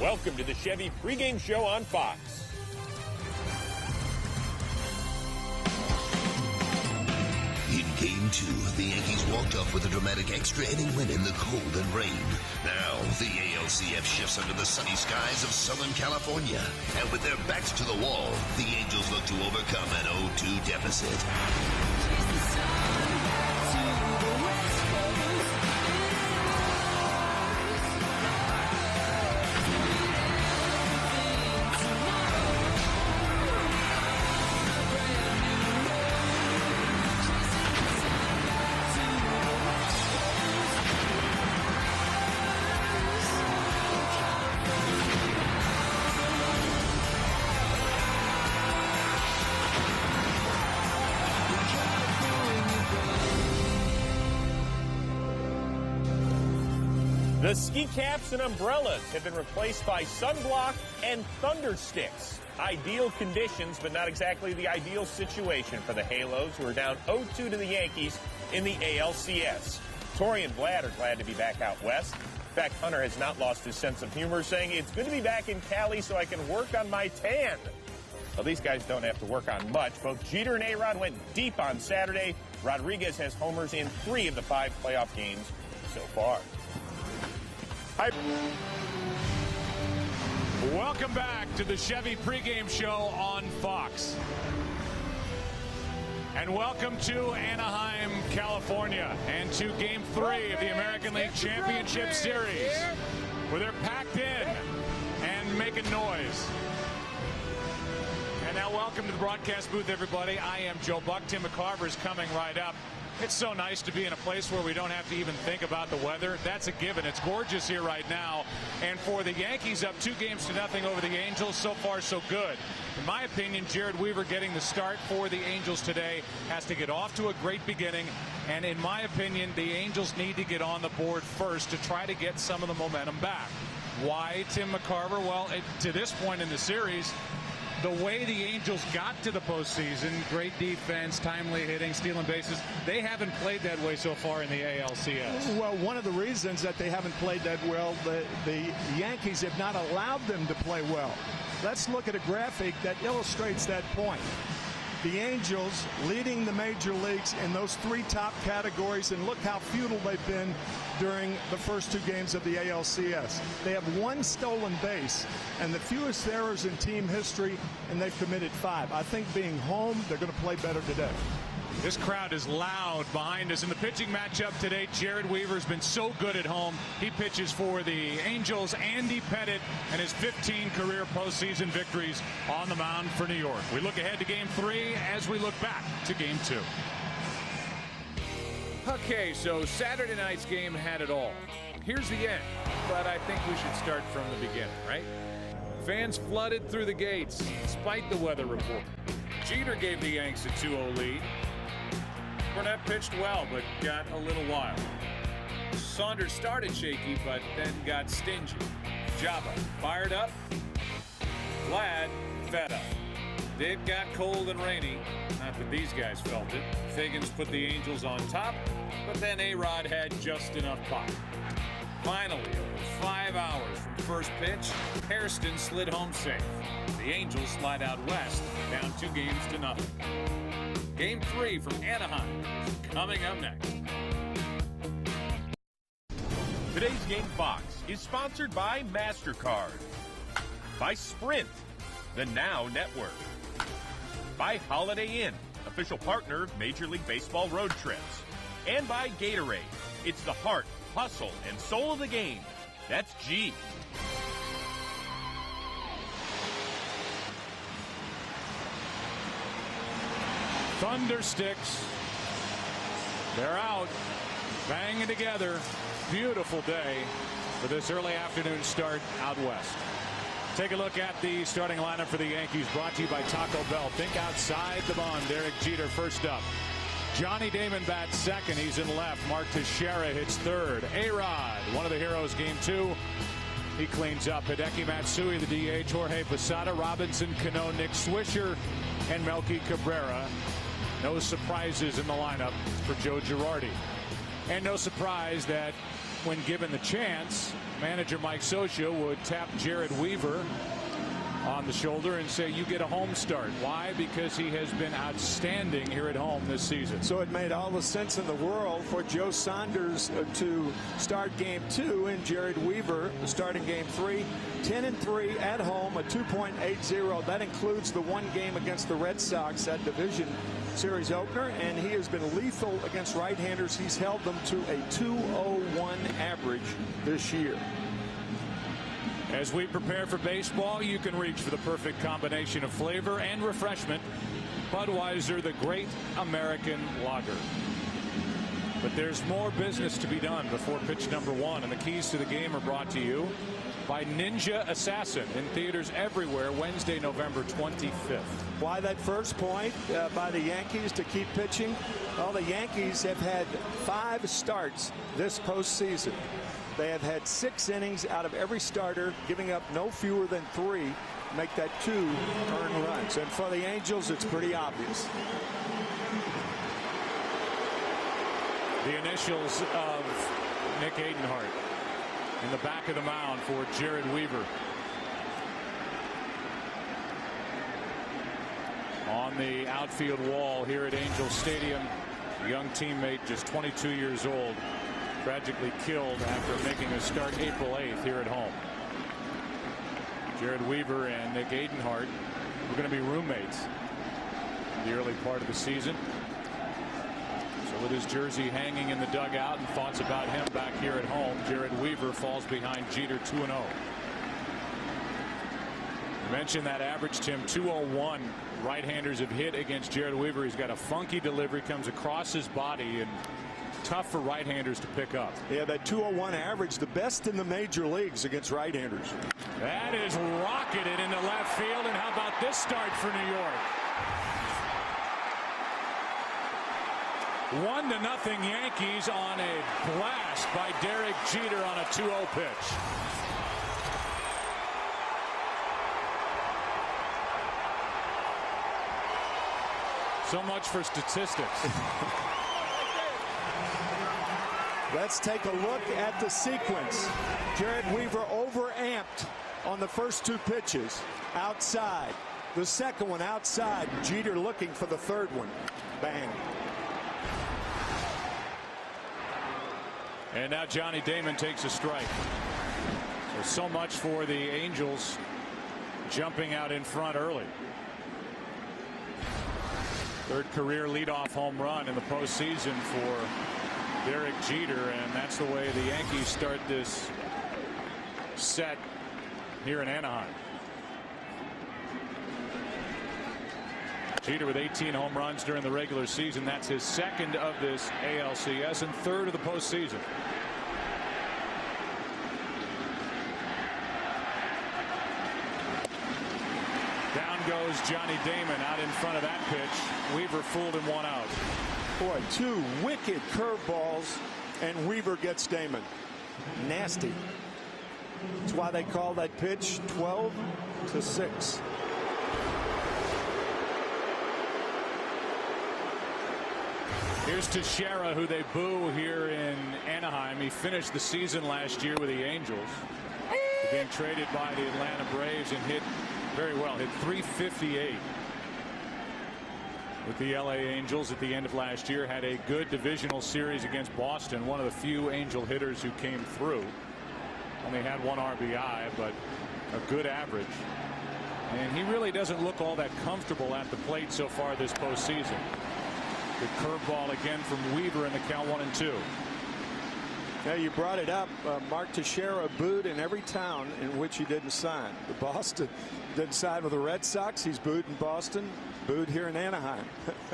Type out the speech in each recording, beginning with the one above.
Welcome to the Chevy pregame show on Fox. In Game 2, the Yankees walked off with a dramatic extra inning win in the cold and rain. Now, the ALCS shifts under the sunny skies of Southern California. And with their backs to the wall, the Angels look to overcome an 0-2 deficit. The ski caps and umbrellas have been replaced by sunblock and thunder sticks. Ideal conditions, but not exactly the ideal situation for the Halos, who are down 0-2 to the Yankees in the ALCS. Torrey and Vlad are glad to be back out west. In fact, Hunter has not lost his sense of humor, saying it's good to be back in Cali so I can work on my tan. Well, these guys don't have to work on much. Both Jeter and A-Rod went deep on Saturday. Rodriguez has homers in 3 of the 5 playoff games so far. Hi. Welcome back to the Chevy pregame show on Fox. And welcome to Anaheim, California, and to Game 3 of the American League Championship Series, where they're packed in and making noise. And now welcome to the broadcast booth, everybody. I am Joe Buck. Tim McCarver is coming right up. It's so nice to be in a place where we don't have to even think about the weather. That's a given. It's gorgeous here right now. And for the Yankees, up 2-0 over the Angels, so far so good. In my opinion, Jared Weaver getting the start for the Angels today has to get off to a great beginning. And in my opinion, the Angels need to get on the board first to try to get some of the momentum back. Why, Tim McCarver? Well, to this point in the series, the way the Angels got to the postseason, great defense, timely hitting, stealing bases, they haven't played that way so far in the ALCS. Well, one of the reasons that they haven't played that well, the Yankees have not allowed them to play well. Let's look at a graphic that illustrates that point. The Angels leading the major leagues in those 3 top categories, and look how futile they've been during the first 2 games of the ALCS. They have 1 stolen base and the fewest errors in team history, and they've committed 5. I think being home, they're going to play better today. This crowd is loud behind us. In the pitching matchup today, Jared Weaver's been so good at home. He pitches for the Angels. Andy Pettitte and his 15 career postseason victories on the mound for New York. We look ahead to Game 3 as we look back to Game 2. Okay, so Saturday night's game had it all. Here's the end, but I think we should start from the beginning, right? Fans flooded through the gates, despite the weather report. Jeter gave the Yanks a 2-0 lead. Burnett pitched well, but got a little wild. Saunders started shaky, but then got stingy. Jabba fired up. Vlad fed up. It got cold and rainy. Not that these guys felt it. Figgins put the Angels on top, but then A-Rod had just enough pop. Finally, over 5 hours from first pitch, Hairston slid home safe. The Angels slide out west, down 2-0. Game 3 from Anaheim is coming up next. Today's Game Fox is sponsored by MasterCard, by Sprint, the Now Network, by Holiday Inn, official partner of Major League Baseball road trips, and by Gatorade. It's the heart, hustle, and soul of the game. That's G. Thunder sticks. They're out, banging together. Beautiful day for this early afternoon start out west. Take a look at the starting lineup for the Yankees, brought to you by Taco Bell. Think outside the bond. Derek Jeter first up. Johnny Damon bats second. He's in left. Mark Teixeira hits third. A-Rod, one of the heroes, Game 2. He cleans up. Hideki Matsui, the DH. Jorge Posada, Robinson Cano, Nick Swisher, and Melky Cabrera. No surprises in the lineup for Joe Girardi. And no surprise that when given the chance, manager Mike Scioscia would tap Jared Weaver on the shoulder and say, you get a home start. Why? Because he has been outstanding here at home this season. So it made all the sense in the world for Joe Saunders to start game 2 and Jared Weaver starting game 3. 10-3 at home, a 2.80. That includes the one game against the Red Sox, that division series opener, and he has been lethal against right-handers. He's held them to a 2.01 average this year. As we prepare for baseball, you can reach for the perfect combination of flavor and refreshment. Budweiser, the great American lager. But there's more business to be done before pitch number 1, and the keys to the game are brought to you by Ninja Assassin in theaters everywhere Wednesday, November 25th. Why that first point by the Yankees to keep pitching? Well, the Yankees have had 5 starts this postseason. They have had 6 innings out of every starter, giving up no fewer than 3, make that 2 earned runs. And for the Angels, it's pretty obvious. The initials of Nick Adenhart in the back of the mound for Jared Weaver. On the outfield wall here at Angel Stadium, a young teammate, just 22 years old, tragically killed after making a start April 8th here at home. Jared Weaver and Nick Adenhart were going to be roommates in the early part of the season. So with his jersey hanging in the dugout and thoughts about him back here at home, Jared Weaver falls behind Jeter 2-0. You mentioned that average, Tim. 201 right-handers have hit against Jared Weaver. He's got a funky delivery, comes across his body, and tough for right-handers to pick up. Yeah, that 201 average, the best in the major leagues against right-handers. That is rocketed into left field, and how about this start for New York? 1-0 Yankees on a blast by Derek Jeter on a 2-0 pitch. So much for statistics. Let's take a look at the sequence. Jared Weaver overamped on the first 2 pitches outside. The second one outside. Jeter looking for the third one. Bang. And now Johnny Damon takes a strike. So much for the Angels jumping out in front early. Third career leadoff home run in the postseason for Derek Jeter, and that's the way the Yankees start this set here in Anaheim. Jeter with 18 home runs during the regular season. That's his second of this ALCS and third of the postseason. Down goes Johnny Damon out in front of that pitch. Weaver fooled him 1 out. Boy, 2 wicked curveballs, and Weaver gets Damon. Nasty. That's why they call that pitch 12-6. Here's Teixeira, who they boo here in Anaheim. He finished the season last year with the Angels, being traded by the Atlanta Braves, and hit very well. Hit .358 with the LA Angels at the end of last year. Had a good divisional series against Boston. One of the few Angel hitters who came through. Only had 1 RBI, but a good average. And he really doesn't look all that comfortable at the plate so far this postseason. The curveball again from Weaver in the count 1-2. Now you brought it up. Mark Teixeira booed in every town in which he didn't sign. The Boston didn't sign with the Red Sox. He's booed in Boston, booed here in Anaheim,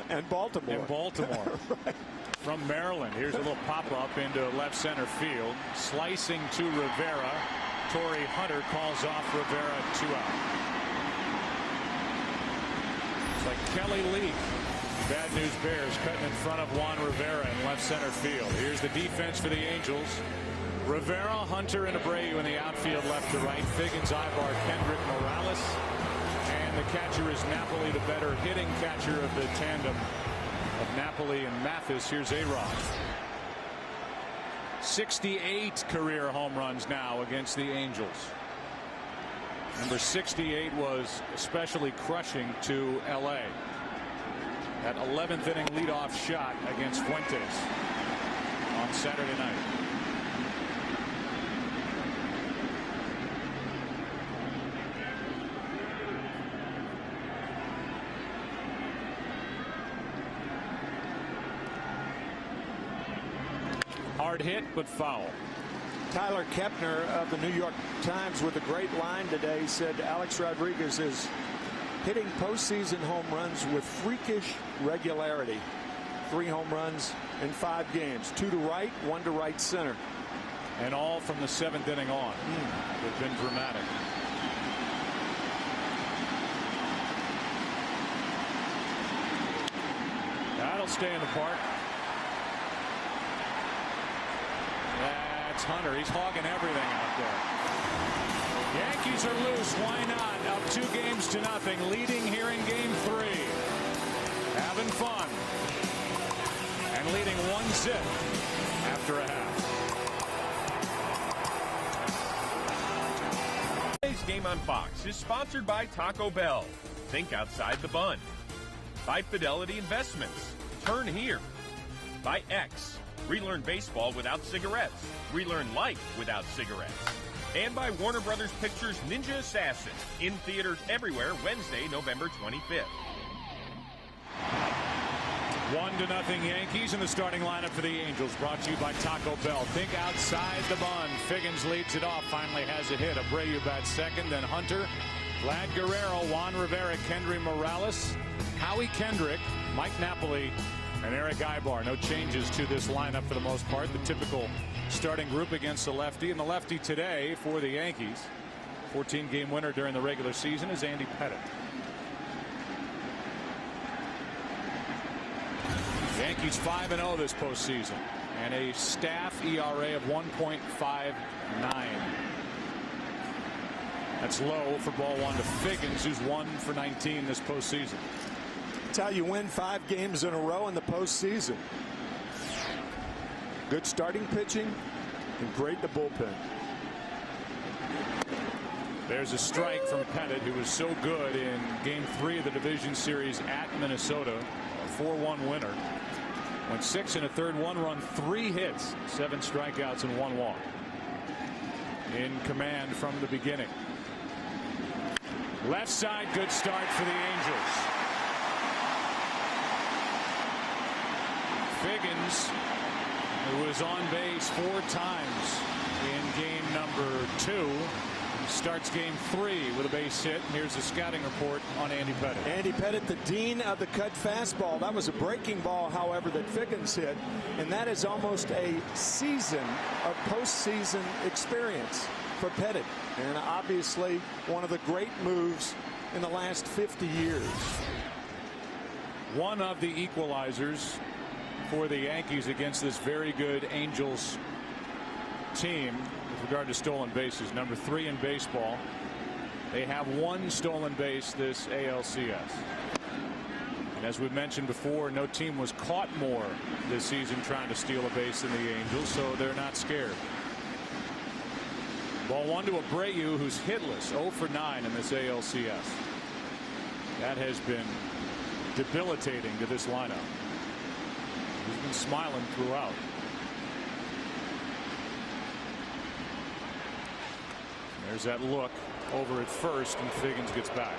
and Baltimore. In Baltimore. Right. From Maryland. Here's a little pop-up into left center field. Slicing to Rivera. Torrey Hunter calls off Rivera, 2 out. It's like Kelly Leak. Bad News Bears cutting in front of Juan Rivera in left center field. Here's the defense for the Angels. Rivera, Hunter, and Abreu in the outfield left to right. Figgins, Ibar, Kendrick, Morales. And the catcher is Napoli, the better hitting catcher of the tandem of Napoli and Mathis. Here's A-Rod. 68 career home runs now against the Angels. Number 68 was especially crushing to LA. That 11th inning leadoff shot against Fuentes on Saturday night. Hard hit, but foul. Tyler Kepner of the New York Times with a great line today said Alex Rodriguez is hitting postseason home runs with freakish regularity. 3 home runs in 5 games, 2 to right, 1 to right center. And all from the 7th inning on. They've been dramatic. That'll stay in the park. That's Hunter. He's hogging everything out there. Yankees are loose. Why not? Up 2 games to nothing. Leading here in game 3. Having fun. And leading 1-0 after a half. Today's game on Fox is sponsored by Taco Bell. Think outside the bun. By Fidelity Investments. Turn here. By X. Relearn baseball without cigarettes. Relearn life without cigarettes. And by Warner Brothers Pictures' Ninja Assassin. In theaters everywhere Wednesday, November 25th. 1-0 Yankees in the starting lineup for the Angels. Brought to you by Taco Bell. Think outside the bun. Figgins leads it off. Finally has a hit. Abreu bats second. Then Hunter. Vlad Guerrero, Juan Rivera, Kendry Morales, Howie Kendrick, Mike Napoli, and Eric Ibar. No changes to this lineup for the most part. The typical starting group against the lefty. And the lefty today for the Yankees, 14-game winner during the regular season, is Andy Pettitte. Yankees 5-0 this postseason and a staff ERA of 1.59. That's low for ball 1 to Figgins, who's 1 for 19 this postseason. That's how you win 5 games in a row in the postseason. Good starting pitching and great the bullpen. There's a strike from Pettitte, who was so good in game 3 of the division series at Minnesota. A 4-1 winner. Went 6 1/3, 1 run, 3 hits, 7 strikeouts and 1 walk. In command from the beginning. Left side, good start for the Angels. Figgins, who was on base 4 times in game number 2, starts game 3 with a base hit. Here's a scouting report on Andy Pettitte. Andy Pettitte, the dean of the cut fastball. That was a breaking ball, however, that Figgins hit, and that is almost a season of postseason experience for Pettitte, and obviously one of the great moves in the last 50 years. One of the equalizers for the Yankees against this very good Angels team with regard to stolen bases. Number 3 in baseball. They have 1 stolen base this ALCS. And as we mentioned before, no team was caught more this season trying to steal a base than the Angels, so they're not scared. Ball 1 to Abreu, who's hitless, 0 for 9 in this ALCS. That has been debilitating to this lineup. He's been smiling throughout. There's that look over at first, and Figgins gets back.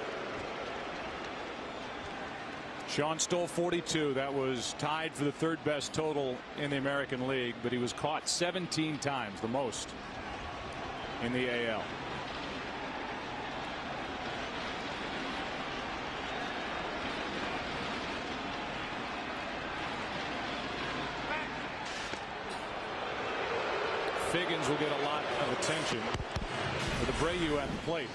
Sean stole 42. That was tied for the 3rd best total in the American League, but he was caught 17 times, the most in the AL. Figgins will get a lot of attention with Abreu at the plate.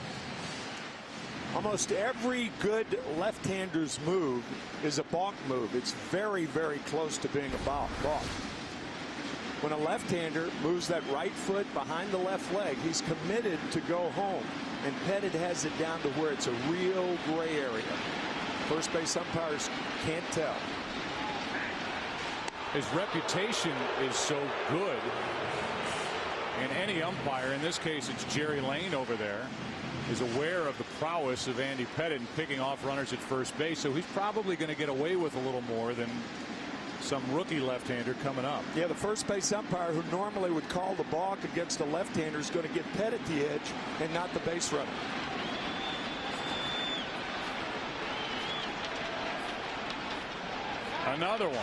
Almost every good left-hander's move is a balk move. It's very, very close to being a balk. When a left-hander moves that right foot behind the left leg, he's committed to go home. And Pettitte has it down to where it's a real gray area. First base umpires can't tell. His reputation is so good And any umpire, in this case it's Jerry Lane over there, is aware of the prowess of Andy Pettitte in picking off runners at first base. So he's probably going to get away with a little more than some rookie left-hander coming up. Yeah, the first base umpire who normally would call the balk against a left-hander is going to give Pettitte the edge and not the base runner. Another one.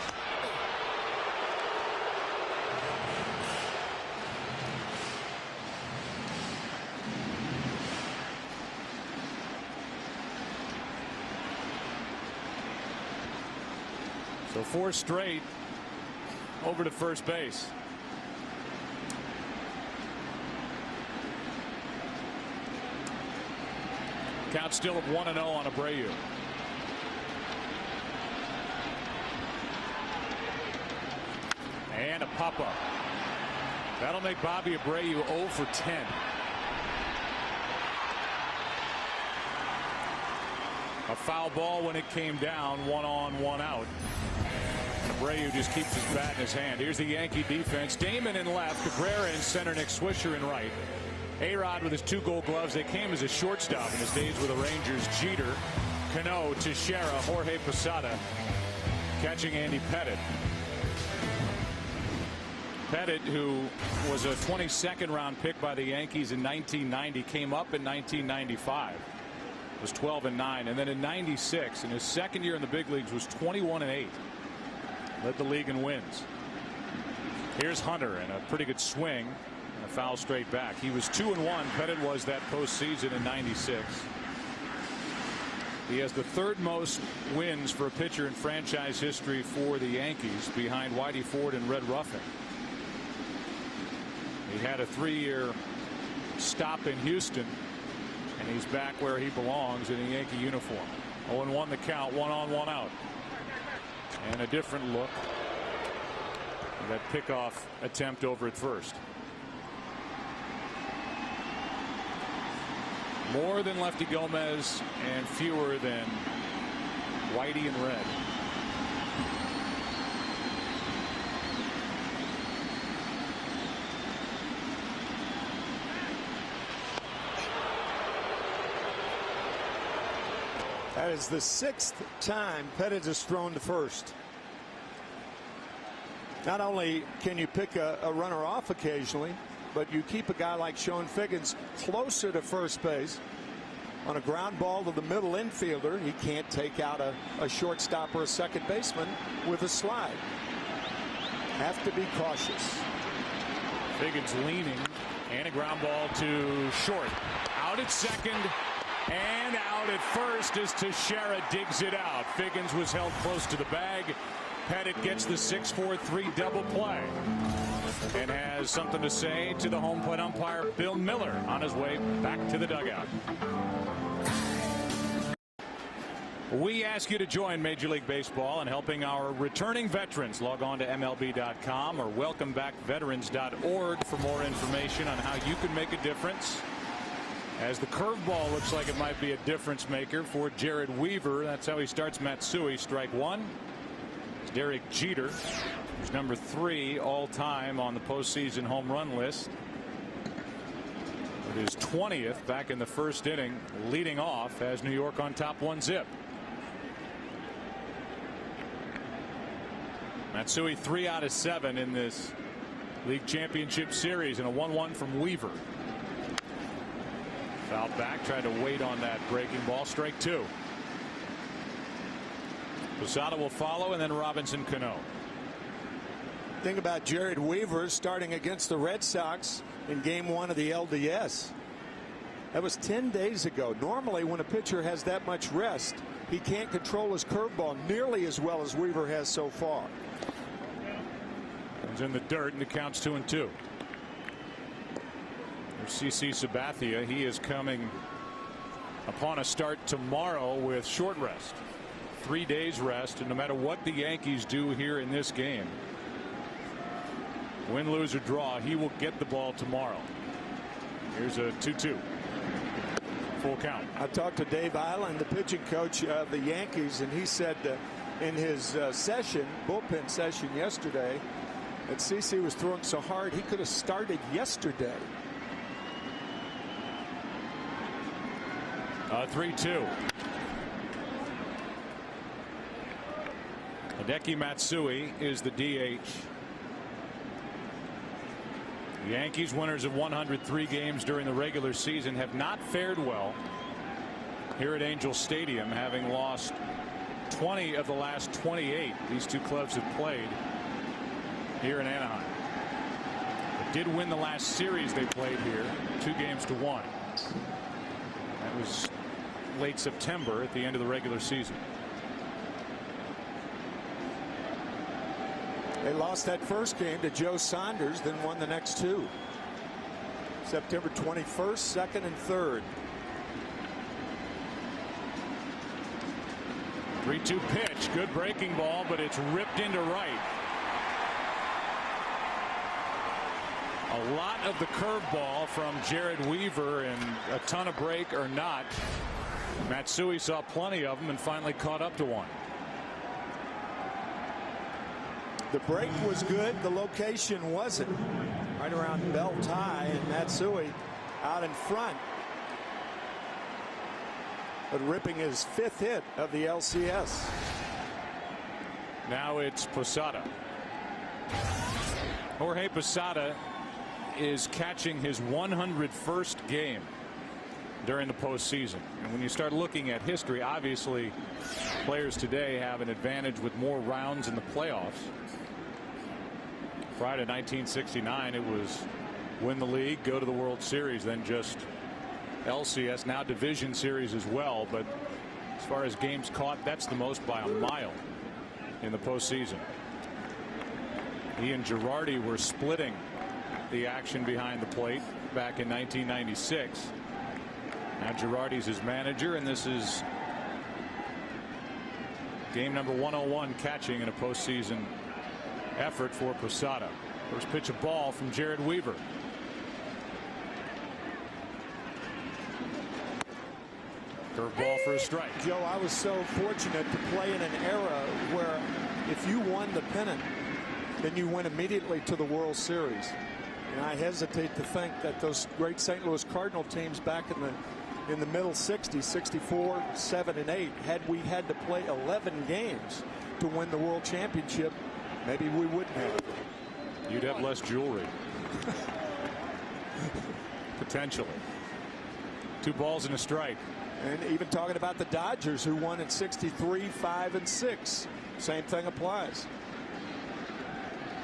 So 4 straight over to first base. Count still of 1-0 on Abreu. And a pop-up. That'll make Bobby Abreu 0 for 10. A foul ball when it came down, 1 on, 1 out. Abreu just keeps his bat in his hand. Here's the Yankee defense. Damon in left, Cabrera in center, Nick Swisher in right. A-Rod with his 2 gold gloves. They came as a shortstop in his days with the Rangers. Jeter, Cano, Teixeira, Jorge Posada catching Andy Pettitte. Pettitte, who was a 22nd round pick by the Yankees in 1990, came up in 1995. Was 12-9, and then in '96, in his second year in the big leagues, was 21-8. Led the league in wins. Here's Hunter and a pretty good swing and a foul straight back. He was 2-1. Pettitte was that postseason in '96. He has the 3rd most wins for a pitcher in franchise history for the Yankees, behind Whitey Ford and Red Ruffin. He had a 3-year stop in Houston, and he's back where he belongs in a Yankee uniform. 0-1 the count, 1 on, 1 out. And a different look. That pickoff attempt over at first. More than Lefty Gomez and fewer than Whitey and Red. That is the 6th time Pettitte has thrown to first. Not only can you pick a runner off occasionally, but you keep a guy like Sean Figgins closer to first base. On a ground ball to the middle infielder, he can't take out a shortstop or a second baseman with a slide. Have to be cautious. Figgins leaning, and a ground ball to short. Out at second. And out at first as Teixeira digs it out. Figgins was held close to the bag. Pettitte gets the 6-4-3 double play and has something to say to the home plate umpire Bill Miller on his way back to the dugout. We ask you to join Major League Baseball in helping our returning veterans. Log on to MLB.com or welcomebackveterans.org for more information on how you can make a difference. As the curveball looks like it might be a difference maker for Jared Weaver. That's how he starts Matsui. Strike 1. It's Derek Jeter, who's number 3 all time on the postseason home run list. With his 20th back in the first inning, leading off as New York on top 1-0. Matsui 3 out of 7 in this league championship series, and a 1-1 from Weaver. Foul back, tried to wait on that breaking ball. Strike 2. Posada will follow, and then Robinson Cano. Think about Jared Weaver starting against the Red Sox in game 1 of the LDS. That was 10 days ago. Normally, when a pitcher has that much rest, he can't control his curveball nearly as well as Weaver has so far. He's in the dirt, and it counts 2-2. CC Sabathia, he is coming upon a start tomorrow with short rest. 3 days rest, and no matter what the Yankees do here in this game, win, lose, or draw, he will get the ball tomorrow. Here's a 2-2. Full count. I talked to Dave Island, the pitching coach of the Yankees, and he said in his bullpen session yesterday And CC was throwing so hard he could have started yesterday. 3-2. Hideki Matsui is the DH. The Yankees, winners of 103 games during the regular season, have not fared well here at Angel Stadium, having lost 20 of the last 28 these two clubs have played here in Anaheim. But did win the last series they played here, 2-1. That was late September at the end of the regular season. They lost that first game to Joe Saunders, then won the next two. September 21st, 2nd, and 3rd. 3-2 pitch. Good breaking ball, but it's ripped into right. A lot of the curveball from Jared Weaver and a ton of break or not. Matsui saw plenty of them and finally caught up to one. The break was good. The location wasn't. Right around belt tie, and Matsui out in front. But ripping his 5th hit of the LCS. Now it's Posada. Jorge Posada is catching his 101st game during the postseason. And when you start looking at history, obviously players today have an advantage with more rounds in the playoffs. Prior to 1969, it was win the league, go to the World Series, then just LCS, now Division Series as well. But as far as games caught, that's the most by a mile in the postseason. He and Girardi were splitting the action behind the plate back in 1996. Now Girardi's his manager, and this is game number 101 catching in a postseason effort for Posada. First pitch of ball from Jared Weaver. Curveball for a strike. Joe, I was so fortunate to play in an era where if you won the pennant, then you went immediately to the World Series. And I hesitate to think that those great St. Louis Cardinal teams back in the middle 60s, 64, 7, and 8, had we had to play 11 games to win the World Championship, maybe we wouldn't have. You'd have less jewelry. Potentially. 2 balls and a strike. And even talking about the Dodgers, who won in 63, 5, and 6. Same thing applies.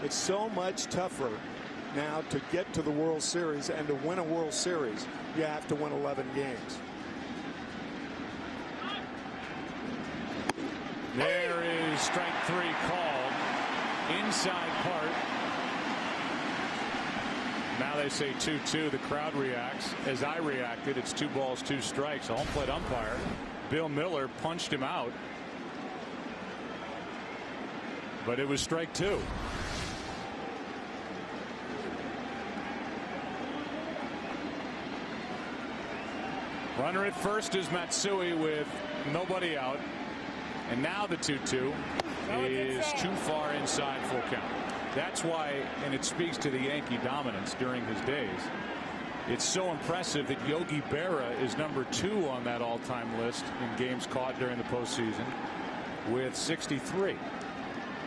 It's so much tougher now to get to the World Series, and to win a World Series, you have to win 11 games. There is strike 3 called. Inside part. Now they say 2-2. The crowd reacts. As I reacted, it's 2 balls, 2 strikes. A home plate umpire, Bill Miller, punched him out. But it was strike 2. Runner at first is Matsui with nobody out. And now the 2-2 is too far inside full count. That's why, and it speaks to the Yankee dominance during his days. It's so impressive that Yogi Berra is number 2 on that all-time list in games caught during the postseason with 63.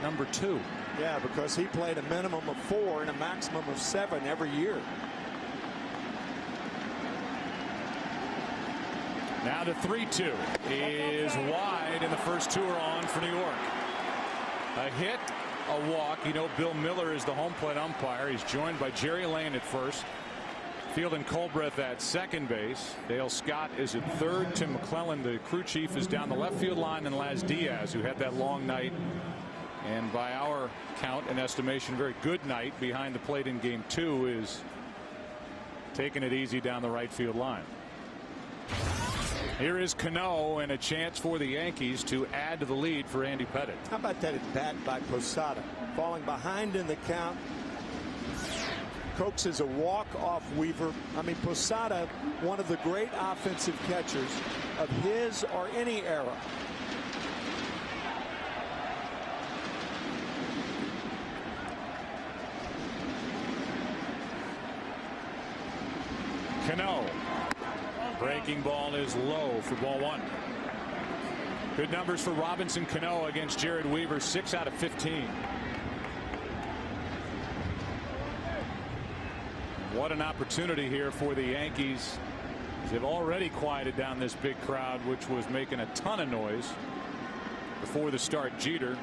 Number 2. Yeah, because he played a minimum of 4 and a maximum of 7 every year. Now the 3-2 is wide, and the first 2 are on for New York. A hit, a walk. You know, Bill Miller is the home plate umpire. He's joined by Jerry Lane at first. Field and Colbreth at second base. Dale Scott is at third. Tim McClellan, the crew chief, is down the left field line, and Laz Diaz, who had that long night, and by our count and estimation, very good night behind the plate in game 2, is taking it easy down the right field line. Here is Cano, and a chance for the Yankees to add to the lead for Andy Pettitte. How about that at bat by Posada? Falling behind in the count. Coaxes a walk off Weaver. I mean, Posada, one of the great offensive catchers of his or any era. Cano. Breaking ball is low for ball one. Good numbers for Robinson Cano against Jared Weaver, 6 out of 15. What an opportunity here for the Yankees. They've already quieted down this big crowd, which was making a ton of noise before the start. Jeter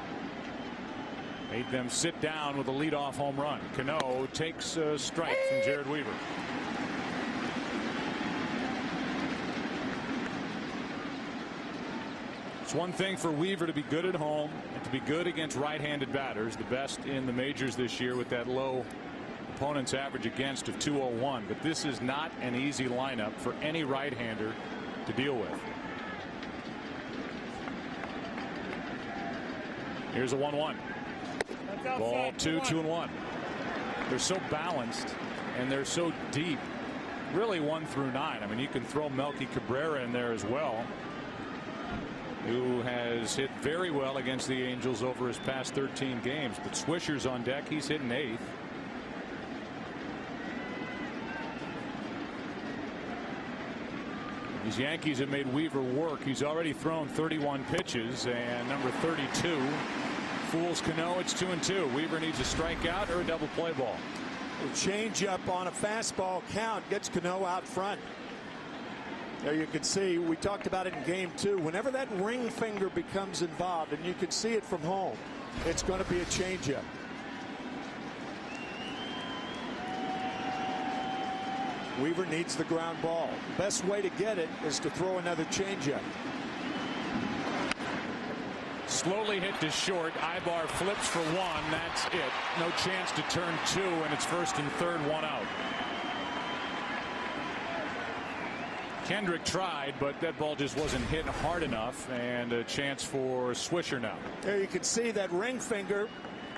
made them sit down with a leadoff home run. Cano takes a strike from Jared Weaver. It's one thing for Weaver to be good at home and to be good against right-handed batters, the best in the majors this year with that low opponent's average against of 201. But this is not an easy lineup for any right-hander to deal with. Here's a 1-1. Ball 2, 2-1. They're so balanced and they're so deep. Really 1 through 9. I mean, you can throw Melky Cabrera in there as well, who has hit very well against the Angels over his past 13 games. But Swisher's on deck. He's hitting 8th. These Yankees have made Weaver work. He's already thrown 31 pitches, and number 32 fools Cano. It's 2-2. Weaver needs a strikeout or a double play ball. A change up on a fastball count gets Cano out front. There you can see, we talked about it in game 2. Whenever that ring finger becomes involved, and you can see it from home, it's going to be a changeup. Weaver needs the ground ball. Best way to get it is to throw another changeup. Slowly hit to short. Ibar flips for 1. That's it. No chance to turn 2, and it's first and third, 1 out. Kendrick tried, but that ball just wasn't hit hard enough, and a chance for Swisher now. There you can see that ring finger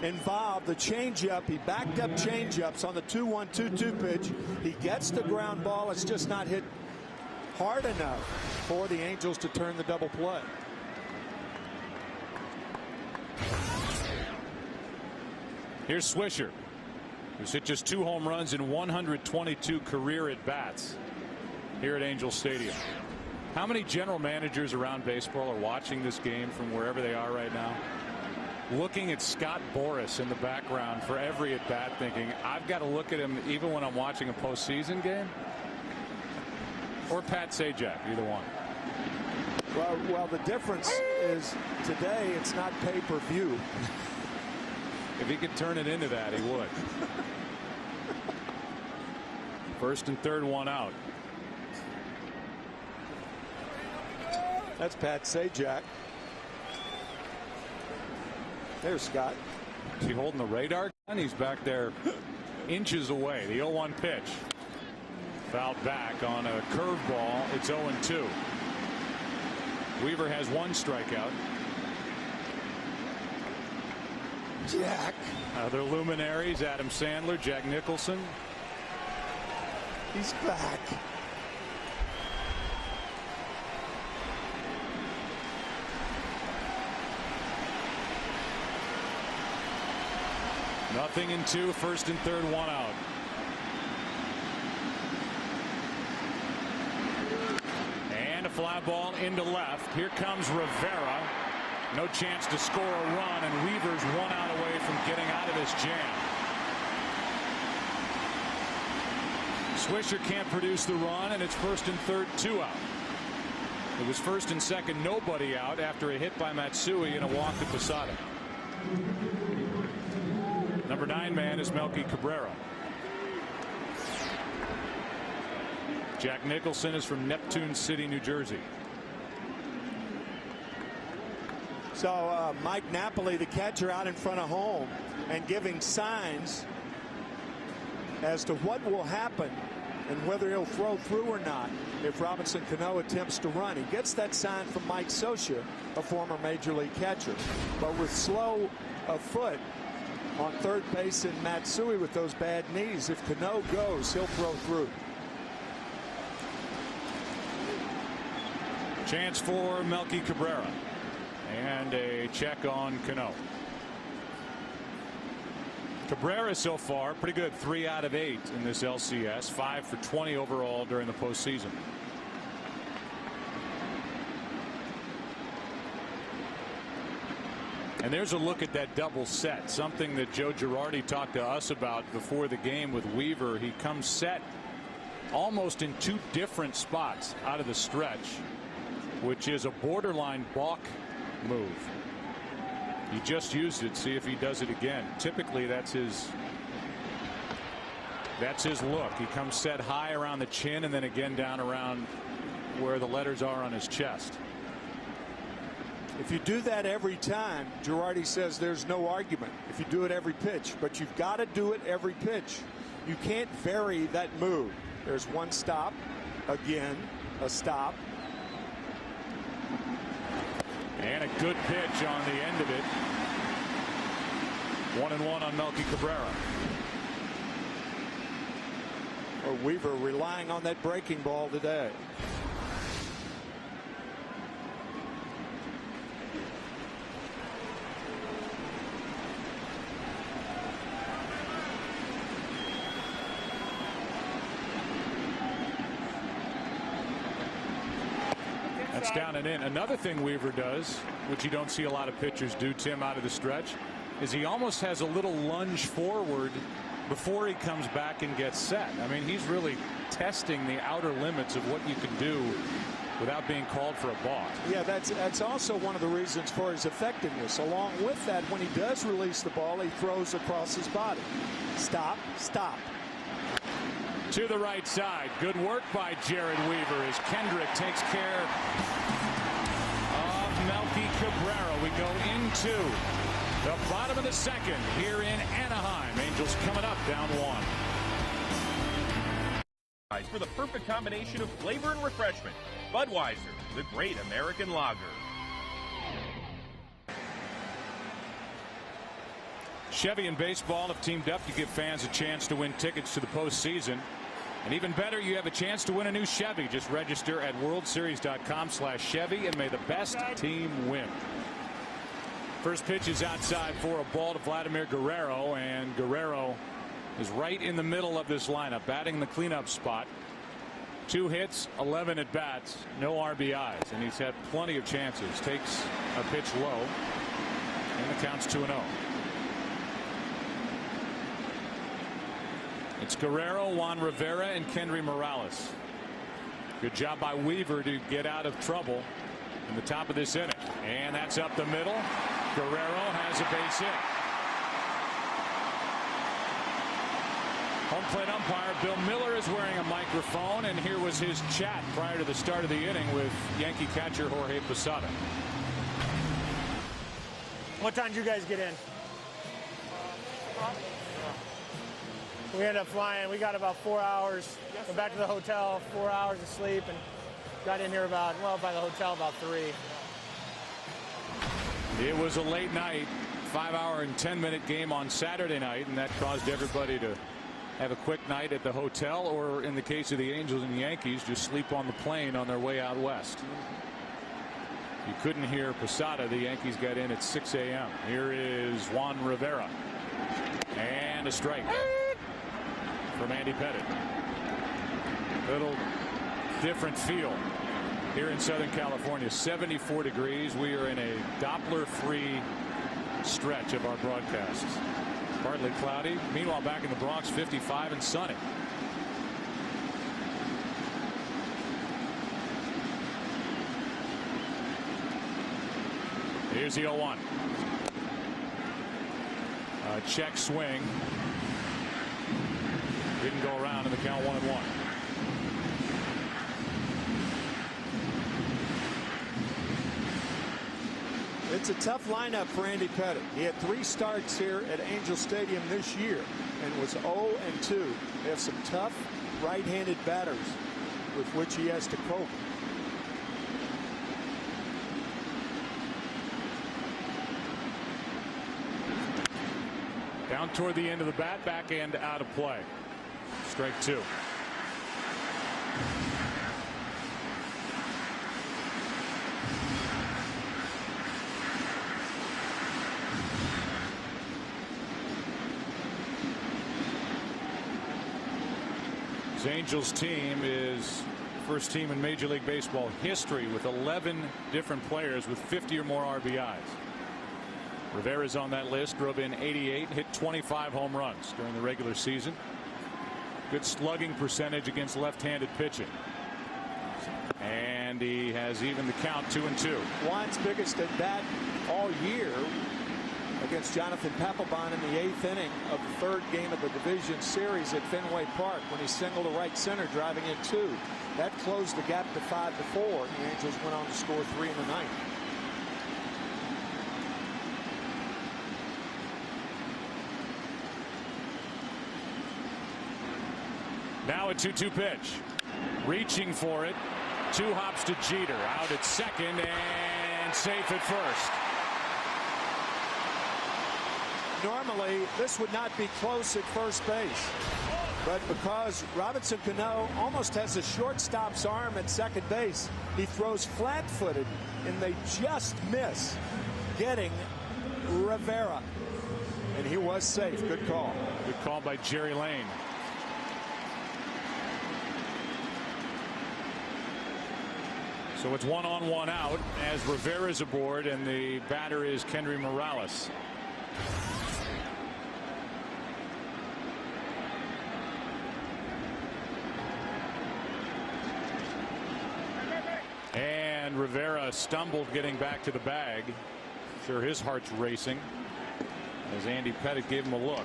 involved the changeup. He backed up changeups on the 2-1-2-2 pitch. He gets the ground ball. It's just not hit hard enough for the Angels to turn the double play. Here's Swisher, who's hit just 2 home runs in 122 career at bats here at Angel Stadium. How many general managers around baseball are watching this game from wherever they are right now, looking at Scott Boras in the background for every at bat, thinking, I've got to look at him even when I'm watching a postseason game? Or Pat Sajak, either one. Well, the difference is today it's not pay-per-view. If he could turn it into that, he would. First and third, 1 out. That's Pat Sajak. There's Scott. Is he holding the radar gun? He's back there inches away. The 0-1 pitch. Fouled back on a curveball. It's 0-2. Weaver has 1 strikeout. Jack. Other luminaries, Adam Sandler, Jack Nicholson. He's back. Nothing in 2, first and third, 1 out. And a fly ball into left. Here comes Rivera. No chance to score a run, and Weaver's 1 out away from getting out of this jam. Swisher can't produce the run, and it's first and third, 2 out. It was first and second, nobody out after a hit by Matsui and a walk to Posada. Number 9 man is Melky Cabrera. Jack Nicholson is from Neptune City, New Jersey. So Mike Napoli, the catcher, out in front of home and giving signs as to what will happen and whether he'll throw through or not if Robinson Cano attempts to run. He gets that sign from Mike Scioscia, a former major league catcher. But with slow of foot on third base in Matsui with those bad knees, if Cano goes, he'll throw through. Chance for Melky Cabrera. And a check on Cano. Cabrera so far pretty good, 3 out of 8 in this LCS, 5 for 20 overall during the postseason. And there's a look at that double set, something that Joe Girardi talked to us about before the game with Weaver. He comes set almost in 2 different spots out of the stretch, which is a borderline balk move. He just used it. See if he does it again. Typically that's his look. He comes set high around the chin and then again down around where the letters are on his chest. If you do that every time, Girardi says there's no argument if you do it every pitch, but you've got to do it every pitch. You can't vary that move. There's one stop, again a stop, and a good pitch on the end of it. 1-1 on Melky Cabrera. Or Weaver relying on that breaking ball today. That's down and in. Another thing Weaver does, which you don't see a lot of pitchers do, Tim, out of the stretch, is he almost has a little lunge forward before he comes back and gets set. I mean, he's really testing the outer limits of what you can do without being called for a balk. Yeah, that's also one of the reasons for his effectiveness. Along with that, when he does release the ball, he throws across his body. Stop, stop. To the right side. Good work by Jared Weaver as Kendrick takes care of Melky Cabrera. We go into the bottom of the second here in Anaheim. Angels coming up down 1. For the perfect combination of flavor and refreshment, Budweiser, the great American lager. Chevy and baseball have teamed up to give fans a chance to win tickets to the postseason. And even better, you have a chance to win a new Chevy. Just register at worldseries.com/Chevy and may the best team win. First pitch is outside for a ball to Vladimir Guerrero, and Guerrero is right in the middle of this lineup, batting the cleanup spot. 2 hits, 11 at bats, no RBIs, and he's had plenty of chances. Takes a pitch low, and the count's 2-0. It's Guerrero, Juan Rivera, and Kendry Morales. Good job by Weaver to get out of trouble in the top of this inning. And that's up the middle. Guerrero has a base hit. Home plate umpire Bill Miller is wearing a microphone, and here was his chat prior to the start of the inning with Yankee catcher Jorge Posada. What time did you guys get in? We ended up flying. We got about 4 hours. Went back to the hotel, 4 hours of sleep, and got in here by the hotel about 3. It was a late night, 5-hour and 10-minute game on Saturday night, and that caused everybody to have a quick night at the hotel, or in the case of the Angels and the Yankees, just sleep on the plane on their way out west. You couldn't hear Posada. The Yankees got in at 6 a.m. Here is Juan Rivera. And a strike from Andy Pettitte. Little different feel here in Southern California. 74 degrees. We are in a Doppler-free stretch of our broadcasts. Partly cloudy. Meanwhile, back in the Bronx, 55 and sunny. Here's the 0-1. Check swing. Didn't go around in the count 1-1. It's a tough lineup for Andy Pettitte. He had 3 starts here at Angel Stadium this year and was 0-2. They have some tough right-handed batters with which he has to cope. Down toward the end of the bat, back end out of play. Strike 2. This Angels team is first team in Major League Baseball history with 11 different players with 50 or more RBIs. Rivera's on that list, drove in 88, hit 25 home runs during the regular season. Good slugging percentage against left-handed pitching. And he has even the count 2-2. Juan's biggest at bat all year against Jonathan Papelbon in the 8th inning of the 3rd game of the division series at Fenway Park when he singled to right center driving in 2. That closed the gap to 5-4. The Angels went on to score 3 in the 9th. Now a 2-2 pitch. Reaching for it. 2 hops to Jeter. Out at second and safe at first. Normally, this would not be close at first base. But because Robinson Cano almost has a shortstop's arm at second base, he throws flat-footed, and they just miss getting Rivera. And he was safe. Good call. Good call by Jerry Lane. So it's 1 on 1 out as Rivera's aboard, and the batter is Kendry Morales. And Rivera stumbled getting back to the bag. Sure, his heart's racing as Andy Pettitte gave him a look.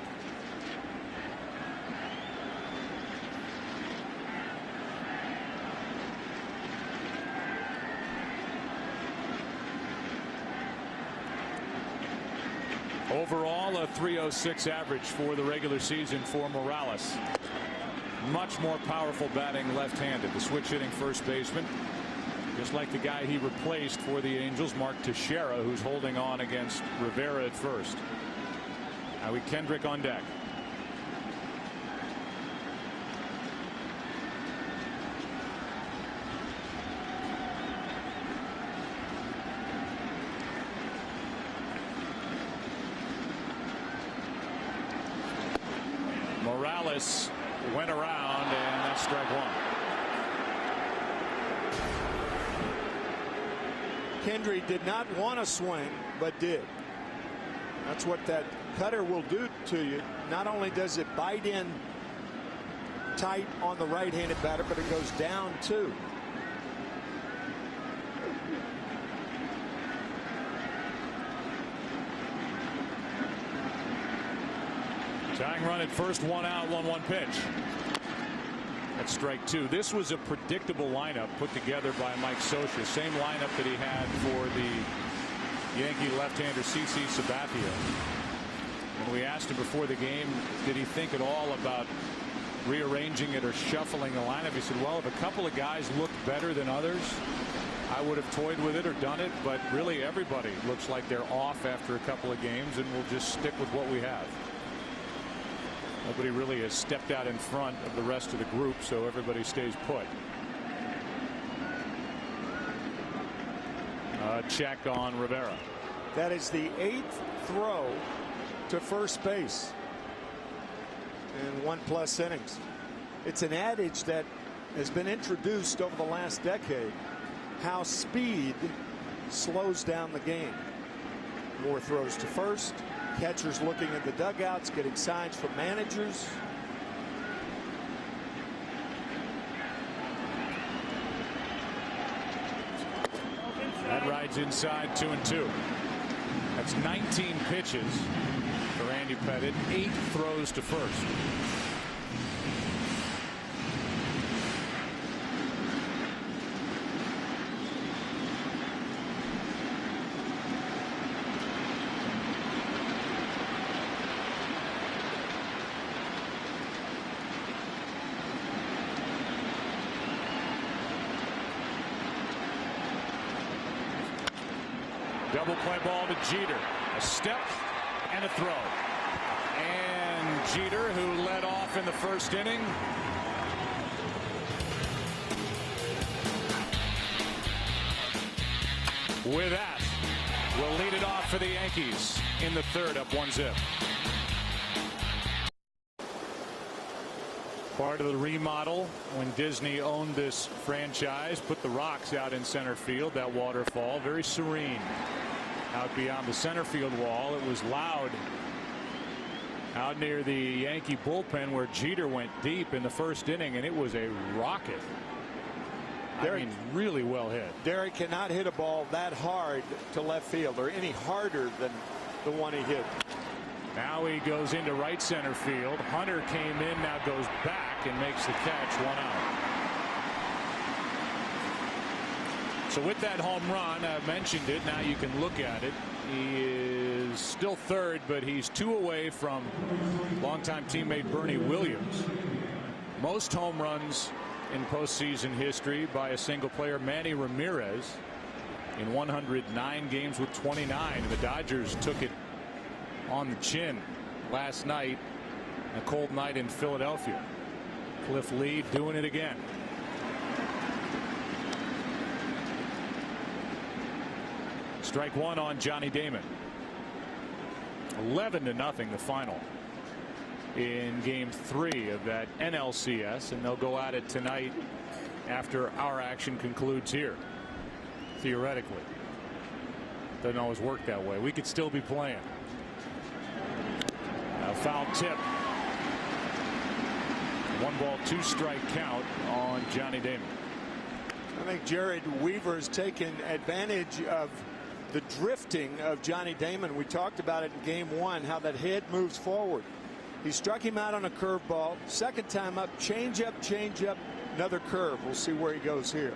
Overall, a .306 average for the regular season for Morales. Much more powerful batting left-handed. The switch-hitting first baseman, just like the guy he replaced for the Angels, Mark Teixeira, who's holding on against Rivera at first. Howie Kendrick on deck. Morales went around, and that's strike 1. Kendry did not want to swing, but did. That's what that cutter will do to you. Not only does it bite in tight on the right-handed batter, but it goes down too. Tying run at first, 1 out, 1-1 pitch. That's strike 2. This was a predictable lineup put together by Mike Scioscia. Same lineup that he had for the Yankee left-hander CC Sabathia. When we asked him before the game, did he think at all about rearranging it or shuffling the lineup? He said, well, if a couple of guys looked better than others, I would have toyed with it or done it, but really everybody looks like they're off after a couple of games, and we'll just stick with what we have. Nobody really has stepped out in front of the rest of the group, so everybody stays put. Check on Rivera. That is the 8th throw to first base in 1+ innings. It's an adage that has been introduced over the last decade, how speed slows down the game. More throws to first. Catchers looking at the dugouts, getting signs from managers. That rides inside, 2-2. That's 19 pitches for Andy Pettitte, 8 throws to first. Double play ball to Jeter. A step and a throw. And Jeter, who led off in the first inning, with that, will lead it off for the Yankees in the third, up 1-0. Part of the remodel when Disney owned this franchise, put the rocks out in center field. That waterfall, very serene. Out beyond the center field wall, it was loud out near the Yankee bullpen where Jeter went deep in the first inning, and it was a rocket. I mean, really well hit. Derek cannot hit a ball that hard to left field, or any harder than the one he hit. Now he goes into right center field. Hunter came in, now goes back and makes the catch. 1 out. So with that home run, I mentioned it, now you can look at it. He is still third, but he's 2 away from longtime teammate Bernie Williams. Most home runs in postseason history by a single player, Manny Ramirez, in 109 games with 29. The Dodgers took it on the chin last night, a cold night in Philadelphia. Cliff Lee doing it again. Strike 1 on Johnny Damon. 11-0 the final in game 3 of that NLCS, and they'll go at it tonight after our action concludes here. Theoretically, doesn't always work that way. We could still be playing. A foul tip. 1 ball 2 strike count on Johnny Damon. I think Jared Weaver's taken advantage of the drifting of Johnny Damon. We talked about it in game 1, how that head moves forward. He struck him out on a curveball. Second time up, change up, another curve. We'll see where he goes here.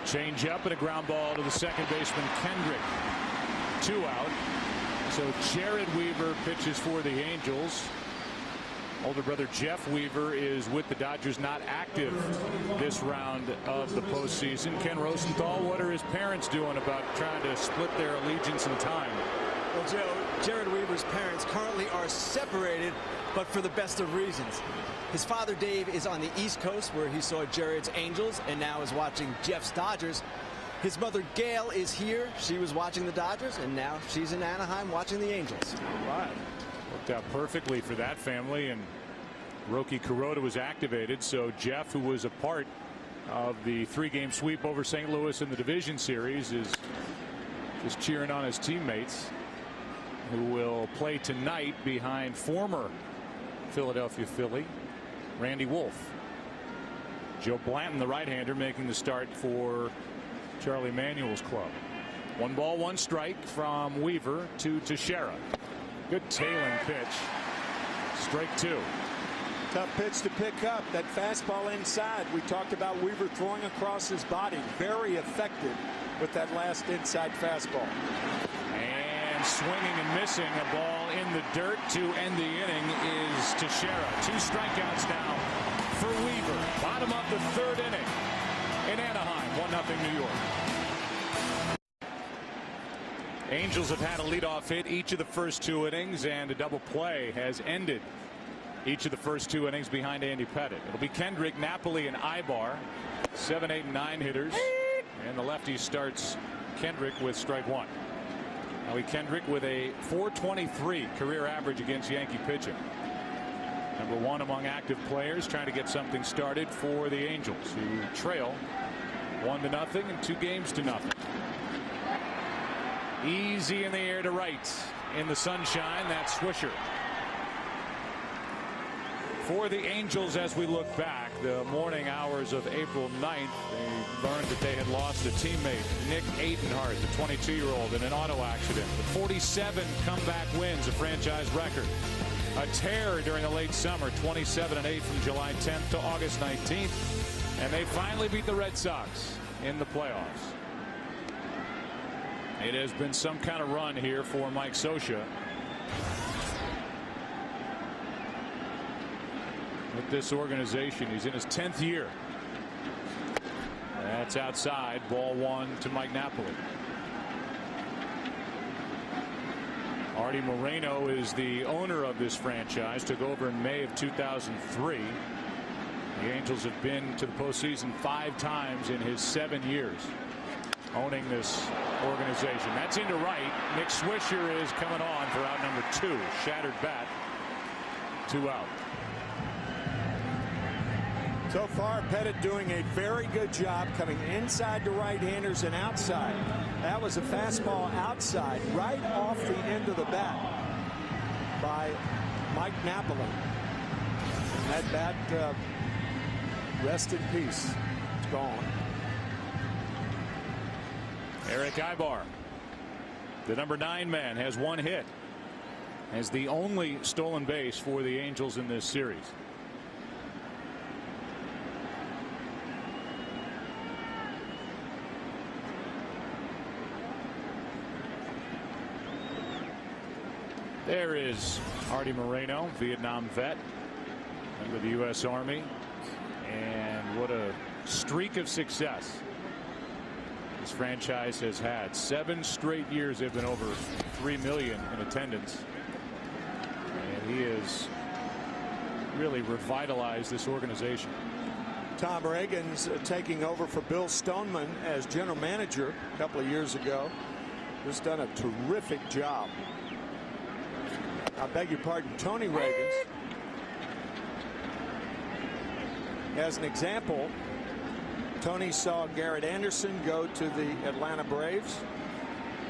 Change up and a ground ball to the second baseman Kendrick. 2 out. So Jared Weaver pitches for the Angels. Older brother Jeff Weaver is with the Dodgers, not active this round of the postseason. Ken Rosenthal, what are his parents doing about trying to split their allegiance in time? Well, Joe, Jared Weaver's parents currently are separated, but for the best of reasons. His father Dave is on the East Coast, where he saw Jared's Angels and now is watching Jeff's Dodgers. His mother Gail is here. She was watching the Dodgers, and now she's in Anaheim watching the Angels. All right. Worked out perfectly for that family, and Roki Kuroda was activated, so Jeff, who was a part of the 3-game sweep over St. Louis in the division series, is just cheering on his teammates, who will play tonight behind former Philadelphia Philly Randy Wolf. Joe Blanton, the right-hander, making the start for Charlie Manuel's club. 1 ball 1 strike from Weaver to Teixeira. Good tailing pitch. Strike 2. Tough pitch to pick up. That fastball inside. We talked about Weaver throwing across his body. Very effective with that last inside fastball. And swinging and missing a ball in the dirt to end the inning is Teixeira. 2 strikeouts now for Weaver. Bottom of the 3rd inning in Anaheim. 1-0 New York. Angels have had a leadoff hit each of the first 2 innings, and a double play has ended each of the first 2 innings behind Andy Pettitte. It'll be Kendrick, Napoli, and Ibar, 7, 8, and 9 hitters, and the lefty starts Kendrick with strike 1. Now Kendrick with a .423 career average against Yankee pitching. Number 1 among active players, trying to get something started for the Angels, who trail 1-0 and 2 games to nothing. Easy in the air to right in the sunshine. That's Swisher. For the Angels, as we look back, the morning hours of April 9th, they learned that they had lost a teammate, Nick Adenhart, the 22-year-old, in an auto accident. With 47 comeback wins, a franchise record. A tear during the late summer, 27-8 from July 10th to August 19th. And they finally beat the Red Sox in the playoffs. It has been some kind of run here for Mike Scioscia. With this organization, he's in his 10th year. That's outside. Ball 1 to Mike Napoli. Artie Moreno is the owner of this franchise. Took over in May of 2003. The Angels have been to the postseason 5 times in his 7 years. owning this organization. That's into right. Nick Swisher is coming on for out number 2. Shattered bat. 2 out. So far, Pettit doing a very good job coming inside to right-handers and outside. That was a fastball outside, right off the end of the bat by Mike Napoli. And that bat, rest in peace. It's gone. Eric Ibar, the number 9 man, has 1 hit. Has the only stolen base for the Angels in this series. There is Artie Moreno, Vietnam vet, member of the U.S. Army, and what a streak of success this franchise has had. 7 straight years they've been over 3 million in attendance, and he has really revitalized this organization. Tom Reagan's taking over for Bill Stoneman as general manager a couple of years ago. Just done a terrific job. I beg your pardon, Tony Reagan's. As an example, Tony saw Garrett Anderson go to the Atlanta Braves.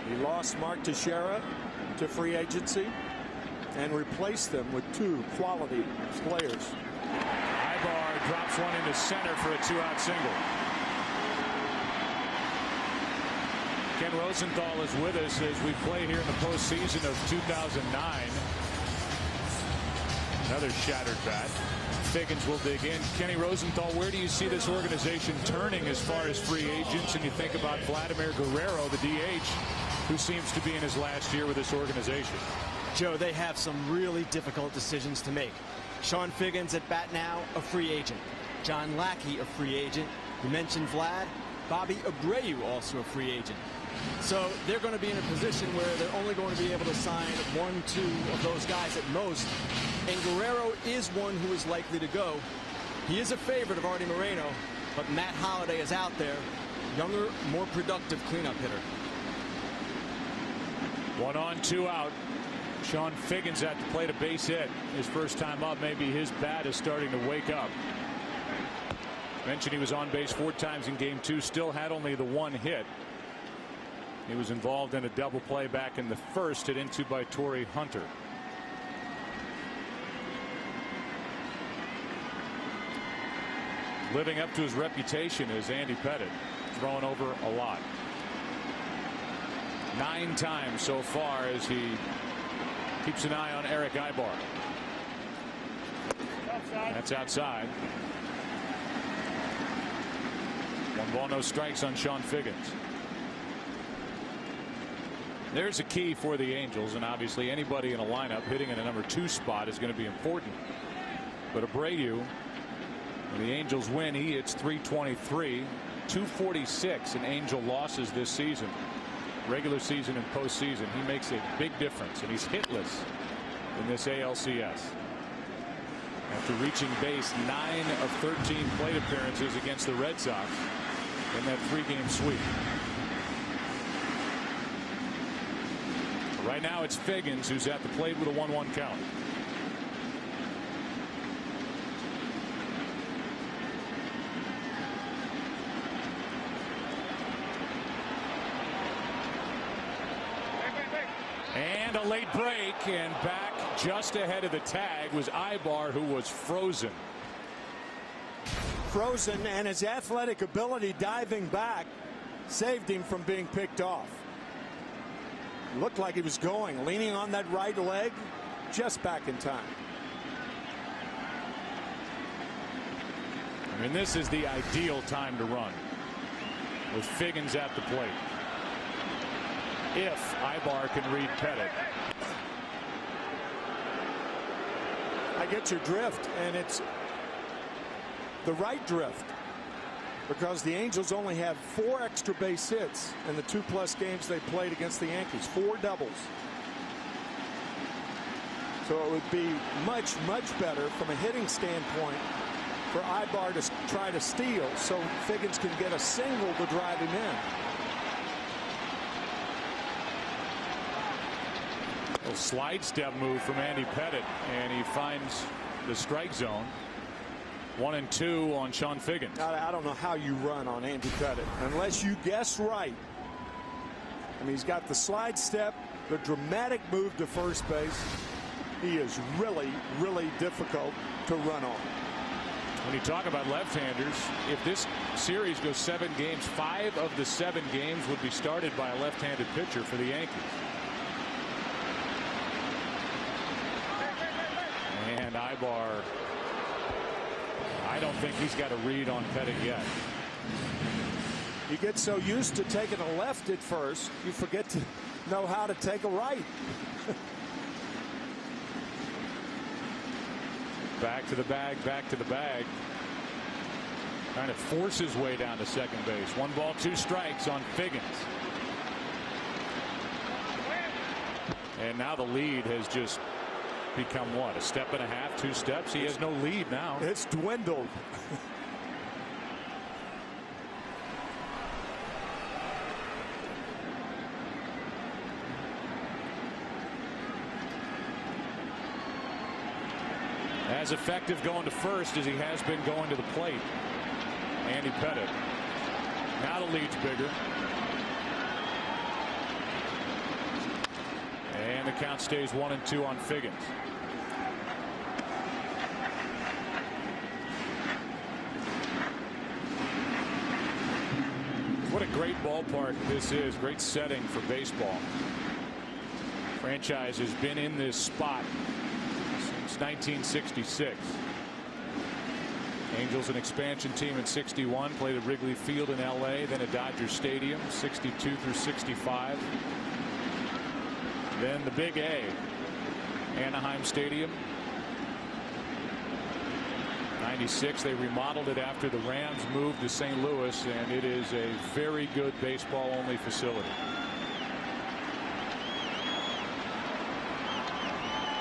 He lost Mark Teixeira to free agency and replaced them with 2 quality players. Ibar drops one into center for a 2-out single. Ken Rosenthal is with us as we play here in the postseason of 2009. Another shattered bat. Figgins will dig in. Kenny Rosenthal, where do you see this organization turning as far as free agents? And you think about Vladimir Guerrero, the DH, who seems to be in his last year with this organization. Joe, they have some really difficult decisions to make. Sean Figgins at bat now, a free agent. John Lackey, a free agent. You mentioned Vlad. Bobby Abreu, also a free agent. So they're going to be in a position where they're only going to be able to sign 1, 2 of those guys at most. And Guerrero is one who is likely to go. He is a favorite of Artie Moreno, but Matt Holliday is out there. Younger, more productive cleanup hitter. 1 on, 2 out. Sean Figgins at the plate, a base hit. His first time up, maybe his bat is starting to wake up. Mentioned he was on base 4 times in game 2, still had only the 1 hit. He was involved in a double play back in the first, hit into by Torrey Hunter. Living up to his reputation is Andy Pettit, throwing over a lot. 9 times so far as he keeps an eye on Eric Ibar. That's outside. 1 ball, no strikes on Sean Figgins. There's a key for the Angels, and obviously anybody in a lineup hitting in a number 2 spot is going to be important. But Abreu, when the Angels win, he hits .323, 246 in Angel losses this season, regular season and postseason. He makes a big difference, and he's hitless in this ALCS. After reaching base 9 of 13 plate appearances against the Red Sox in that 3-game sweep. Right now it's Figgins who's at the plate with a 1-1 count. And a late break, and back just ahead of the tag was Ibar, who was frozen. Frozen, and his athletic ability diving back saved him from being picked off. Looked like he was going, leaning on that right leg, just back in time. I mean, this is the ideal time to run with Figgins at the plate. If Ibar can read Pettit. I get your drift, and it's the right drift, because the Angels only have 4 extra base hits in the 2+ games they played against the Yankees. 4 doubles. So it would be much, much better from a hitting standpoint for Ibar to try to steal so Figgins can get a single to drive him in. Little slide step move from Andy Pettit, and he finds the strike zone. 1-2 on Sean Figgins. I don't know how you run on Andy Pettit unless you guess right. I mean, he's got the slide step, the dramatic move to first base. He is really, really difficult to run on. When you talk about left-handers, if this series goes 7 games, 5 of the 7 games would be started by a left-handed pitcher for the Yankees. And Ibar, I don't think he's got a read on Pettit yet. You get so used to taking a left at first, you forget to know how to take a right. Back to the bag, back to the bag. Trying to force his way down to second base. 1 ball, 2 strikes on Figgins. And now the lead has just become what? A step and a half, 2 steps? He has no lead now. It's dwindled. As effective going to first as he has been going to the plate. Andy Pettit. Now the lead's bigger. And the count stays 1-2 on Figgins. What a great ballpark this is. Great setting for baseball. Franchise has been in this spot since 1966. Angels an expansion team in 61, played at Wrigley Field in LA, then at Dodger Stadium 62 through 65. Then the Big A, Anaheim Stadium. 96, they remodeled it after the Rams moved to St. Louis, and it is a very good baseball only facility.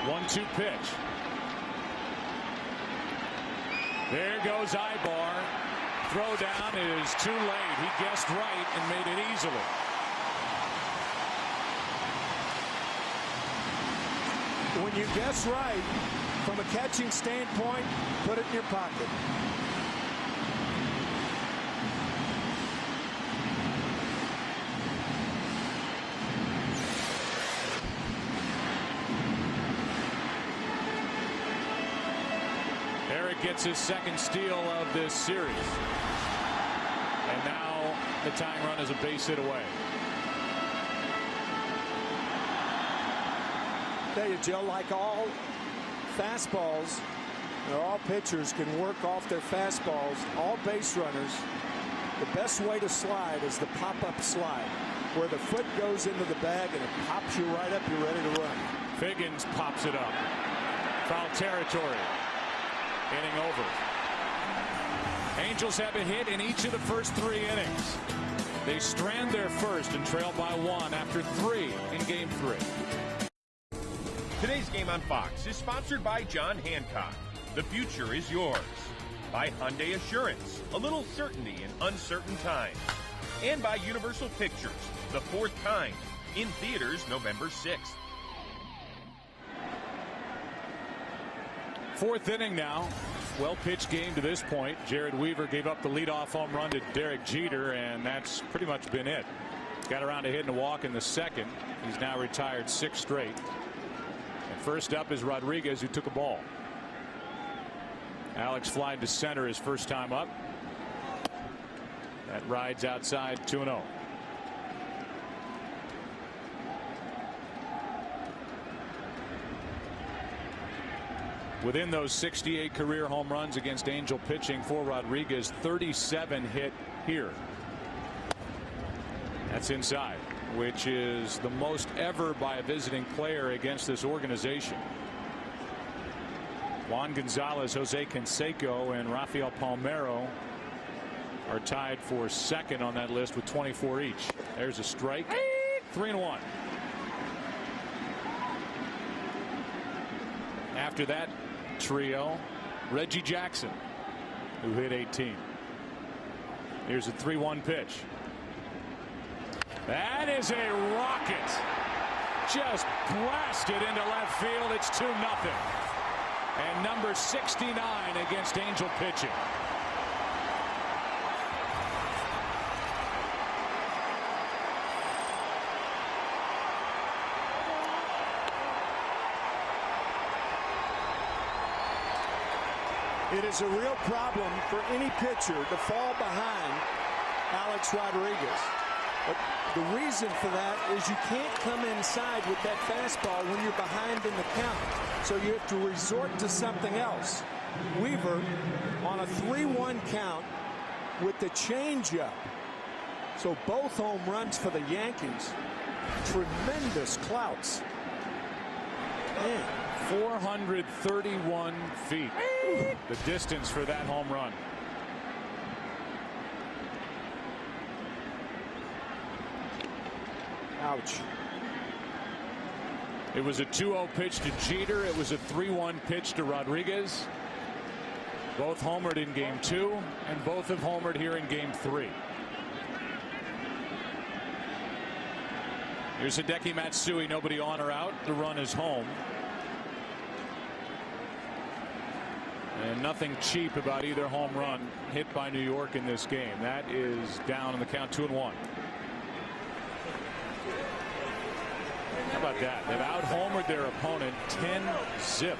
1-2 pitch. There goes Ibar. Throw down is too late. He guessed right and made it easily. When you guess right, from a catching standpoint, put it in your pocket. Eric gets his second steal of this series. And now the tying run is a base hit away. Tell you, Joe, like all fastballs, all pitchers can work off their fastballs. All base runners, the best way to slide is the pop-up slide, where the foot goes into the bag and it pops you right up. You're ready to run. Figgins pops it up. Foul territory. Inning over. Angels have a hit in each of the first 3 innings. They strand their first and trail by 1 after 3 in game 3. Today's game on Fox is sponsored by John Hancock. The future is yours. By Hyundai Assurance, a little certainty in uncertain times. And by Universal Pictures, The Fourth Kind, in theaters November 6th. 4th inning now. Well-pitched game to this point. Jared Weaver gave up the leadoff home run to Derek Jeter, and that's pretty much been it. Got around to hitting a walk in the second. He's now retired 6 straight. And first up is Rodriguez, who took a ball. Alcs flying to center his first time up. That rides outside 2-0. Within those 68 career home runs against Angel pitching for Rodriguez, 37 hit here. That's inside, which is the most ever by a visiting player against this organization. Juan Gonzalez, Jose Canseco, and Rafael Palmeiro are tied for second on that list with 24 each. There's a strike. 3-1. After that trio, Reggie Jackson, who hit 18. Here's a 3-1 pitch. That is a rocket. just blasted into left field. It's 2-0. And number 69 against Angel pitching. It is a real problem for any pitcher to fall behind Alex Rodriguez. But the reason for that is you can't come inside with that fastball when you're behind in the count. So you have to resort to something else. Weaver on a 3-1 count with the changeup. So both home runs for the Yankees. Tremendous clouts. Man. 431 feet. The distance for that home run. Ouch. It was a 2-0 pitch to Jeter. It was a 3-1 pitch to Rodriguez. Both homered in game 2, and both have homered here in game 3. Here's Hideki Matsui, nobody on or out. The run is home. And nothing cheap about either home run hit by New York in this game. That is down in the count, 2-1. How about that? They've out-homered their opponent 10-0.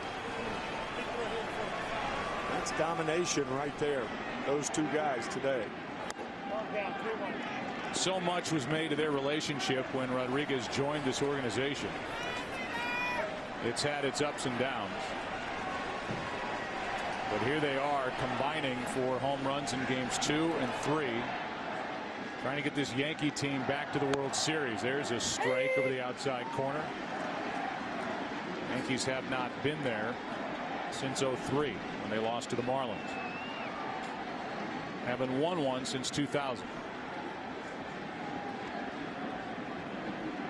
That's domination right there. Those two guys today. So much was made of their relationship when Rodriguez joined this organization. It's had its ups and downs. But here they are combining for home runs in games 2 and 3. Trying to get this Yankee team back to the World Series. There's a strike over the outside corner. Yankees have not been there since 03 when they lost to the Marlins. Haven't won one since 2000.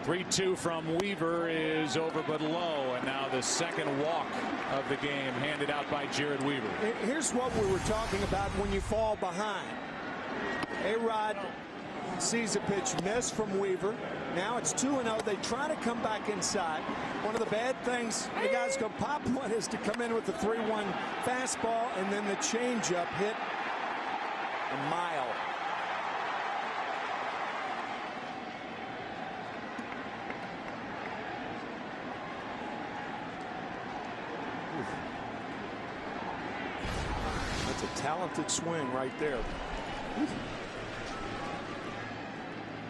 3-2 from Weaver is over but low, and now the second walk of the game handed out by Jared Weaver. Here's what we were talking about when you fall behind. A-Rod sees a pitch miss from Weaver. Now it's 2-0. They try to come back inside. One of the bad things the guy's going to pop one is to come in with the 3-1 fastball, and then the changeup hit a mile. That's a talented swing right there.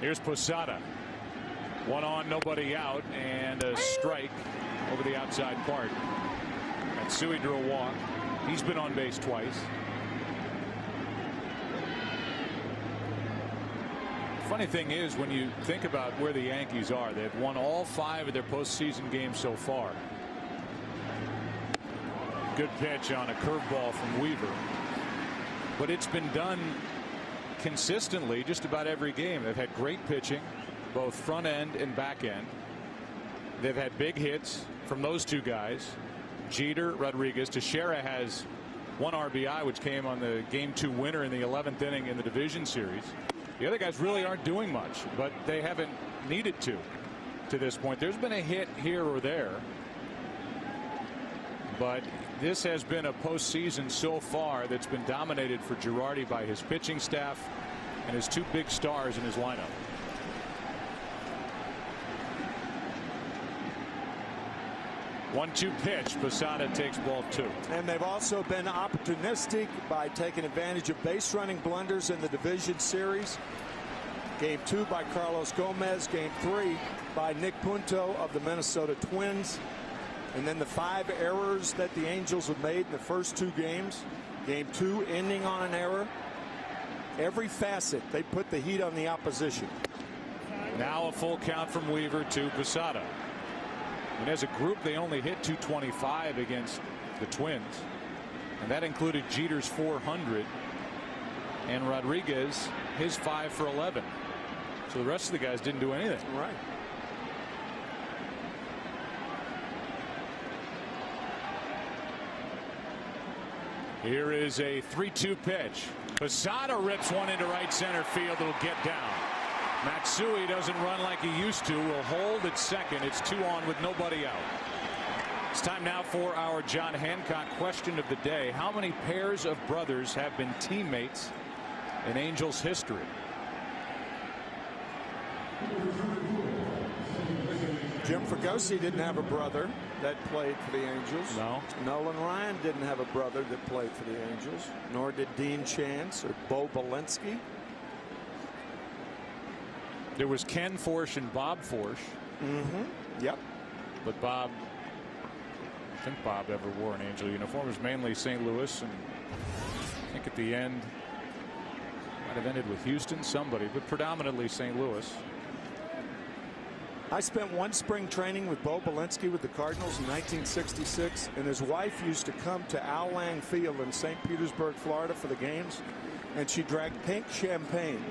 Here's Posada. One on, nobody out, and a strike over the outside part. Matsui drew a walk. He's been on base twice. Funny thing is, when you think about where the Yankees are, they've won all 5 of their postseason games so far. Good pitch on a curveball from Weaver. But it's been done consistently just about every game. They've had great pitching, both front end and back end. They've had big hits from those two guys, Jeter, Rodriguez. Teixeira has 1 RBI, which came on the game 2 winner in the 11th inning in the division series. The other guys really aren't doing much, but they haven't needed to this point. There's been a hit here or there, but this has been a postseason so far that's been dominated for Girardi by his pitching staff and his 2 big stars in his lineup. One-two pitch. Posada takes ball 2. And they've also been opportunistic by taking advantage of base running blunders in the division series. Game 2 by Carlos Gomez. Game 3 by Nick Punto of the Minnesota Twins. And then the 5 errors that the Angels have made in the first 2 games. Game 2 ending on an error. Every facet, they put the heat on the opposition. Now a full count from Weaver to Posada. And as a group, they only hit .225 against the Twins. And that included Jeter's 400 and Rodriguez his 5 for 11. So the rest of the guys didn't do anything. Right. Here is a 3-2 pitch. Posada rips one into right center field. It'll get down. Matsui doesn't run like he used to. Will hold at second. It's 2 on with nobody out. It's time now for our John Hancock question of the day. How many pairs of brothers have been teammates in Angels history? Jim Fregosi didn't have a brother that played for the Angels. No. Nolan Ryan didn't have a brother that played for the Angels. Nor did Dean Chance or Bo Bolensky. There was Ken Forsch and Bob Forsch. Yep. But Bob, I think Bob ever wore an Angel uniform. It was mainly St. Louis, and I think at the end might have ended with Houston, somebody, but predominantly St. Louis. I spent one spring training with Bo Bolensky with the Cardinals in 1966, and his wife used to come to Al Lang Field in St. Petersburg, Florida for the games, and she drank pink champagne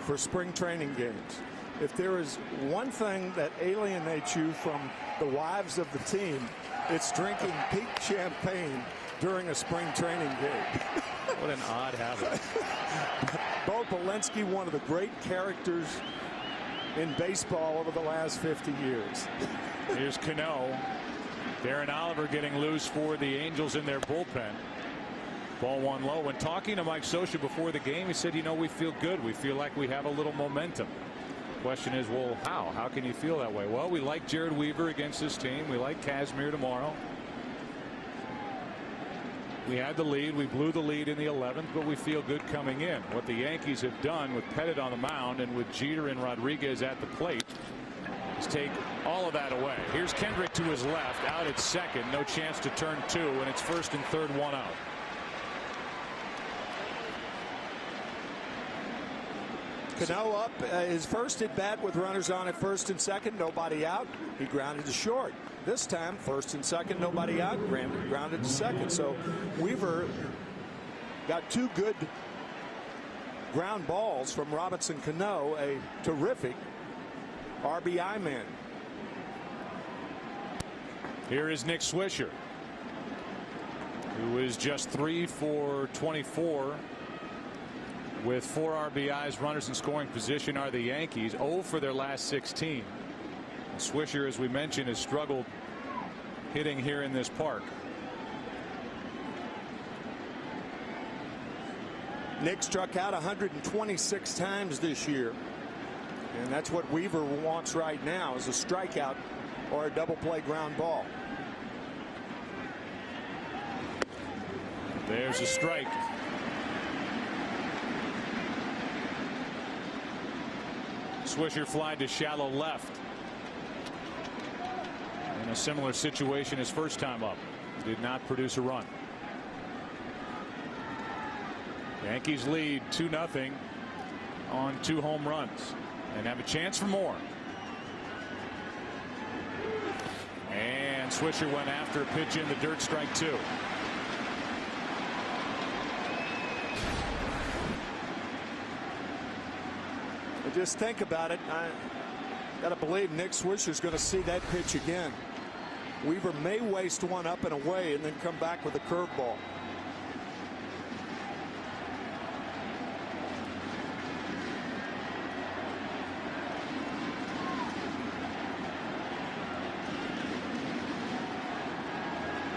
for spring training games. If there is one thing that alienates you from the wives of the team, it's drinking pink champagne during a spring training game. What an odd habit. Bo Bolensky, one of the great characters in baseball over the last 50 years. Here's Cano. Darren Oliver getting loose for the Angels in their bullpen. Ball 1 low. When talking to Mike Scioscia before the game, he said, you know, we feel good. We feel like we have a little momentum. Question is, well, how? How can you feel that way? Well, we like Jared Weaver against this team. We like Kazmir tomorrow. We had the lead. We blew the lead in the 11th, but we feel good coming in. What the Yankees have done with Pettit on the mound and with Jeter and Rodriguez at the plate is take all of that away. Here's Kendrick to his left, out at second. No chance to turn 2, and it's first and third, 1 out. Cano up his first at bat with runners on at first and second, nobody out. He grounded to short. This time, first and second, nobody out. Grounded to second. So Weaver got 2 good ground balls from Robinson Cano, a terrific RBI man. Here is Nick Swisher, who is just 3 for 24. With 4 RBIs, runners in scoring position are the Yankees. 0 for their last 16. Swisher, as we mentioned, has struggled hitting here in this park. Nick struck out 126 times this year, and that's what Weaver wants right now, is a strikeout or a double play ground ball. There's a strike. Swisher fly to shallow left. In a similar situation his first time up. Did not produce a run. Yankees lead 2-0 on 2 home runs and have a chance for more. And Swisher went after a pitch in the dirt, strike 2. Just think about it. I got to believe Nick Swisher's going to see that pitch again. Weaver may waste one up and away and then come back with a curveball.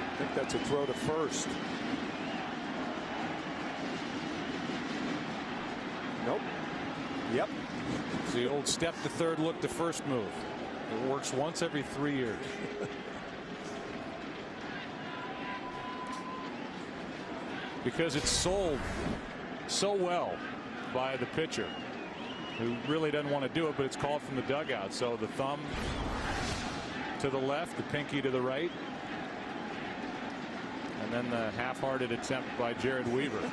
I think that's a throw to first. Nope. Yep. It's the old step to third, look to first move. It works once every 3 years. Because it's sold so well by the pitcher, who really doesn't want to do it, but it's called from the dugout. So the thumb to the left, the pinky to the right, and then the half-hearted attempt by Jared Weaver.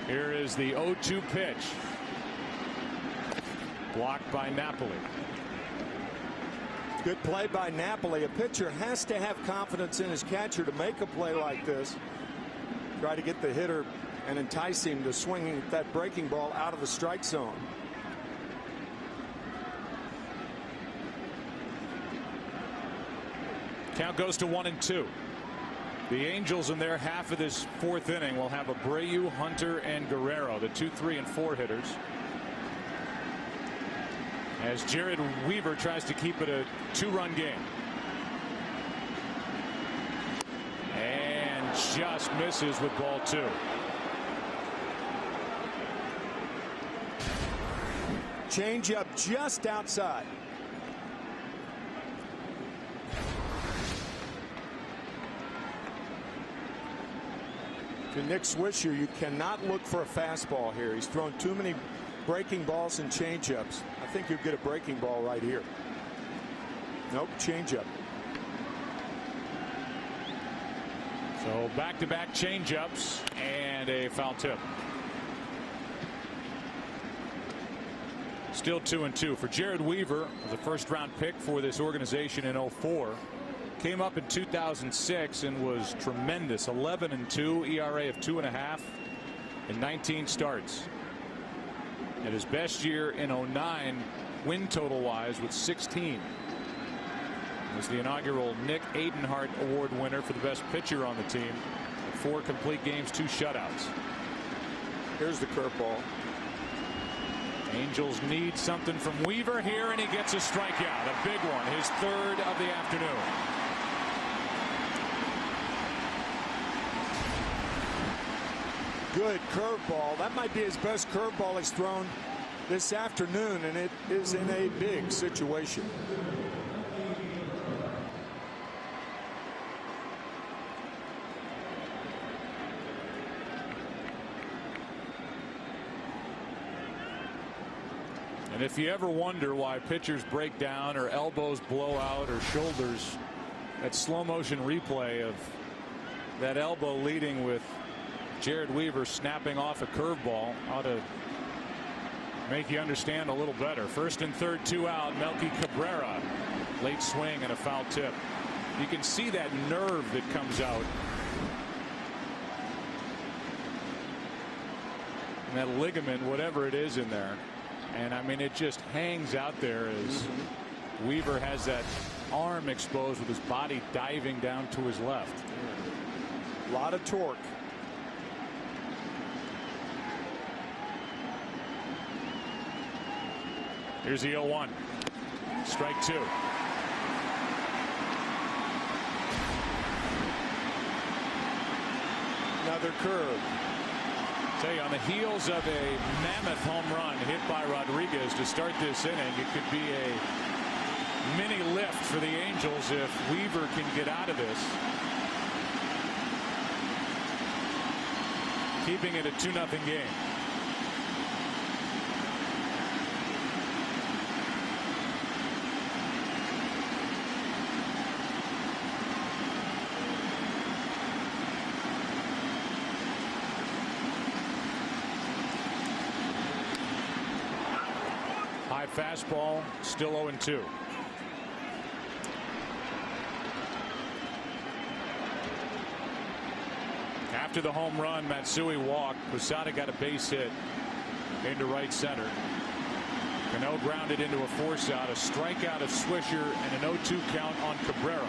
Here is the 0-2 pitch. Blocked by Napoli. Good play by Napoli. A pitcher has to have confidence in his catcher to make a play like this. Try to get the hitter and entice him to swing that breaking ball out of the strike zone. Count goes to 1-2. The Angels in their half of this 4th inning will have Abreu, Hunter, and Guerrero, the 2, 3, and 4 hitters. as Jared Weaver tries to keep it a 2-run game. And just misses with ball 2. Change up just outside. To Nick Swisher, you cannot look for a fastball here. He's thrown too many breaking balls and changeups. I think you'll get a breaking ball right here. Nope, changeup. So back-to-back changeups and a foul tip. Still 2-2 for Jared Weaver, the first-round pick for this organization in 04. Came up in 2006 and was tremendous. 11-2, ERA of 2.5 in 19 starts. And his best year in 09, win total-wise, with 16. Was the inaugural Nick Adenhart Award winner for the best pitcher on the team. 4 complete games, 2 shutouts. Here's the curveball. Angels need something from Weaver here, and he gets a strikeout, a big one, his 3rd of the afternoon. Good curveball. That might be his best curveball he's thrown this afternoon, and it is in a big situation. And if you ever wonder why pitchers break down or elbows blow out or shoulders, that slow motion replay of that elbow leading with Jared Weaver snapping off a curveball ought to make you understand a little better. 1st and 3rd, 2 out. Melky Cabrera, late swing and a foul tip. You can see that nerve that comes out. And that ligament, whatever it is in there. And I mean, it just hangs out there as Weaver has that arm exposed with his body diving down to his left. A lot of torque. Here's the 0-1. Strike 2. Another curve. Tell you, on the heels of a mammoth home run hit by Rodriguez to start this inning, it could be a mini lift for the Angels if Weaver can get out of this. Keeping it a 2-0 game. High fastball, still 0-2. After the home run, Matsui walked. Posada got a base hit into right center. Cano grounded into a force out, a strikeout of Swisher, and an 0-2 count on Cabrera.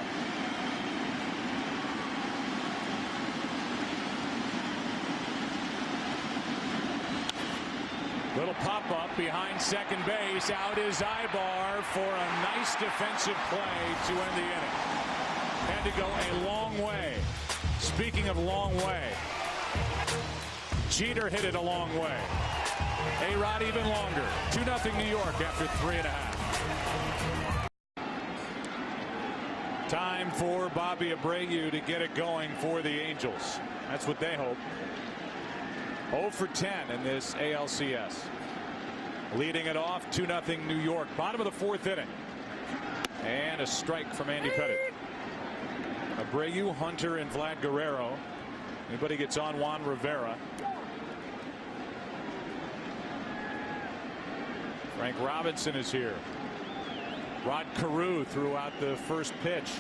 Little pop-up behind second base. Out is Ibar for a nice defensive play to end the inning. Had to go a long way. Speaking of long way, Jeter hit it a long way. A-Rod even longer. 2-0 New York after 3.5. Time for Bobby Abreu to get it going for the Angels. That's what they hope. 0 for 10 in this ALCS. Leading it off, 2-0 New York. Bottom of the 4th inning. And a strike from Andy Pettitte. Abreu, Hunter, and Vlad Guerrero. Anybody gets on Juan Rivera. Frank Robinson is here. Rod Carew threw out the first pitch.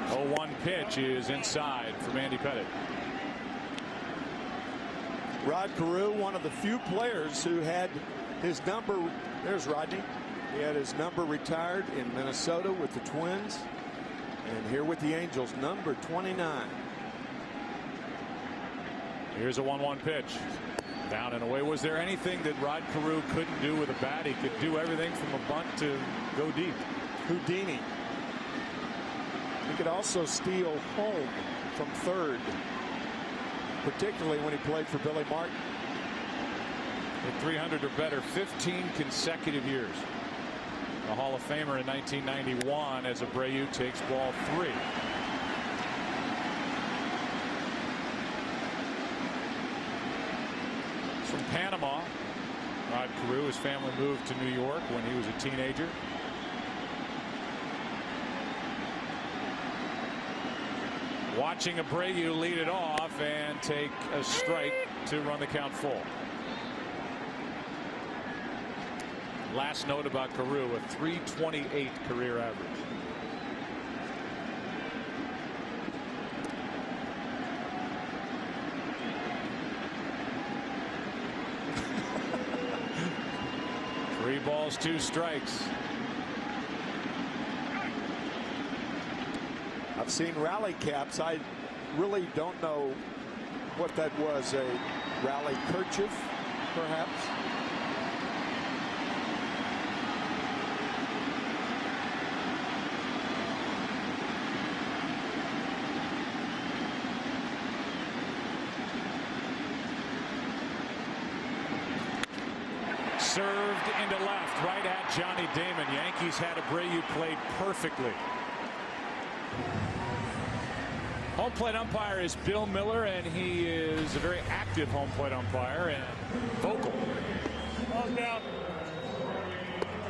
0-1 pitch is inside from Andy Pettitte. Rod Carew, one of the few players who had his number. There's Rodney. He had his number retired in Minnesota with the Twins. And here with the Angels, number 29. Here's a 1-1 pitch. Down and away. Was there anything that Rod Carew couldn't do with a bat? He could do everything from a bunt to go deep. Houdini. He could also steal home from third, particularly when he played for Billy Martin. At 300 or better 15 consecutive years. A Hall of Famer in 1991 as Abreu takes ball 3. From Panama, Rod Carew, his family moved to New York when he was a teenager. Watching Abreu lead it off and take a strike to run the count full. Last note about Carew, a .328 career average. Three balls, 2 strikes. I've seen rally caps. I really don't know what that was. A rally kerchief, perhaps. Served into left, right at Johnny Damon. Yankees had Abreu played perfectly. Home plate umpire is Bill Miller, and he is a very active home plate umpire and vocal. Ball's down.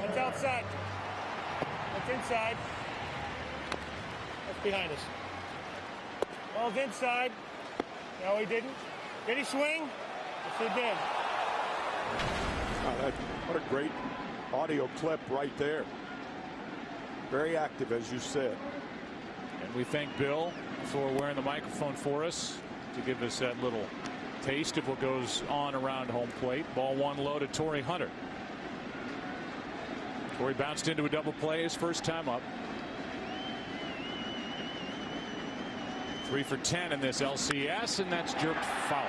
That's outside. That's inside. That's behind us. Ball's inside. No, he didn't. Did he swing? Yes, he did. What a great audio clip right there. Very active, as you said. And we thank Bill for wearing the microphone for us to give us that little taste of what goes on around home plate. Ball 1 low to Torrey Hunter. Torrey bounced into a double play his first time up. 3 for 10 in this LCS, and that's jerked foul.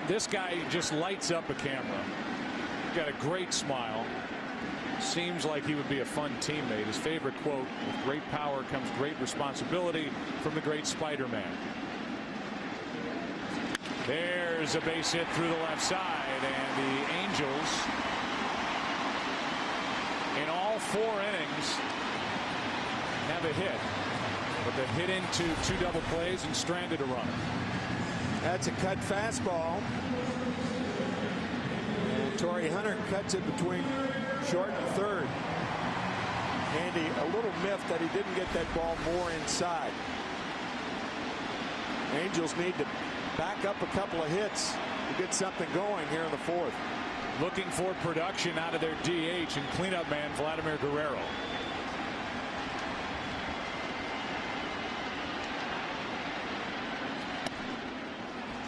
This guy just lights up a camera. Got a great smile. Seems like he would be a fun teammate. His favorite quote: "With great power comes great responsibility," from the great Spider-Man. There's a base hit through the left side, and the Angels, in all 4 innings, have a hit. But they hit into 2 double plays and stranded a runner. That's a cut fastball. And Torrey Hunter cuts it between short and third. Andy, a little miffed that he didn't get that ball more inside. Angels need to back up a couple of hits to get something going here in the 4th. Looking for production out of their DH and cleanup man Vladimir Guerrero.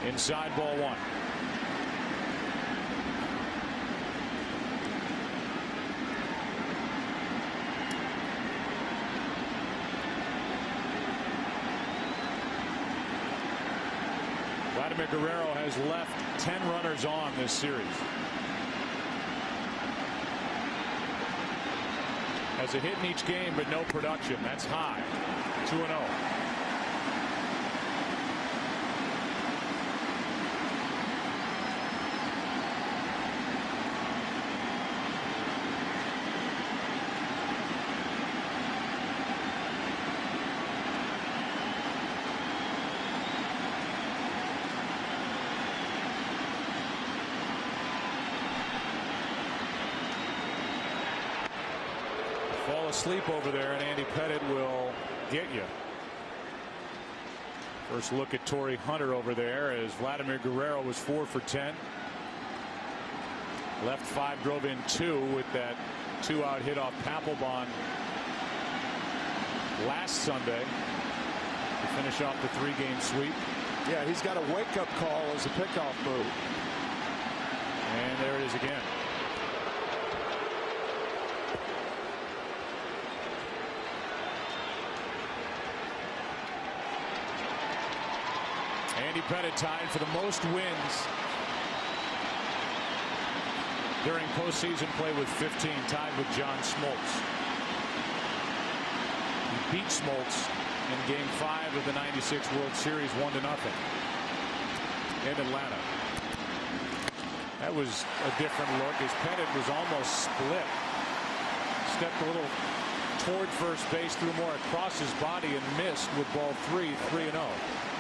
Inside, ball 1. Vladimir Guerrero has left 10 runners on this series. Has a hit in each game, but no production. That's high. 2-0. Fall asleep over there, and Andy Pettit will get you. First look at Torrey Hunter over there as Vladimir Guerrero was 4 for 10. Left 5, drove in 2 with that 2-out hit off Papelbon last Sunday to finish off the 3-game sweep. Yeah, he's got a wake-up call as a pickoff move. And there it is again. Andy Pettitte tied for the most wins during postseason play with 15, tied with John Smoltz. He beat Smoltz in Game 5 of the '96 World Series 1-0 in Atlanta. That was a different look as Pettitte was almost split. Stepped a little toward first base, threw more across his body and missed with ball 3, 3-0.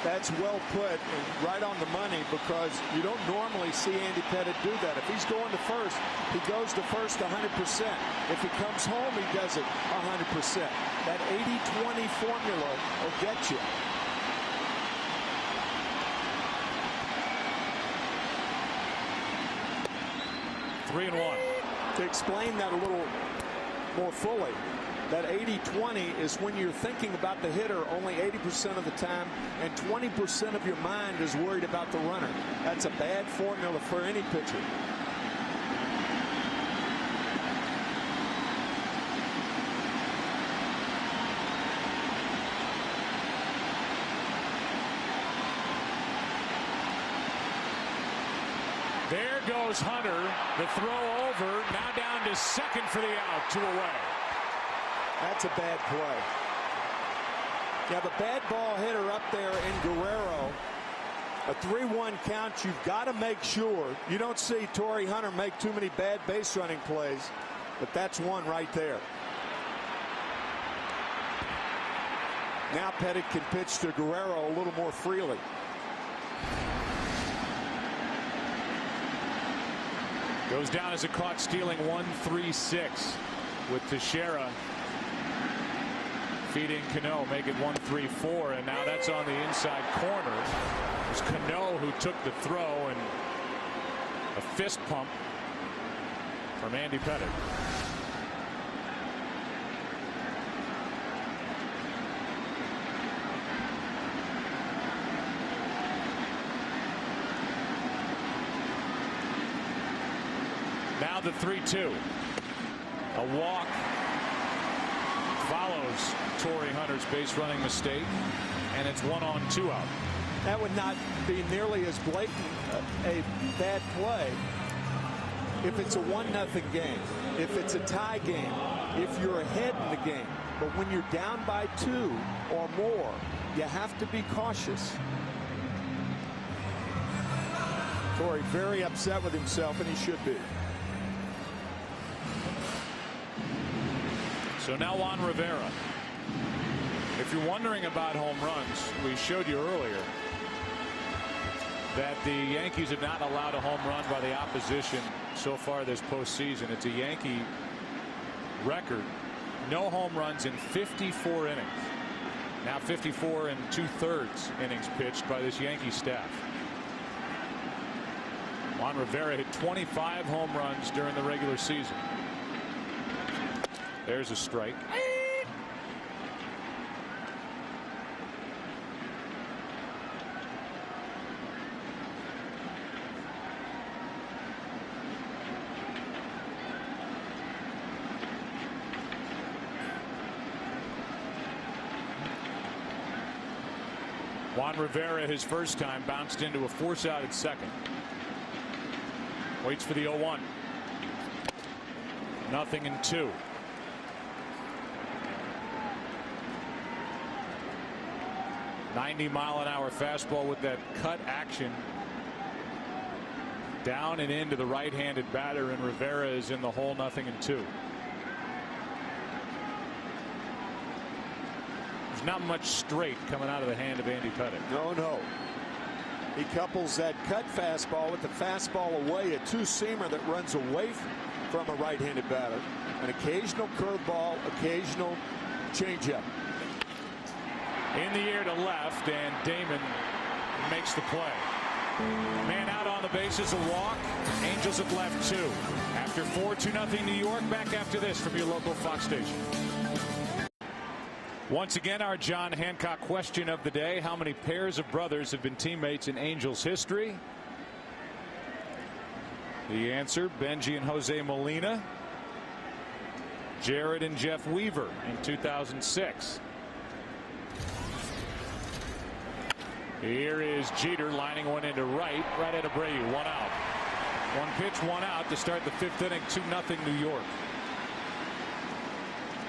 That's well put and right on the money, because you don't normally see Andy Pettitte do that. If he's going to first, he goes to first 100%. If he comes home, he does it 100%. That 80-20 formula will get you. Three and one. To explain that a little more fully, that 80-20 is when you're thinking about the hitter only 80% of the time, and 20% of your mind is worried about the runner. That's a bad formula for any pitcher. There goes Hunter. The throw over. Now down to second for the out. 2 away. That's a bad play. You have a bad ball hitter up there in Guerrero. A 3-1 count. You've got to make sure you don't see Torrey Hunter make too many bad base running plays, but that's one right there. Now Pettitte can pitch to Guerrero a little more freely. Goes down as a caught stealing 1-3-6 with Teixeira feeding Cano, make it 1-3-4, and now that's on the inside corner. It's Cano who took the throw, and a fist pump from Andy Pettitte. Now the 3-2. A walk follows Torrey Hunter's base running mistake, and it's 1-on-2 out. That would not be nearly as blatant a bad play if it's a 1-0 game, if it's a tie game, if you're ahead in the game. But when you're down by 2 or more, you have to be cautious. Torrey very upset with himself, and he should be. So now Juan Rivera. If you're wondering about home runs, we showed you earlier that the Yankees have not allowed a home run by the opposition so far this postseason. It's a Yankee record. No home runs in 54 innings. Now 54 2/3 innings pitched by this Yankee staff. Juan Rivera hit 25 home runs during the regular season. There's a strike. Juan Rivera, his first time, bounced into a force out at second. Waits for the 0-1. 0-2. .90-mile-an-hour fastball with that cut action down and into the right-handed batter, and Rivera is in the hole. 0-2. There's not much straight coming out of the hand of Andy Pettitte. No. He couples that cut fastball with the fastball away, a two-seamer that runs away from a right-handed batter, an occasional curveball, occasional changeup. In the air to left, and Damon makes the play. Man out on the bases, a walk. Angels have left 2. After 4-2-0 New York. Back after this from your local Fox station. Once again, our John Hancock question of the day: how many pairs of brothers have been teammates in Angels history? The answer: Benji and Jose Molina, Jared and Jeff Weaver in 2006. Here is Jeter lining one into right at Abreu. 1 out. 1 pitch, 1 out to start the 5th inning. 2-0 New York.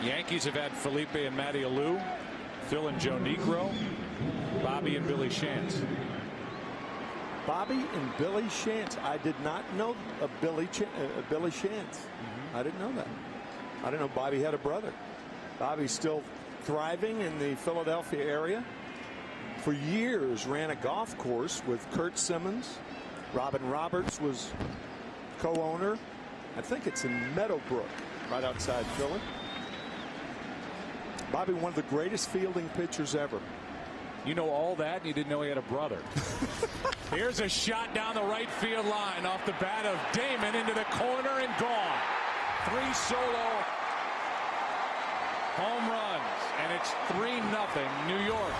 Yankees have had Felipe and Matty Alou, Phil and Joe Negro, Bobby and Billy Shantz. Bobby and Billy Shantz. I did not know of Billy Shantz. I didn't know that. I didn't know Bobby had a brother. Bobby's still thriving in the Philadelphia area. For years ran a golf course with Kurt Simmons. Robin Roberts was co-owner. I think it's in Meadowbrook, right outside Philly. Bobby, one of the greatest fielding pitchers ever. You know all that, and you didn't know he had a brother. Here's a shot down the right field line off the bat of Damon into the corner and gone. 3 solo home runs, and it's 3-0 New York.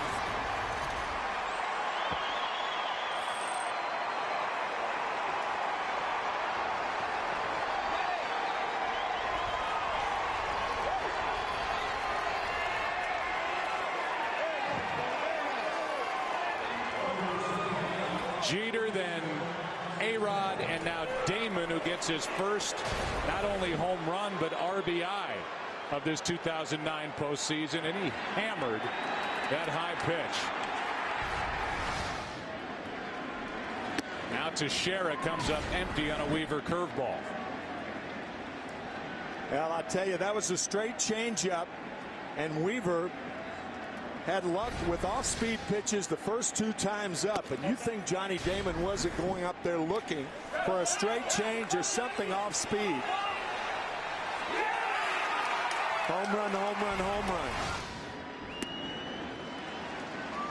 Jeter, then A-Rod, and now Damon, who gets his first not only home run but RBI of this 2009 postseason, and he hammered that high pitch. Now Teixeira comes up empty on a Weaver curveball. Well, I'll tell you, that was a straight changeup, and Weaver had luck with off-speed pitches the first 2 times up, and you think Johnny Damon wasn't going up there looking for a straight change or something off-speed. Home run, home run, home run.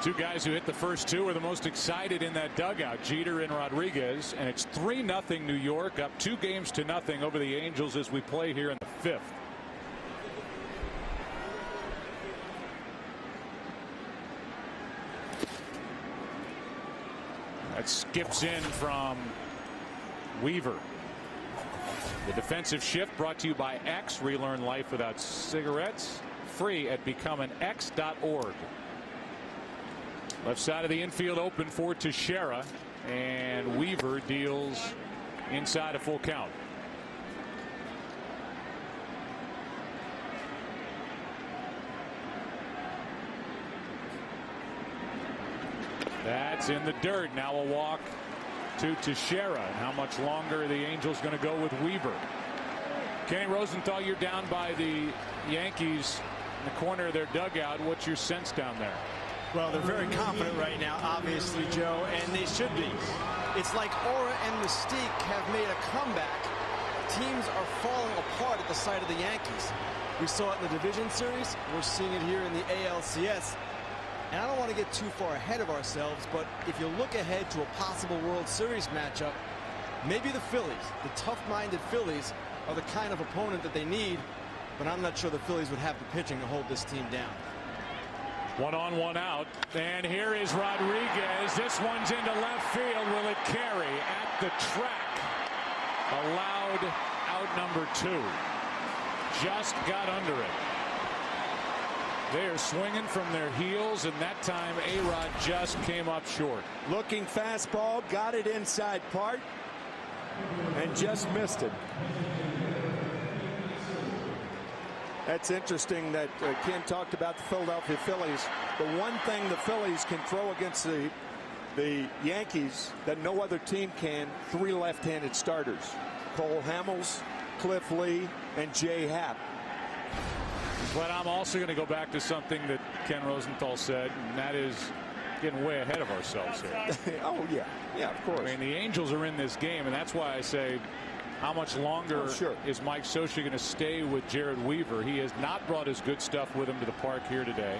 2 guys who hit the first 2 are the most excited in that dugout, Jeter and Rodriguez, and it's 3-0 New York, up 2 games to nothing over the Angels as we play here in the 5th. That skips in from Weaver. The defensive shift brought to you by X. Relearn life without cigarettes. Free at becomeanx.org. Left side of the infield open for Teixeira, and Weaver deals inside a full count. That's in the dirt. Now a walk to Teixeira. And how much longer are the Angels going to go with Weaver? Kenny Rosenthal, you're down by the Yankees in the corner of their dugout. What's your sense down there? Well, they're very confident right now, obviously, Joe, and they should be. It's like aura and mystique have made a comeback. Teams are falling apart at the sight of the Yankees. We saw it in the division series. We're seeing it here in the ALCS. And I don't want to get too far ahead of ourselves, but if you look ahead to a possible World Series matchup, maybe the Phillies, the tough-minded Phillies, are the kind of opponent that they need, but I'm not sure the Phillies would have the pitching to hold this team down. 1 on, 1 out, and here is Rodriguez. This one's into left field. Will it carry at the track? Allowed out number 2. Just got under it. They are swinging from their heels, and that time A-Rod just came up short. Looking fastball, got it inside part, and just missed it. That's interesting that Ken talked about the Philadelphia Phillies. The one thing the Phillies can throw against the Yankees that no other team can, 3 left-handed starters. Cole Hamels, Cliff Lee, and Jay Happ. But I'm also going to go back to something that Ken Rosenthal said, and that is getting way ahead of ourselves here. Oh, yeah. Yeah, of course. I mean, the Angels are in this game, and that's why I say, how much longer is Mike Scioscia going to stay with Jared Weaver? He has not brought his good stuff with him to the park here today.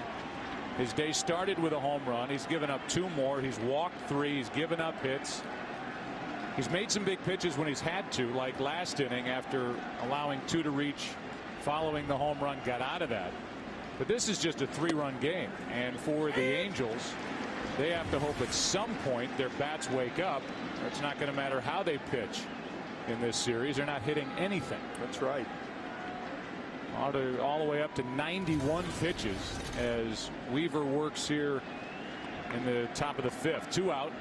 His day started with a home run. He's given up 2 more. He's walked 3. He's given up hits. He's made some big pitches when he's had to, like last inning after allowing 2 to reach following the home run, got out of that. But this is just a 3-run game, and for the Angels, they have to hope at some point their bats wake up. It's not going to matter how they pitch in this series. They're not hitting anything. That's right. All the way up to 91 pitches as Weaver works here in the top of the 5th. 2 out,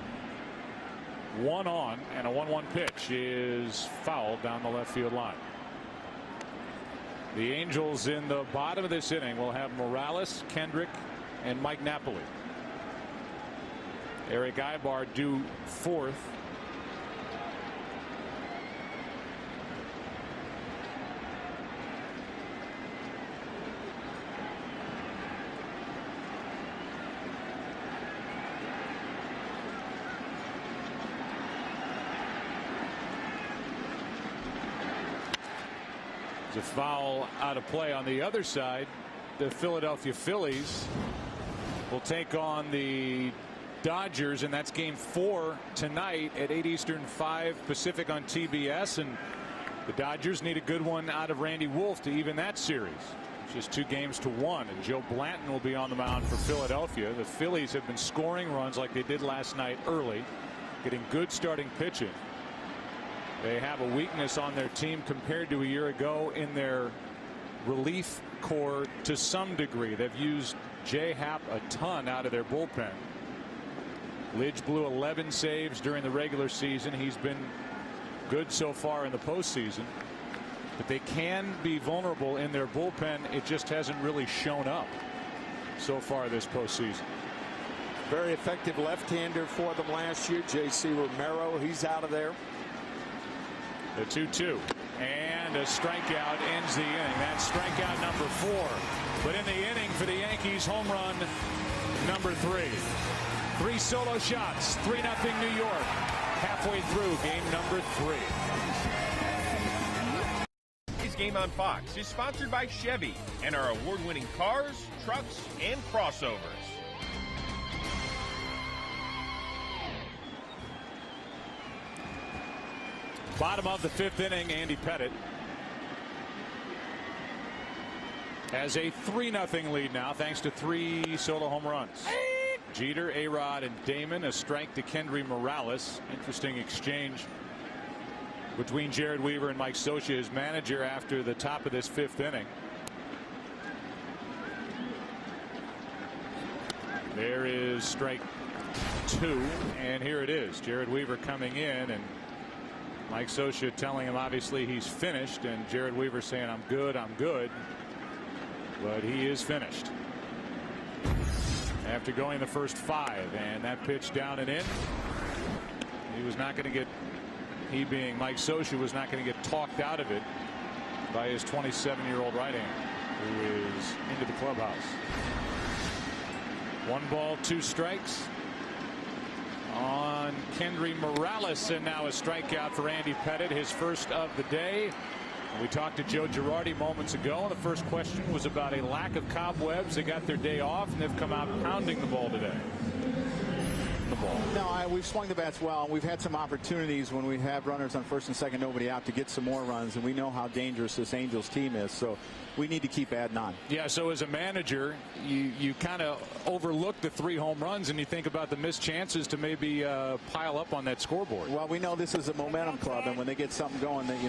1 on, and a 1-1 pitch is fouled down the left field line. The Angels in the bottom of this inning will have Morales, Kendrick, and Mike Napoli. Eric Ibar due 4th. A foul out of play. On the other side, the Philadelphia Phillies will take on the Dodgers, and that's game 4 tonight at 8 Eastern, 5 Pacific on TBS. And the Dodgers need a good one out of Randy Wolf to even that series. It's just 2 games to 1, and Joe Blanton will be on the mound for Philadelphia. The Phillies have been scoring runs like they did last night early, getting good starting pitching. They have a weakness on their team compared to a year ago in their relief corps to some degree. They've used Jay Happ a ton out of their bullpen. Lidge blew 11 saves during the regular season. He's been good so far in the postseason. But they can be vulnerable in their bullpen. It just hasn't really shown up so far this postseason. Very effective left-hander for them last year. J.C. Romero, he's out of there. The 2-2 and a strikeout ends the inning. That's strikeout number 4. But in the inning for the Yankees, home run number 3. 3 solo shots, 3-0 New York. Halfway through game number 3. Today's Game on Fox is sponsored by Chevy and our award-winning cars, trucks, and crossovers. Bottom of the 5th inning, Andy Pettitte has a 3-0 lead now thanks to 3 solo home runs. Jeter, A-Rod, and Damon. A strike to Kendry Morales. Interesting exchange between Jared Weaver and Mike Scioscia, his manager, after the top of this 5th inning. There is strike 2, and here it is. Jared Weaver coming in, and Mike Scioscia telling him obviously he's finished, and Jared Weaver saying I'm good, but he is finished after going the first 5. And that pitch down and in. He was not going to get, he being Mike Scioscia, was not going to get talked out of it by his 27-year-old right hand who is into the clubhouse. 1 ball, 2 strikes on Kendry Morales, and now a strikeout for Andy Pettitte, his first of the day. We talked to Joe Girardi moments ago. The first question was about a lack of cobwebs. They got their day off, and they've come out pounding the ball today. No, we've swung the bats well. We've had some opportunities when we have runners on first and second, nobody out, to get some more runs, and we know how dangerous this Angels team is, so we need to keep adding on. Yeah, so as a manager, you kind of overlook the 3 home runs, and you think about the missed chances to maybe pile up on that scoreboard. Well, we know this is a momentum club, and when they get something going, that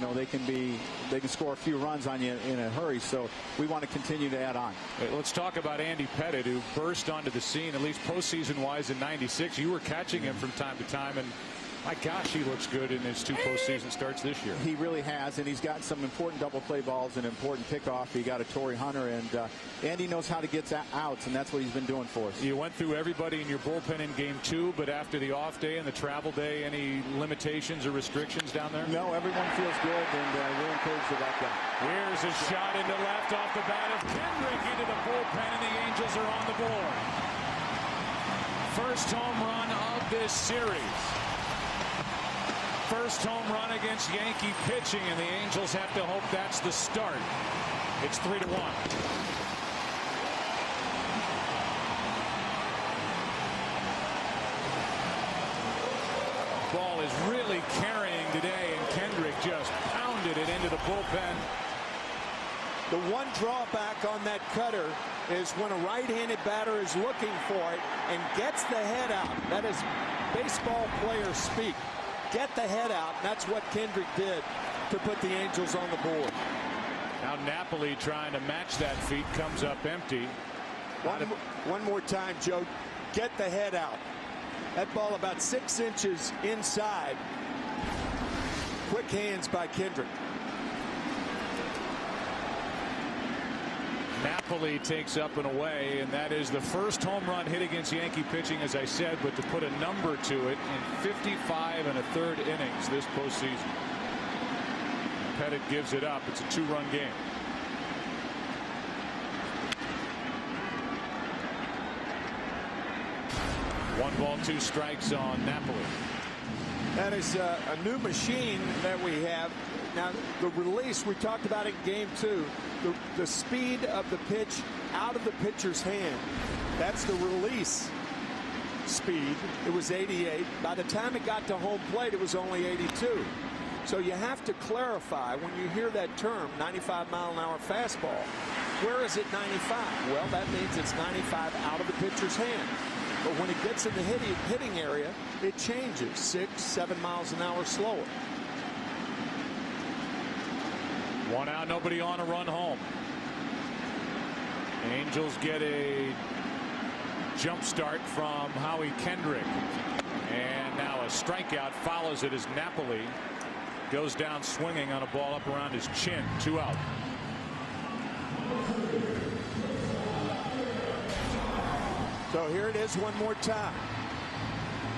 they can score a few runs on you in a hurry. So we want to continue to add on. Let's talk about Andy Pettitte, who burst onto the scene, at least postseason-wise, in '96. You were catching him from time to time, and my gosh, he looks good in his 2 postseason starts this year. He really has, and he's got some important double play balls and important pickoff. He got a Torrey Hunter, and Andy knows how to get outs, and that's what he's been doing for us. You went through everybody in your bullpen in game 2, but after the off day and the travel day, any limitations or restrictions down there? No, everyone feels good, and we're encouraged about that. Here's a shot into left off the bat of Kendrick into the bullpen, and the Angels are on the board. First home run of this series. First home run against Yankee pitching, and the Angels have to hope that's the start. It's 3-1. Ball is really carrying today, and Kendrick just pounded it into the bullpen. The one drawback on that cutter is when a right-handed batter is looking for it and gets the head out. That is baseball player speak. Get the head out, and that's what Kendrick did to put the Angels on the board. Now Napoli trying to match that feat, comes up empty. One more time, Joe. get the head out. That ball about 6 inches inside. Quick hands by Kendrick. Napoli takes up and away, and that is the first home run hit against Yankee pitching, as I said, but to put a number to it in 55 1/3 innings this postseason. Pettit gives it up. It's a 2-run game. One ball, 2 strikes on Napoli. That is a new machine that we have. Now, the release, we talked about it in game 2. The speed of the pitch out of the pitcher's hand. That's the release speed. It was 88. By the time it got to home plate, it was only 82. So you have to clarify when you hear that term, 95-mile-an-hour fastball. Where is it 95? Well, that means it's 95 out of the pitcher's hand. But when it gets in the hitting area, it changes 6, 7 miles an hour slower. 1 out, nobody on, a run home. Angels get a jump start from Howie Kendrick. And now a strikeout follows it as Napoli goes down swinging on a ball up around his chin. 2 out. So here it is one more time.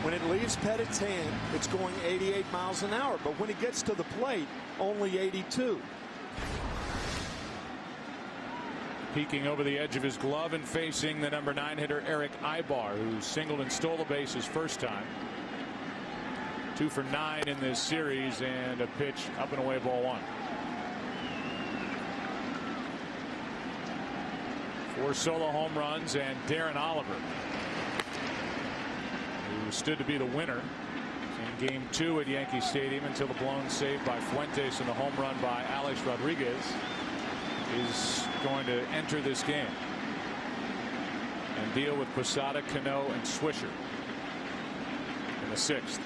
When it leaves Pettit's hand, it's going 88 miles an hour. But when it gets to the plate, only 82. Peeking over the edge of his glove and facing the number 9 hitter Eric Ibar, who singled and stole the base his first time. 2 for 9 in this series, and a pitch up and away, ball 1. 4 solo home runs, and Darren Oliver, who stood to be the winner in game 2 at Yankee Stadium until the blown save by Fuentes and the home run by Alex Rodriguez, is going to enter this game and deal with Posada, Cano, and Swisher in the 6th.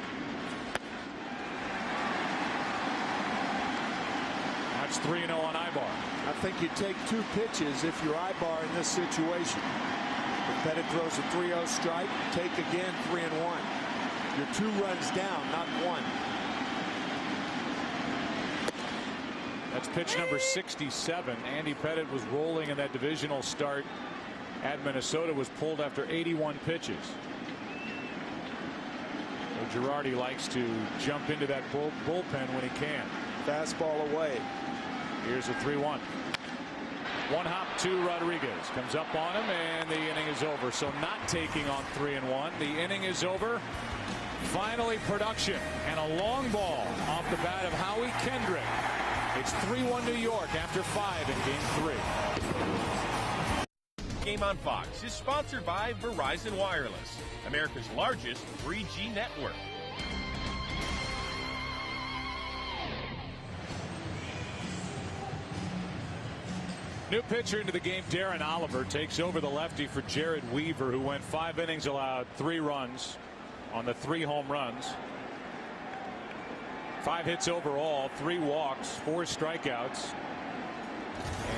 That's 3-0 on Ibar. I think you take 2 pitches if you're Ibar in this situation. If Pettit throws a 3-0 strike, take again 3-1. You're 2 runs down, not 1. That's pitch number 67. Andy Pettit was rolling in that divisional start at Minnesota, was pulled after 81 pitches. So Girardi likes to jump into that bullpen when he can. Fastball away. Here's a 3-1. 1 hop to Rodriguez. Comes up on him, and the inning is over. So not taking on 3-1. The inning is over. Finally production, and a long ball off the bat of Howie Kendrick. It's 3-1 New York after 5 in game 3. Game on Fox is sponsored by Verizon Wireless, America's largest 3G network. New pitcher into the game, Darren Oliver, takes over the lefty for Jared Weaver, who went 5 innings, allowed 3 runs on the 3 home runs. 5 hits overall, 3 walks, 4 strikeouts.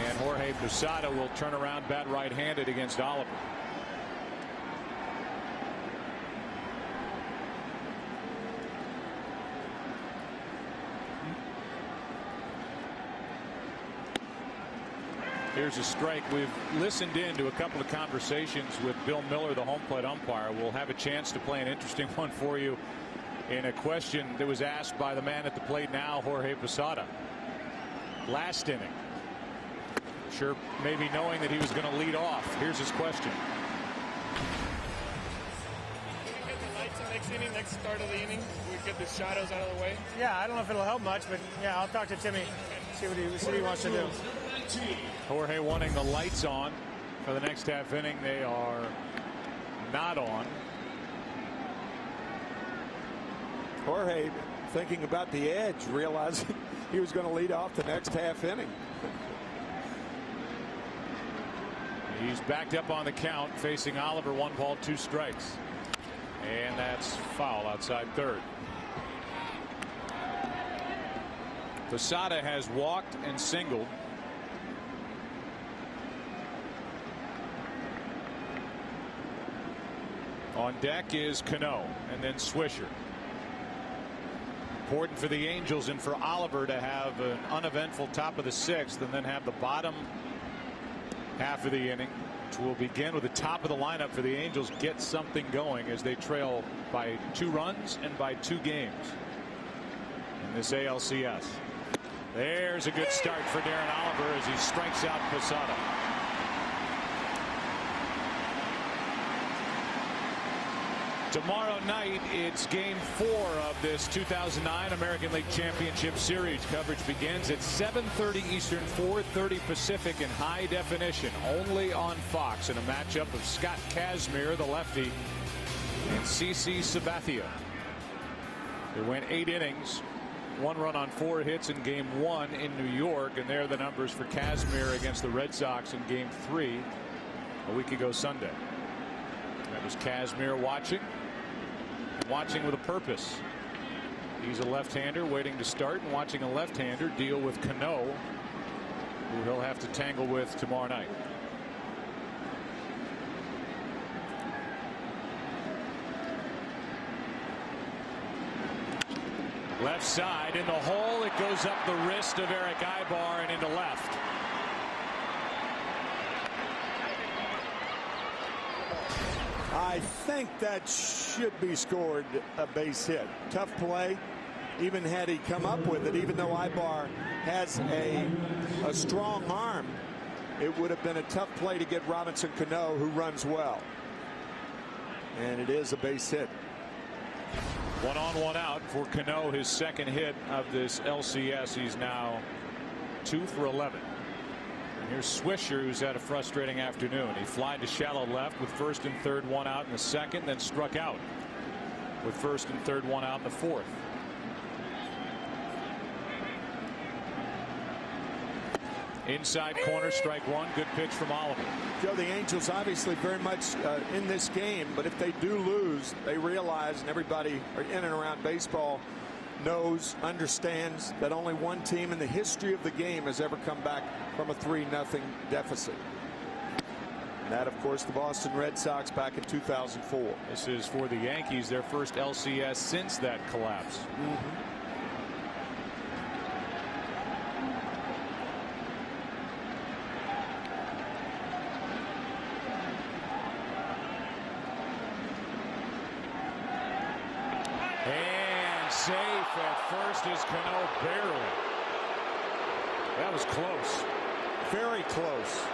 And Jorge Posada will turn around, bat right-handed against Oliver. Here's a strike. We've listened in to a couple of conversations with Bill Miller, the home plate umpire. We'll have a chance to play an interesting one for you in a question that was asked by the man at the plate now, Jorge Posada. Last inning. Sure, maybe knowing that he was going to lead off. Here's his question. Can we get the lights in next inning, next start of the inning? We get the shadows out of the way? Yeah, I don't know if it'll help much, but yeah, I'll talk to Timmy, see what he wants to do. Jorge wanting the lights on for the next half inning. They are not on. Jorge thinking about the edge, realizing he was going to lead off the next half inning. He's backed up on the count, facing Oliver. 1 ball, 2 strikes. And that's foul outside third. Posada has walked and singled. On deck is Cano and then Swisher. Important for the Angels and for Oliver to have an uneventful top of the 6th and then have the bottom half of the inning, which will begin with the top of the lineup for the Angels, get something going as they trail by 2 runs and by 2 games in this ALCS. There's a good start for Darren Oliver as he strikes out Posada. Tomorrow night, it's game 4 of this 2009 American League Championship Series. Coverage begins at 7:30 Eastern, 4:30 Pacific in high definition, only on Fox, in a matchup of Scott Kazmir, the lefty, and CC Sabathia. They went 8 innings, 1 run on 4 hits in game 1 in New York, and there are the numbers for Kazmir against the Red Sox in game 3 a week ago Sunday. That was Kazmir watching with a purpose. He's a left-hander waiting to start and watching a left-hander deal with Cano, who he'll have to tangle with tomorrow night. Left side in the hole. It goes up the wrist of Eric Ibar and into left. I think that should be scored a base hit. Tough play. Even had he come up with it, even though Ibar has a strong arm, it would have been a tough play to get Robinson Cano, who runs well. And it is a base hit. 1 on 1 out for Cano, his 2nd hit of this LCS. He's now 2 for 11. And here's Swisher, who's had a frustrating afternoon. He flied to shallow left with 1st and 3rd, 1 out in the 2nd, then struck out with 1st and 3rd, 1 out in the 4th. Inside corner, strike 1. Good pitch from Oliver. Joe, the Angels obviously very much in this game, but if they do lose, they realize, and everybody in and around baseball knows, understands, that only one team in the history of the game has ever come back from a 3-0 deficit. And that, of course, the Boston Red Sox back in 2004. This is for the Yankees, their first LCS since that collapse. Safe at first is Cano, barely. That was close. Very close.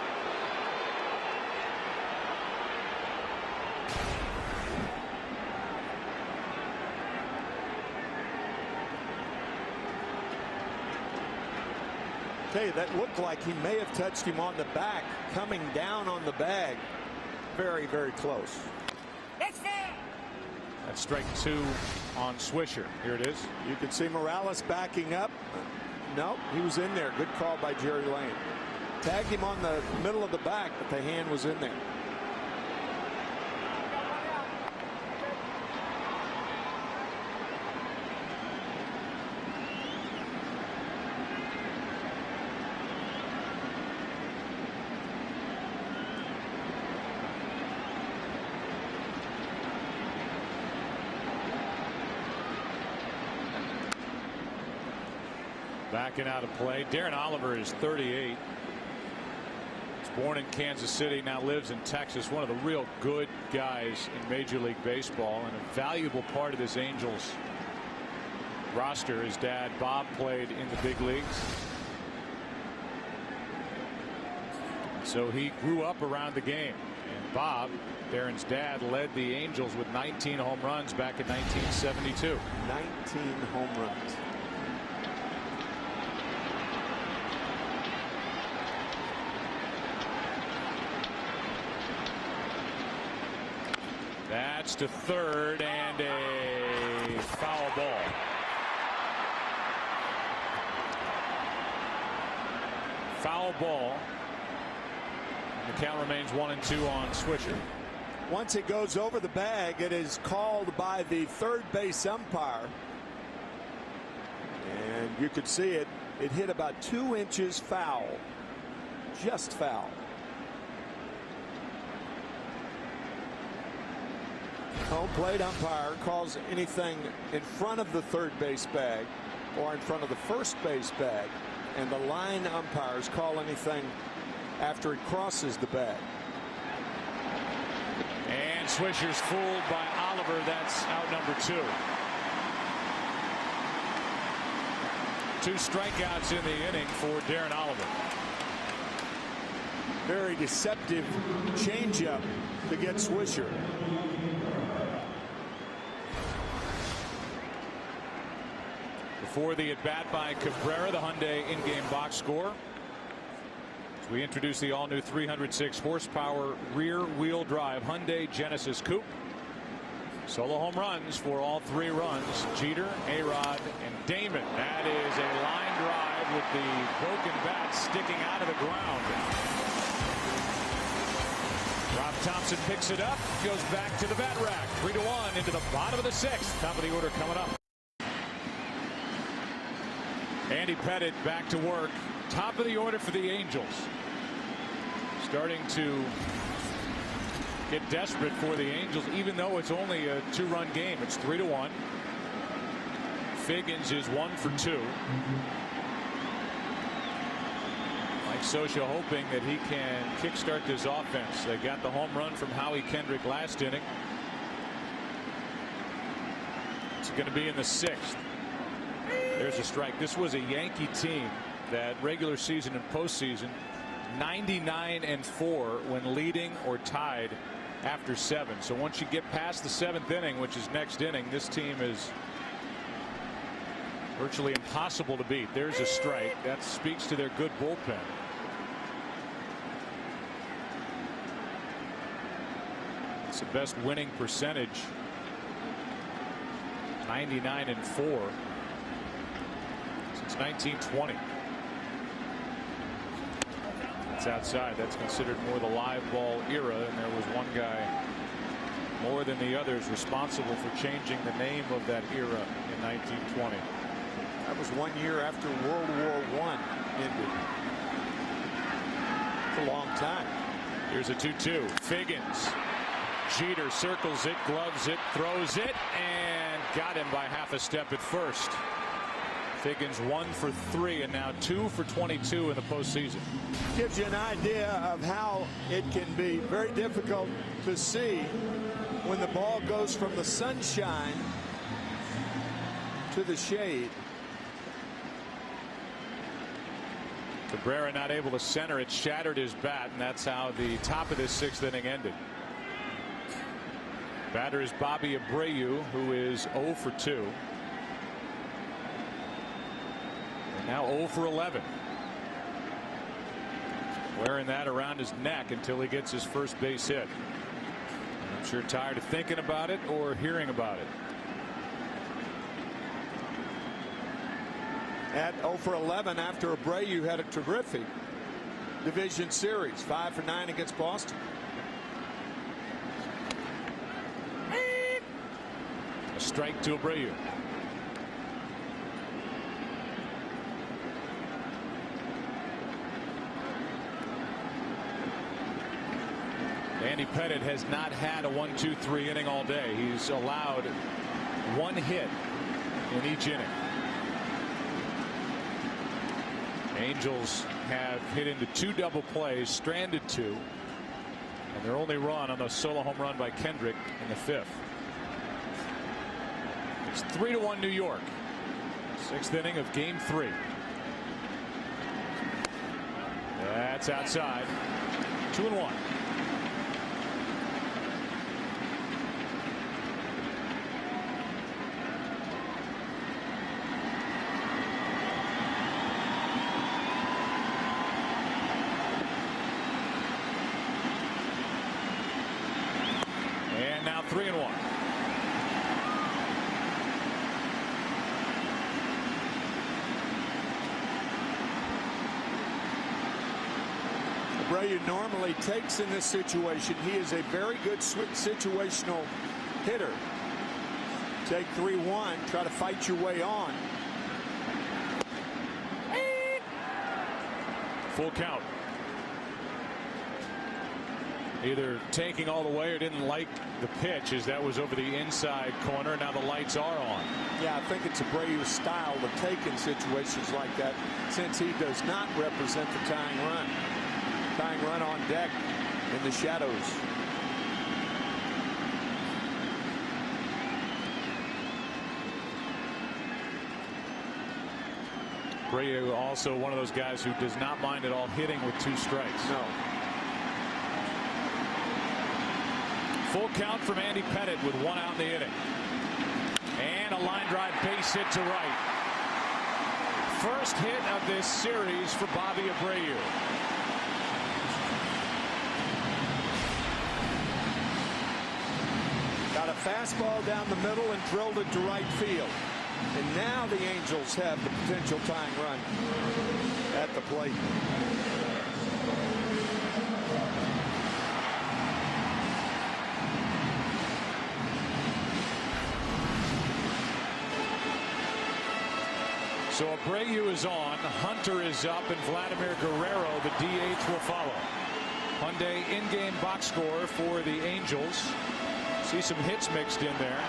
Tell you, that looked like he may have touched him on the back, coming down on the bag. Very, very close. That's strike 2 on Swisher. Here it is. You can see Morales backing up. No, he was in there. Good call by Jerry Lane. Tagged him on the middle of the back, but the hand was in there. Backing out of play. Darren Oliver is 38. He's born in Kansas City, now lives in Texas. One of the real good guys in Major League Baseball and a valuable part of this Angels roster. His dad, Bob, played in the big leagues. So he grew up around the game. And Bob, Darren's dad, led the Angels with 19 home runs back in 1972. 19 home runs. That's to third and a foul ball. Foul ball. And the count remains 1-2 on Swisher. Once it goes over the bag, it is called by the third base umpire. And you could see it. It hit about 2 inches foul. Just foul. Home plate umpire calls anything in front of the third base bag or in front of the first base bag, and the line umpires call anything after it crosses the bag. And Swisher's fooled by Oliver. That's out number 2. 2 strikeouts in the inning for Darren Oliver. Very deceptive changeup to get Swisher. Before the at-bat by Cabrera, the Hyundai in-game box score. As we introduce the all-new 306 horsepower rear-wheel drive Hyundai Genesis Coupe. Solo home runs for all 3 runs. Jeter, A-Rod, and Damon. That is a line drive with the broken bat sticking out of the ground. Rob Thompson picks it up, goes back to the bat rack. 3-1 into the bottom of the 6th. Top of the order coming up. Andy Pettitte back to work. Top of the order for the Angels. Starting to get desperate for the Angels, even though it's only a 2-run game. It's 3-1. Figgins is 1 for 2. Mike Scioscia hoping that he can kickstart this offense. They got the home run from Howie Kendrick last inning. It's going to be in the 6th. There's a strike. This was a Yankee team that regular season and postseason 99-4 when leading or tied after 7. So once you get past the 7th inning, which is next inning, this team is virtually impossible to beat. There's a strike. That speaks to their good bullpen. It's the best winning percentage. 99-4. 1920. It's outside. That's considered more the live ball era, and there was one guy more than the others responsible for changing the name of that era in 1920. That was 1 year after World War I ended. It's a long time. Here's a 2-2. Figgins. Jeter circles it, gloves it, throws it, and got him by half a step at first. Figgins 1 for 3 and now 2 for 22 in the postseason. Gives you an idea of how it can be very difficult to see when the ball goes from the sunshine to the shade. Cabrera not able to center it, shattered his bat, and that's how the top of this 6th inning ended. Batter is Bobby Abreu, who is 0 for 2. Now 0 for 11. Wearing that around his neck until he gets his first base hit. I'm sure tired of thinking about it or hearing about it. At 0 for 11 after Abreu had a terrific division series. 5 for 9 against Boston. A strike to Abreu. Andy Pettitte has not had a 1-2-3 inning all day. He's allowed 1 hit in each inning. Angels have hit into 2 double plays, stranded 2, and their only run on the solo home run by Kendrick in the 5th. It's 3-1 New York. 6th inning of game 3. That's outside. 2-1. And now 3-1. Abreu normally takes in this situation. He is a very good situational hitter. Take 3-1, try to fight your way on. Full count. either taking all the way or didn't like the pitch, as that was over the inside corner. Now the lights are on. Yeah, I think it's Abreu's style to take in situations like that, since he does not represent the tying run. Tying run on deck in the shadows. Abreu also one of those guys who does not mind at all hitting with 2 strikes. No. Full count from Andy Pettitte with 1 out in the inning. And a line drive base hit to right. First hit of this series for Bobby Abreu. Got a fastball down the middle and drilled it to right field. And now the Angels have the potential tying run at the plate. So Abreu is on, Hunter is up, and Vladimir Guerrero, the DH, will follow. Hyundai in-game box score for the Angels. See some hits mixed in there,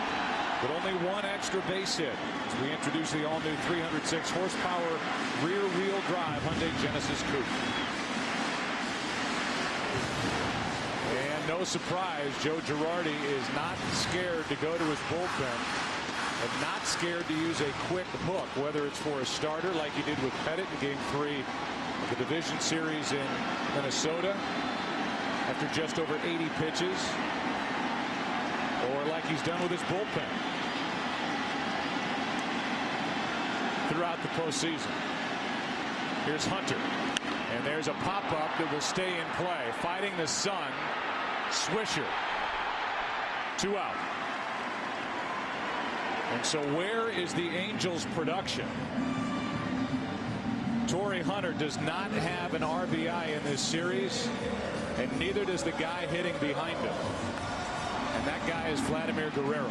but only 1 extra base hit as we introduce the all-new 306 horsepower rear-wheel drive Hyundai Genesis Coupe. And no surprise, Joe Girardi is not scared to go to his bullpen. And not scared to use a quick hook, whether it's for a starter like he did with Pettitte in Game 3 of the division series in Minnesota after just over 80 pitches, or like he's done with his bullpen throughout the postseason. Here's Hunter, and there's a pop-up that will stay in play. Fighting the sun, Swisher. 2 out. And so where is the Angels' production? Torrey Hunter does not have an RBI in this series, and neither does the guy hitting behind him. And that guy is Vladimir Guerrero.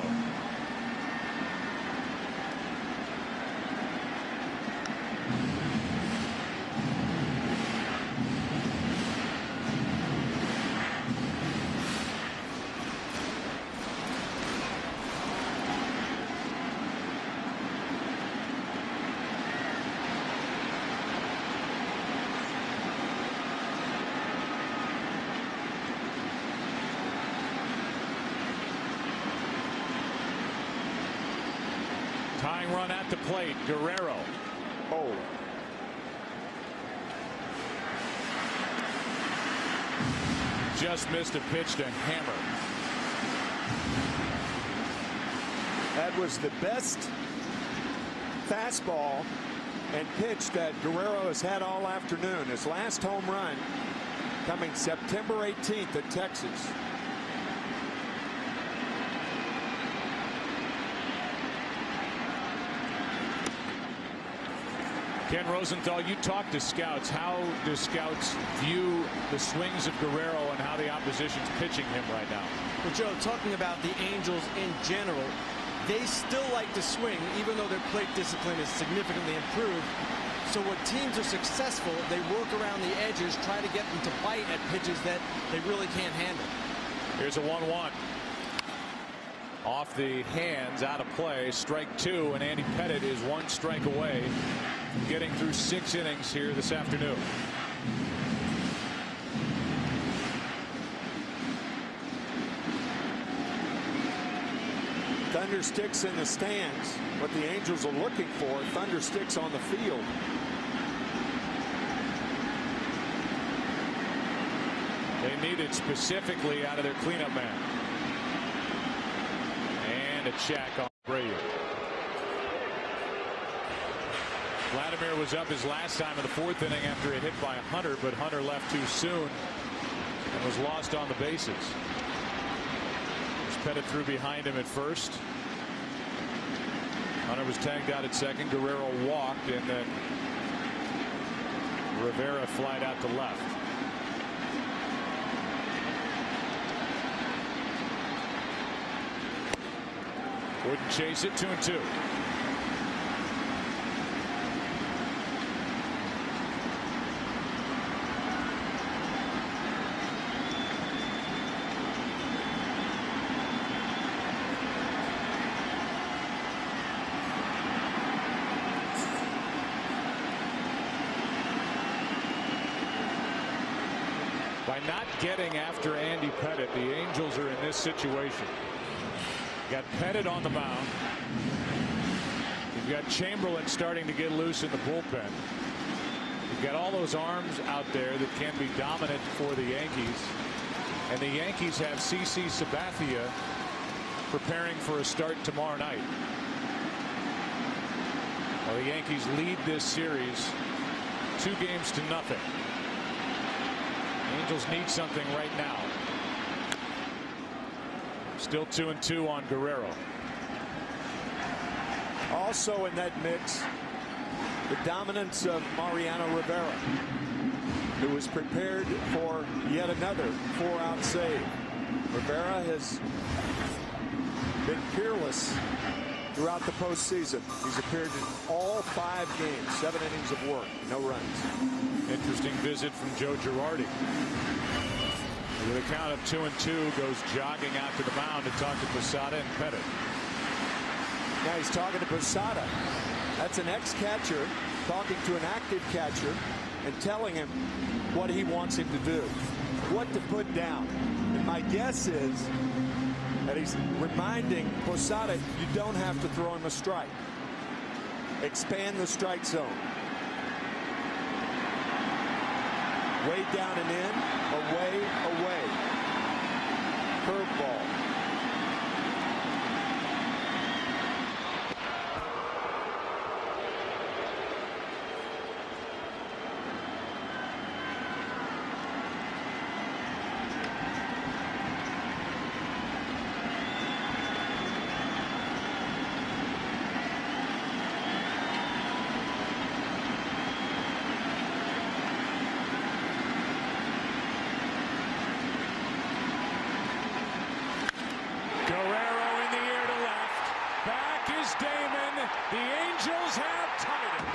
Tying run at the plate, Guerrero. Oh. Just missed a pitch to Hammer. That was the best fastball and pitch that Guerrero has had all afternoon. His last home run coming September 18th at Texas. Ken Rosenthal, you talk to scouts. How do scouts view the swings of Guerrero and how the opposition's pitching him right now? Well, Joe, talking about the Angels in general, they still like to swing, even though their plate discipline is significantly improved. So when teams are successful, they work around the edges, try to get them to bite at pitches that they really can't handle. Here's a 1-1. Off the hands, out of play, strike 2, and Andy Pettitte is 1 strike away from getting through 6 innings here this afternoon. Thunder sticks in the stands. What the Angels are looking for, thunder sticks on the field. They need it specifically out of their cleanup man. And a check on Abreu. Vladimir was up his last time in the 4th inning after a hit by Hunter, but Hunter left too soon and was lost on the bases. Pettitte threw behind him at first. Hunter was tagged out at second. Guerrero walked, and then Rivera flied out to left. Wouldn't chase it. 2-2. not getting after Andy Pettitte, the Angels are in this situation. Got Pettitte on the mound. You've got Chamberlain starting to get loose in the bullpen. You've got all those arms out there that can be dominant for the Yankees. And the Yankees have CC Sabathia preparing for a start tomorrow night. Well, the Yankees lead this series 2-0. The Angels need something right now. Still 2-2 on Guerrero. Also in that mix, the dominance of Mariano Rivera, who was prepared for yet another 4-out save. Rivera has been peerless throughout the postseason. He's appeared in all 5 games, 7 innings of work, no runs. Interesting visit from Joe Girardi. With a count of 2-2, goes jogging out to the mound to talk to Posada and Pettitte. Now he's talking to Posada. That's an ex-catcher talking to an active catcher and telling him what he wants him to do, what to put down. And my guess is that he's reminding Posada, you don't have to throw him a strike. Expand the strike zone. Way down and in, away. Curveball. The Angels have tied it.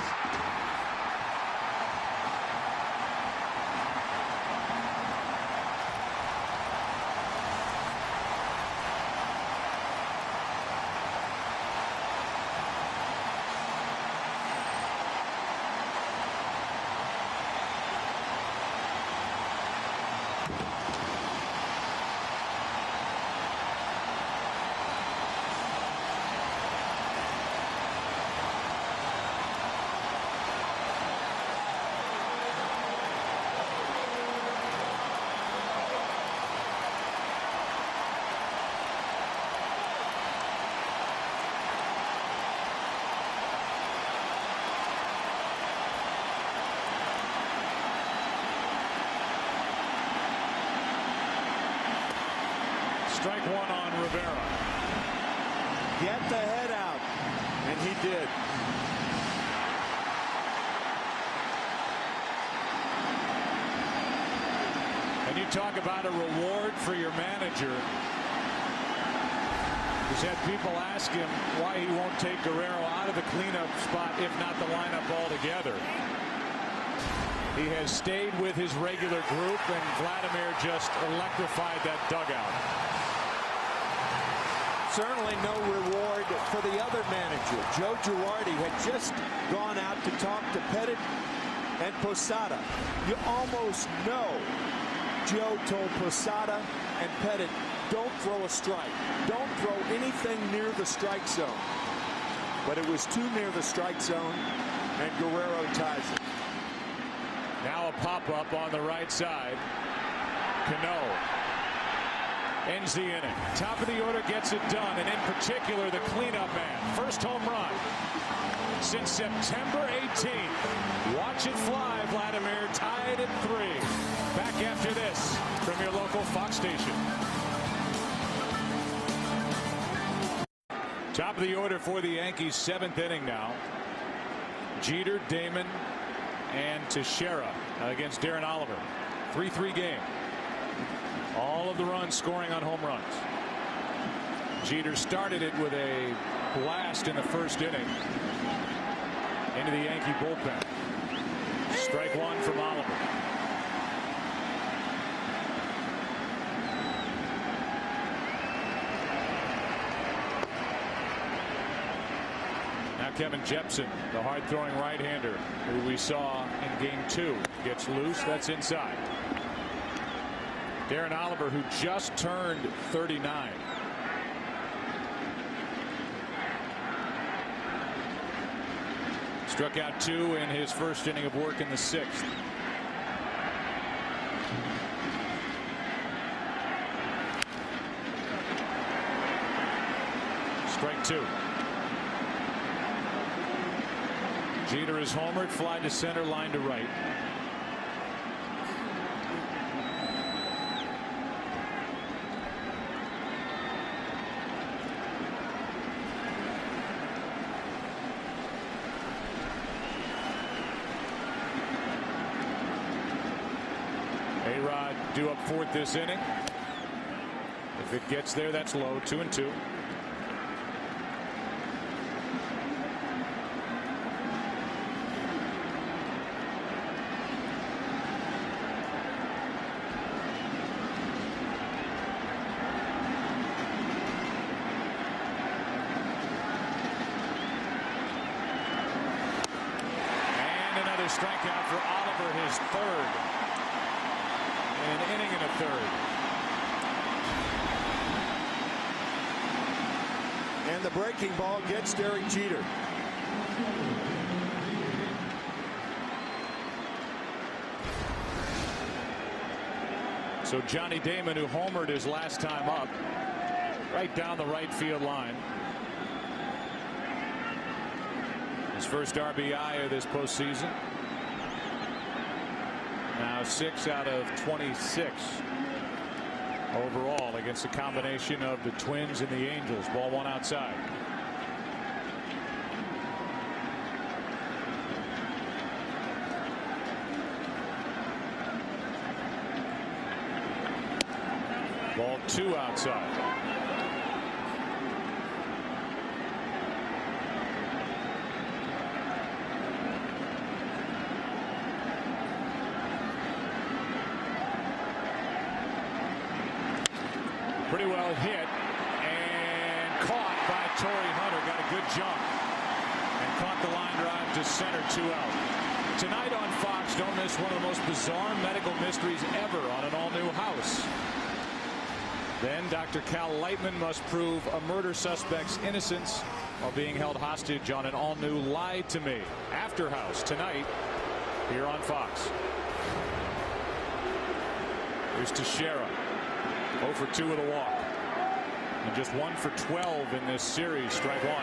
Strike one on Rivera. Get the head out. And he did. And you talk about a reward for your manager. He's had people ask him why he won't take Guerrero out of the cleanup spot, if not the lineup altogether. He has stayed with his regular group, and Vladimir just electrified that dugout. Certainly no reward for the other manager. Joe Girardi had just gone out to talk to Pettitte and Posada. You almost know Joe told Posada and Pettitte, don't throw a strike. Don't throw anything near the strike zone. But it was too near the strike zone, and Guerrero ties it. Now a pop-up on the right side. Cano ends the inning. Top of the order gets it done, and in particular the cleanup man. First home run since September 18th. Watch it fly, Vladimir. Tied at 3. Back after this from your local Fox station. Top of the order for the Yankees, 7th inning now. Jeter, Damon, and Teixeira against Darren Oliver. 3-3 game. All of the runs scoring on home runs. Jeter started it with a blast in the first inning into the Yankee bullpen. Strike one from Oliver. Now Kevin Jepsen, the hard-throwing right-hander who we saw in game 2, gets loose. That's inside. Darren Oliver, who just turned 39. Struck out 2 in his first inning of work in the 6th. Strike 2. Jeter is homered, fly to center, line to right. A-Rod due up 4th this inning. If it gets there, that's low. 2-2. Strikeout for Oliver, his 3rd. An inning and a 3rd. And the breaking ball gets Derek Jeter. So Johnny Damon, who homered his last time up, right down the right field line. His first RBI of this postseason. Now 6 out of 26 overall against the combination of the Twins and the Angels. Ball 1 outside. Ball 2 outside. Pretty well hit and caught by Torrey Hunter. Got a good jump and caught the line drive to center. 2 out. Tonight on Fox, don't miss one of the most bizarre medical mysteries ever on an all-new House. Then Dr. Cal Lightman must prove a murder suspect's innocence while being held hostage on an all-new Lie to Me. After House tonight here on Fox. Here's Teixeira. 0 for 2 with a walk. And just 1 for 12 in this series. Strike 1.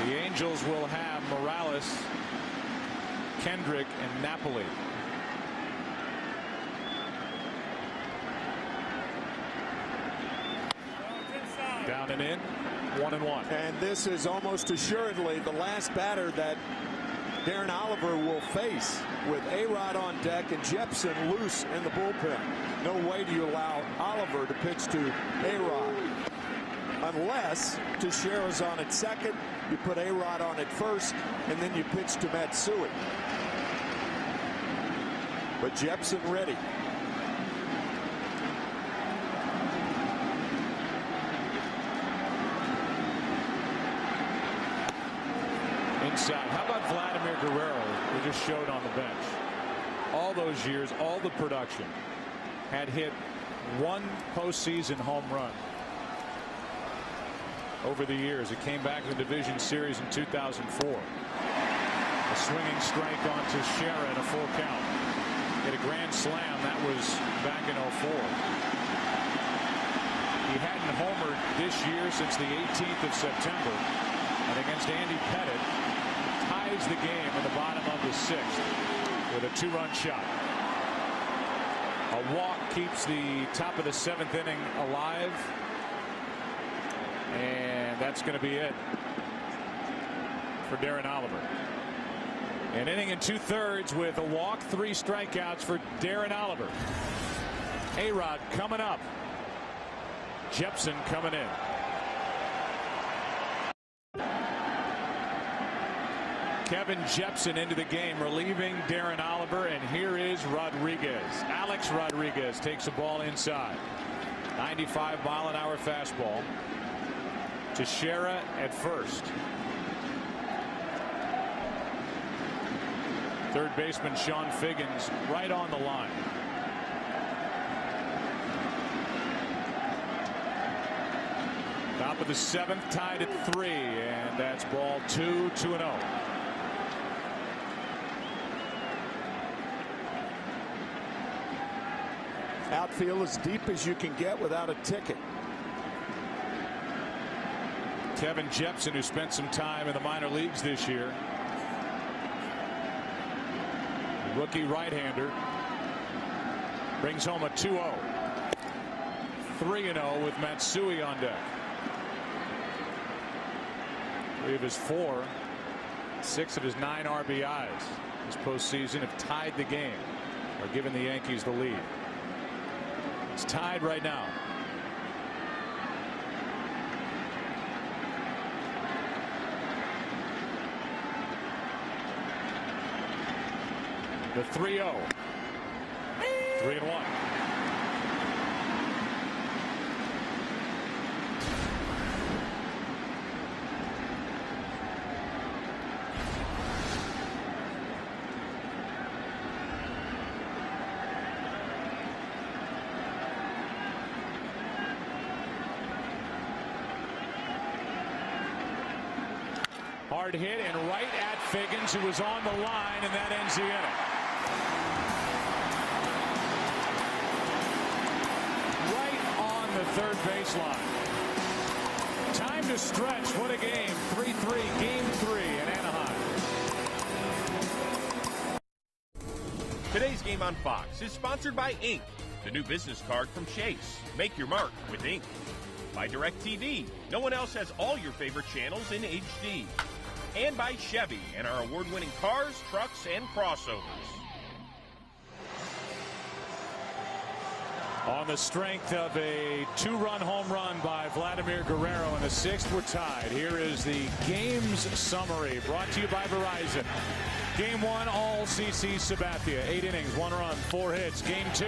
The Angels will have Morales, Kendrick, and Napoli. Down and in. 1-1. And this is almost assuredly the last batter that Darren Oliver will face, with A-Rod on deck and Jepson loose in the bullpen. No way do you allow Oliver to pitch to A-Rod. Unless Teixeira's on at second, you put A-Rod on at first, and then you pitch to Matsui. But Jepson ready. Inside. How about Vladimir Guerrero, who just showed on the bench? All those years, all the production, had hit 1 postseason home run over the years. It came back in the division series in 2004. A swinging strike on Teixeira in a full count. Hit a grand slam. That was back in 04. He hadn't homered this year since the 18th of September. And against Andy Pettit, ties the game in the bottom of the 6th with a 2-run shot. A walk keeps the top of the 7th inning alive. And that's going to be it for Darren Oliver. An inning and 2/3 with a walk, 3 strikeouts for Darren Oliver. A-Rod coming up. Jepson coming in. Kevin Jepson into the game, relieving Darren Oliver, and here is Rodriguez. Alex Rodriguez takes a ball inside. 95-mile-an-hour fastball. Teixeira at first. Third baseman Sean Figgins right on the line. Top of the 7th, tied at 3, and that's ball 2, 2-0. Outfield as deep as you can get without a ticket. Kevin Jepson, who spent some time in the minor leagues this year. Rookie right-hander. Brings home a 2-0. 3-0 with Matsui on deck. 3 of his 4, 6 of his 9 RBIs this postseason have tied the game or given the Yankees the lead. It's tied right now. The 3-0. 3-1. Hard hit and right at Figgins, who was on the line, and that ends the inning. Right on the third baseline. Time to stretch. What a game. 3-3, game 3 in Anaheim. Today's game on Fox is sponsored by Ink, the new business card from Chase. Make your mark with Ink. By DirecTV. No one else has all your favorite channels in HD. And by Chevy and our award-winning cars, trucks, and crossovers. On the strength of a 2-run home run by Vladimir Guerrero in the 6th, we're tied. Here is the game's summary brought to you by Verizon. Game 1, all CC Sabathia. 8 innings, 1 run, 4 hits. Game 2,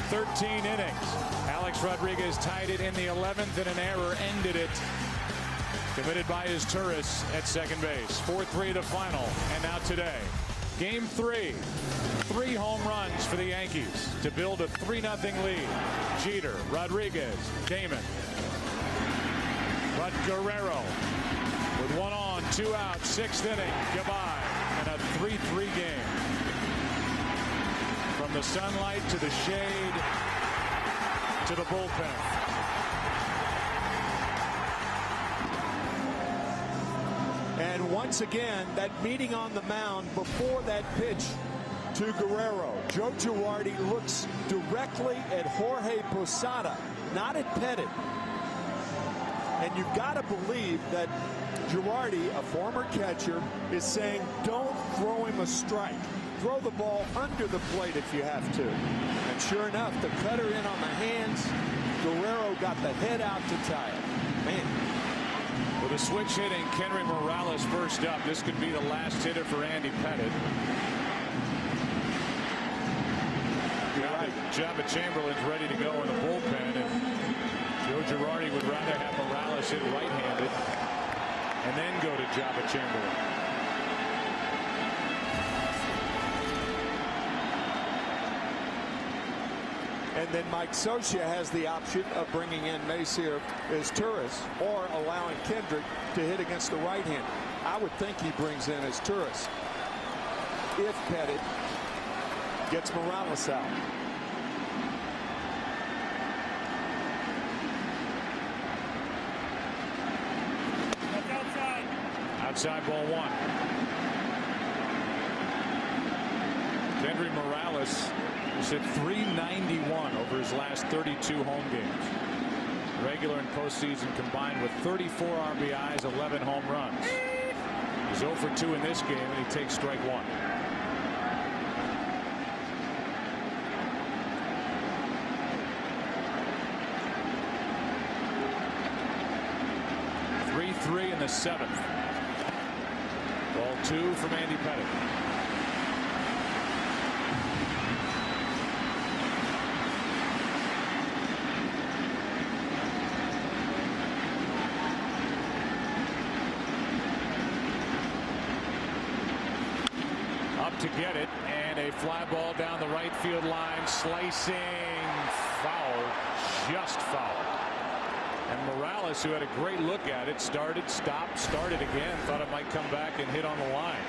13 innings. Alex Rodriguez tied it in the 11th, and an error ended it. Committed by his Turris at second base. 4-3 the final. And now today, game 3. 3 home runs for the Yankees to build a 3-0 lead. Jeter, Rodriguez, Damon. But Guerrero with 1 on, 2 out, 6th inning. Goodbye. And a 3-3 game. From the sunlight to the shade to the bullpen. And once again, that meeting on the mound before that pitch to Guerrero. Joe Girardi looks directly at Jorge Posada, not at Pettit. And you've got to believe that Girardi, a former catcher, is saying, don't throw him a strike. Throw the ball under the plate if you have to. And sure enough, the cutter in on the hands. Guerrero got the head out to tie it. Man. With a switch hitting, Kenry Morales first up. This could be the last hitter for Andy Pettit. Jabba Chamberlain's ready to go in the bullpen, and Joe Girardi would rather have Morales hit right-handed and then go to Jabba Chamberlain. And then Mike Scioscia has the option of bringing in Maicia as Turris or allowing Kendrick to hit against the right-hander. I would think he brings in as Turris if Pettit gets Morales out. Outside ball 1. Kendry Morales has hit .391 over his last 32 home games. Regular and postseason combined with 34 RBIs, 11 home runs. He's 0 for 2 in this game, and he takes strike 1. .3 in the 7th. Ball 2 from Andy Pettit. Up to get it, and a fly ball down the right field line, slicing foul, just foul. And Morales, who had a great look at it, started, stopped, started again, thought it might come back and hit on the line.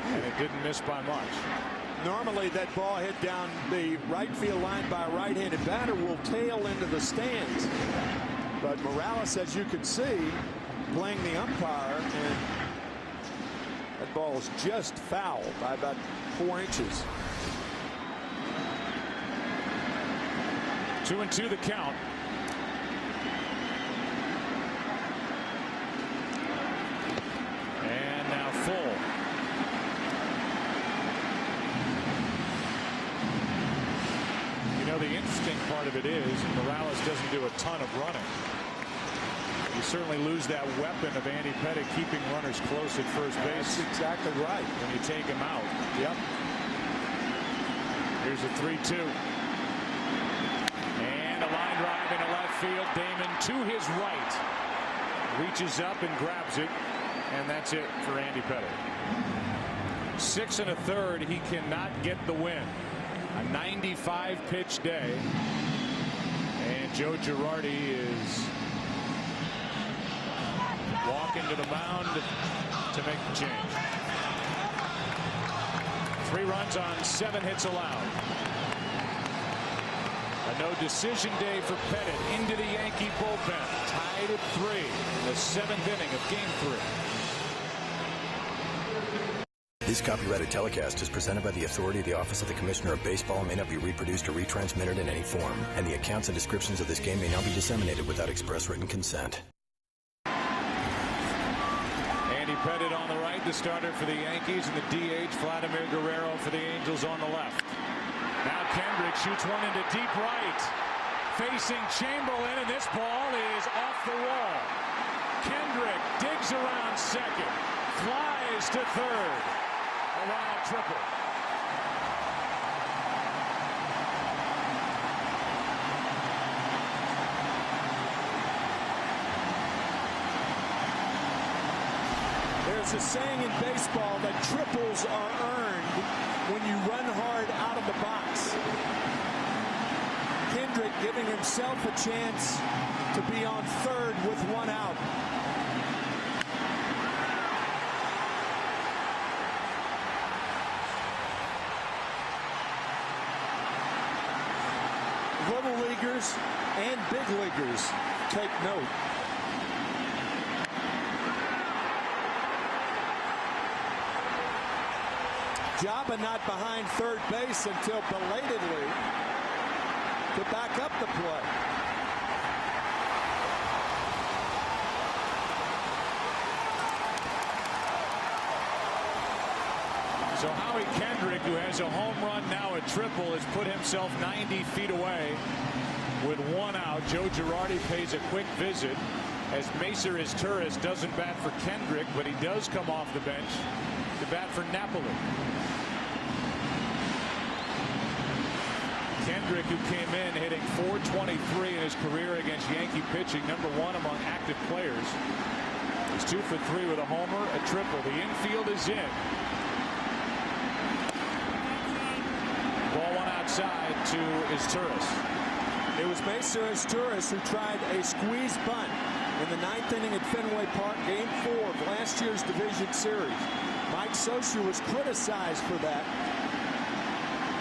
And it didn't miss by much. Normally that ball hit down the right field line by a right-handed batter will tail into the stands. But Morales, as you can see, playing the umpire, and that ball is just foul by about 4 inches. 2-2 the count. And now full. You know, the interesting part of it is Morales doesn't do a ton of running. You certainly lose that weapon of Andy Pettitte keeping runners close at first base. That's exactly right. When you take him out. Yep. Here's a 3-2. And a line drive into left field. Damon to his right. Reaches up and grabs it. And that's it for Andy Pettitte. 6 1/3. He cannot get the win. A 95 pitch day. And Joe Girardi is walking to the mound to make the change. 3 runs on 7 hits allowed. A no decision day for Pettitte into the Yankee bullpen. Tied at 3 in the 7th inning of Game 3. This copyrighted telecast is presented by the authority of the Office of the Commissioner of Baseball and may not be reproduced or retransmitted in any form. And the accounts and descriptions of this game may not be disseminated without express written consent. Andy Pettitte on the right, the starter for the Yankees, and the DH Vladimir Guerrero for the Angels on the left. Now Kendrick shoots one into deep right, facing Chamberlain, and this ball is off the wall. Kendrick digs around second, flies to third. A wild triple. There's a saying in baseball that triples are earned when you run hard out of the box. Kendrick giving himself a chance to be on third with 1 out. Little leaguers and big leaguers take note. Jabba not behind third base until belatedly to back up the play. So Howie Kendrick, who has a home run, now a triple, has put himself 90 feet away with 1 out. Joe Girardi pays a quick visit as Mesa Torres doesn't bat for Kendrick, but he does come off the bench to bat for Napoli. Kendrick, who came in hitting .423 in his career against Yankee pitching, #1 among active players. He's 2 for 3 with a homer, a triple. The infield is in. Ball 1 outside to Torres. It was Mesa Torres who tried a squeeze bunt in the 9th inning at Fenway Park, Game 4 of last year's division series. Mike Scioscia was criticized for that,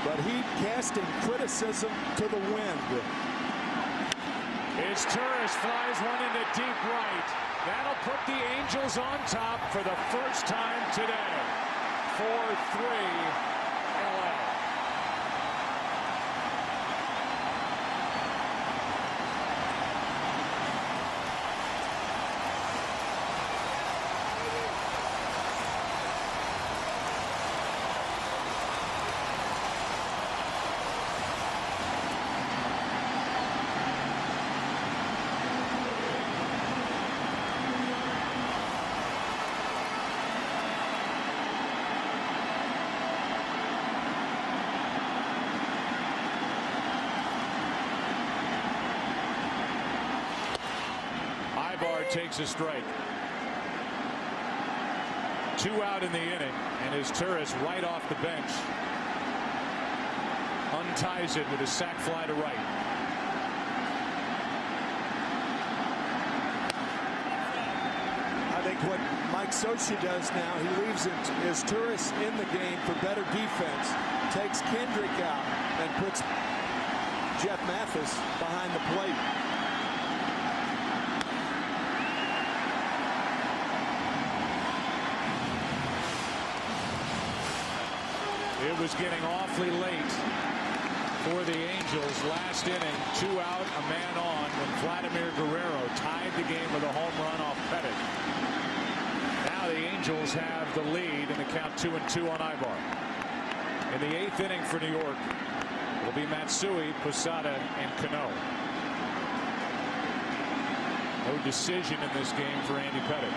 but he casting criticism to the wind. As Torres flies one into deep right. That'll put the Angels on top for the first time today. 4-3 LA. Takes a strike. 2 out in the inning, and his Torres right off the bench unties it with a sac fly to right. what Mike Socia does now, he leaves his tourists in the game for better defense, takes Kendrick out, and puts Jeff Mathis behind the plate. It was getting awfully late for the Angels. Last inning, 2 out, a man on, when Vladimir Guerrero tied the game with a home run off Pettit. Now the Angels have the lead in the count 2-2 on Ibar. In the 8th inning for New York, it'll be Matsui, Posada, and Cano. No decision in this game for Andy Pettit.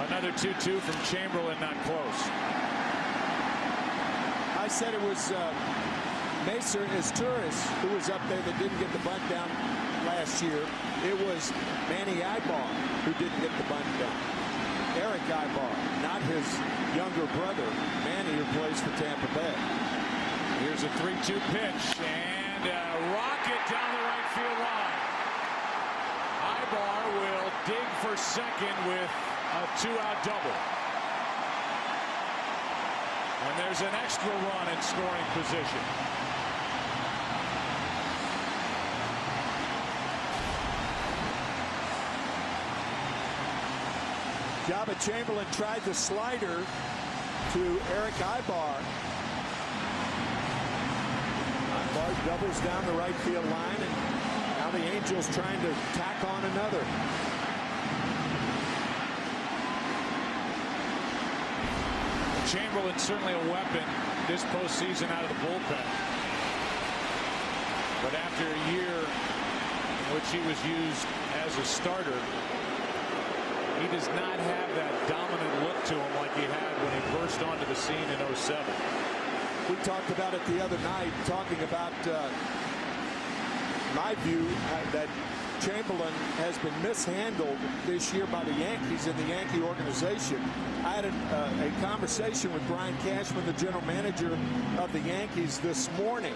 Another 2-2 from Chamberlain, not close. I said it was Macer Izturis who was up there that didn't get the bunt down last year. It was Manny Ibar who didn't get the bunt down. Eric Ibar, not his younger brother, Manny, who plays for Tampa Bay. Here's a 3-2 pitch and a rocket down the right field line. Ibar will dig for second with a 2-out double. And there's an extra run in scoring position. Jabba Chamberlain tried the slider to Eric Ibar. Ibar doubles down the right field line, and now the Angels trying to tack on another. Chamberlain certainly a weapon this postseason out of the bullpen. But after a year in which he was used as a starter, he does not have that dominant look to him like he had when he burst onto the scene in 07. We talked about it the other night, talking about my view that Chamberlain has been mishandled this year by the Yankees and the Yankee organization. I had a conversation with Brian Cashman, the general manager of the Yankees, this morning,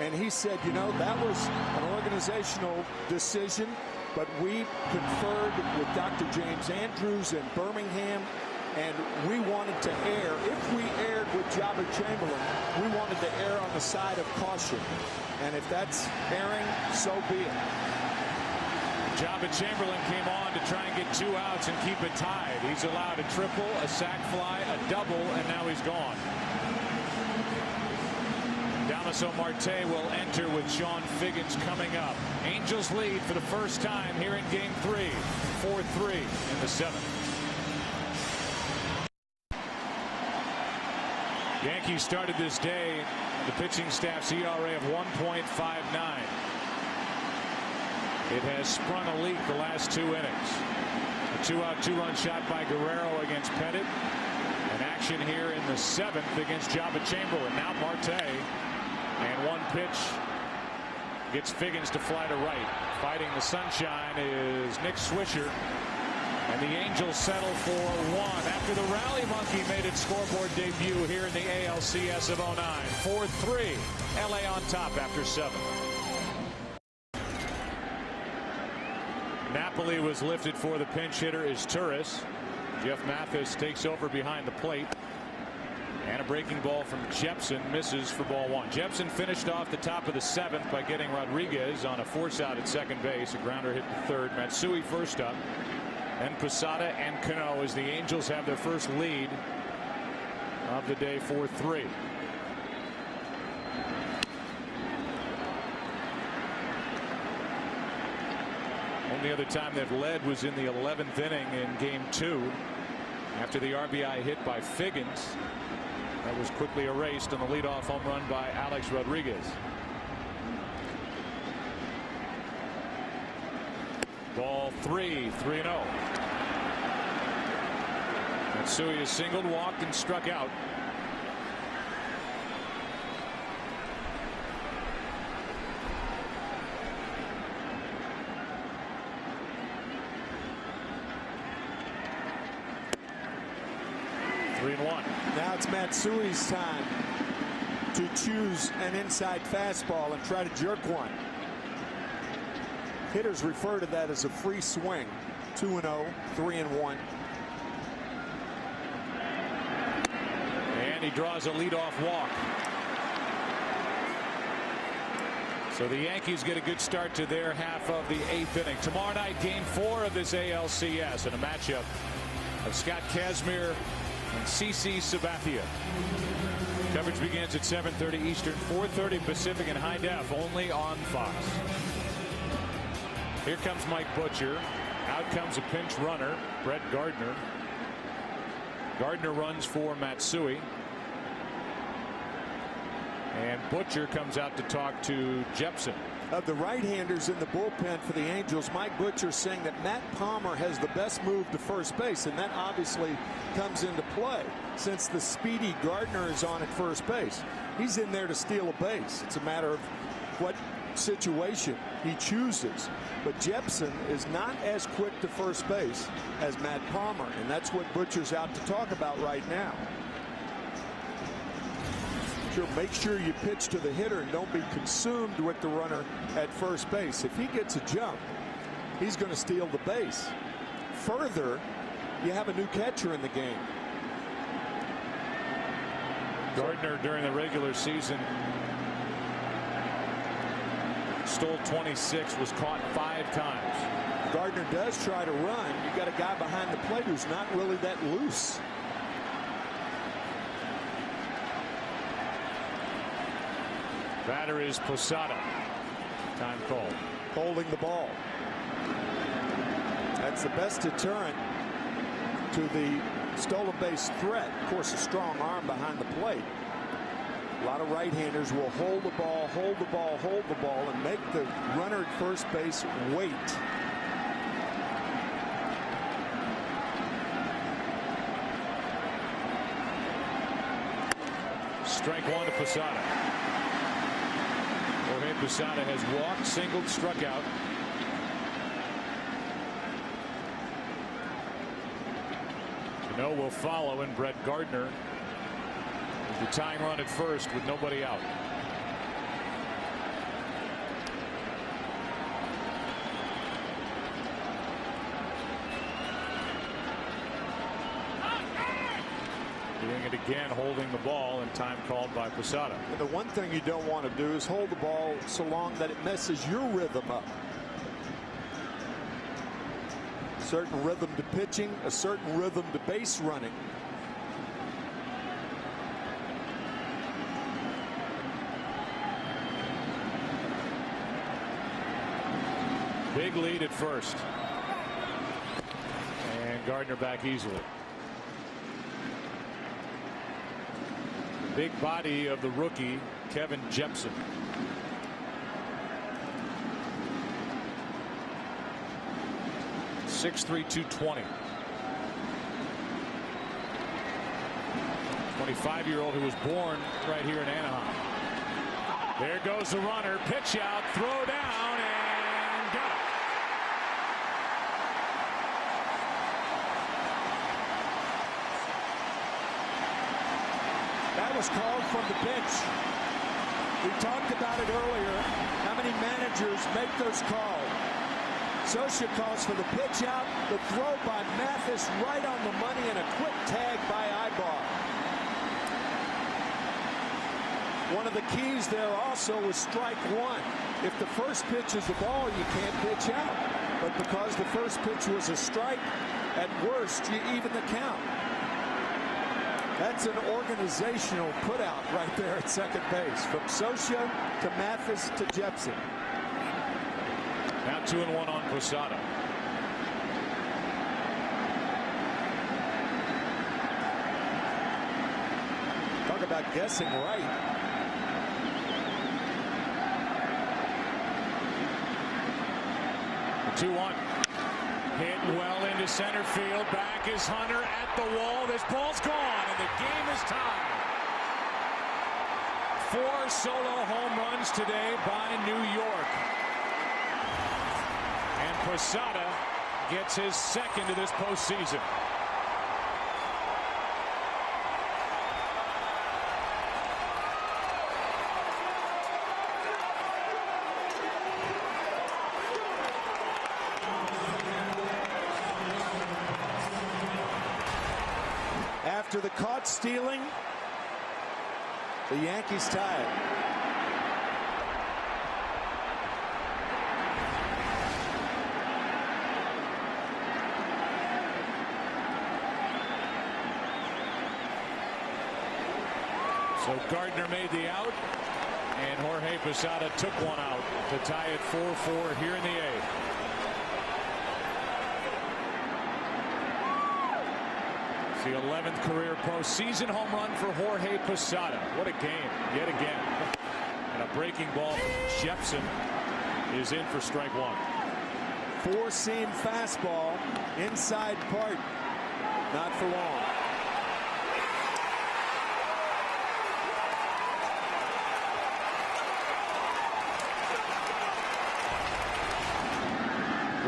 and he said, you know, that was an organizational decision, but we conferred with Dr. James Andrews in Birmingham, and we wanted to err. If we erred with Jabba Chamberlain, we wanted to err on the side of caution. And if that's erring, so be it. Jabba Chamberlain came on to try and get 2 outs and keep it tied. He's allowed a triple, a sac fly, a double, and now he's gone. Damaso Marte will enter with Sean Figgins coming up. Angels lead for the first time here in Game 3, 4-3 in the 7th. Yankees started this day, the pitching staff's ERA of 1.59. It has sprung a leak the last 2 innings. A 2-out, 2-run shot by Guerrero against Pettit. An action here in the 7th against Jabba Chamberlain. Now Marte. And one pitch gets Figgins to fly to right. Fighting the sunshine is Nick Swisher. And the Angels settle for 1 after the Rally Monkey made its scoreboard debut here in the ALCS of 09. 4-3. LA on top after 7. Napoli was lifted for the pinch hitter is Turris. Jeff Mathis takes over behind the plate. And a breaking ball from Jepson misses for ball 1. Jepson finished off the top of the 7th by getting Rodriguez on a force out at second base. A grounder hit the 3rd. Matsui first up. Then Posada and Cano as the Angels have their first lead of the day, 4-3. Only other time they've led was in the 11th inning in Game 2 after the RBI hit by Figgins. That was quickly erased on the leadoff home run by Alex Rodriguez. Ball 3, 3-0. Matsui has singled, walked, and struck out. Now it's Matsui's time to choose an inside fastball and try to jerk one. Hitters refer to that as a free swing. 2-0, 3-1. And he draws a leadoff walk. So the Yankees get a good start to their half of the 8th inning. Tomorrow night, game 4 of this ALCS in a matchup of Scott Kazmir and CC Sabathia. Coverage begins at 7:30 Eastern, 4:30 Pacific in high def, only on Fox. Here comes Mike Butcher. Out comes a pinch runner, Brett Gardner. Gardner runs for Matsui. And Butcher comes out to talk to Jepsen. Of the right-handers in the bullpen for the Angels, Mike Butcher saying that Matt Palmer has the best move to first base, and that obviously comes into play since the speedy Gardner is on at first base. He's in there to steal a base. It's a matter of what situation he chooses. But Jepsen is not as quick to first base as Matt Palmer, and that's what Butcher's out to talk about right now. Make sure you pitch to the hitter and don't be consumed with the runner at first base. If he gets a jump, he's going to steal the base. Further, you have a new catcher in the game. Gardner during the regular season stole 26, was caught 5 times. Gardner does try to run. You got a guy behind the plate who's not really that loose. Batter is Posada. Time called. Holding the ball. That's the best deterrent to the stolen base threat. Of course, a strong arm behind the plate. A lot of right-handers will hold the ball, hold the ball, hold the ball, and make the runner at first base wait. Strike one to Posada. Jorge Posada has walked, singled, struck out. Cano will follow, and Brett Gardner with the tying run at first with nobody out. Doing it again, holding the ball, and time called by Posada. And the one thing you don't want to do is hold the ball so long that it messes your rhythm up. A certain rhythm to pitching, a certain rhythm to base running. Big lead at first. And Gardner back easily. Big body of the rookie, Kevin Jepsen. .6'3", 220. 25-year-old who was born right here in Anaheim. There goes the runner. Pitch out, throw down, and got it. That was called from the bench. We talked about it earlier. How many managers make those calls? Socia calls for the pitch out, the throw by Mathis right on the money, and a quick tag by Ibar. One of the keys there also was strike one. If the first pitch is a ball, you can't pitch out. But because the first pitch was a strike, at worst, you even the count. That's an organizational putout right there at second base. From Socia to Mathis to Jepsen. Now 2-1 on Posada. Talk about guessing right. 2-1. Hit well into center field. Back is Hunter at the wall. This ball's gone, and the game is tied. 4 solo home runs today by New York. And Posada gets his second of this postseason. After the caught stealing, the Yankees tie it. So Gardner made the out, and Jorge Posada took one out to tie it 4-4 here in the 8th. The 11th career postseason home run for Jorge Posada. What a game yet again. And a breaking ball from Jepson is in for strike 1. 4-seam fastball inside part. Not for long.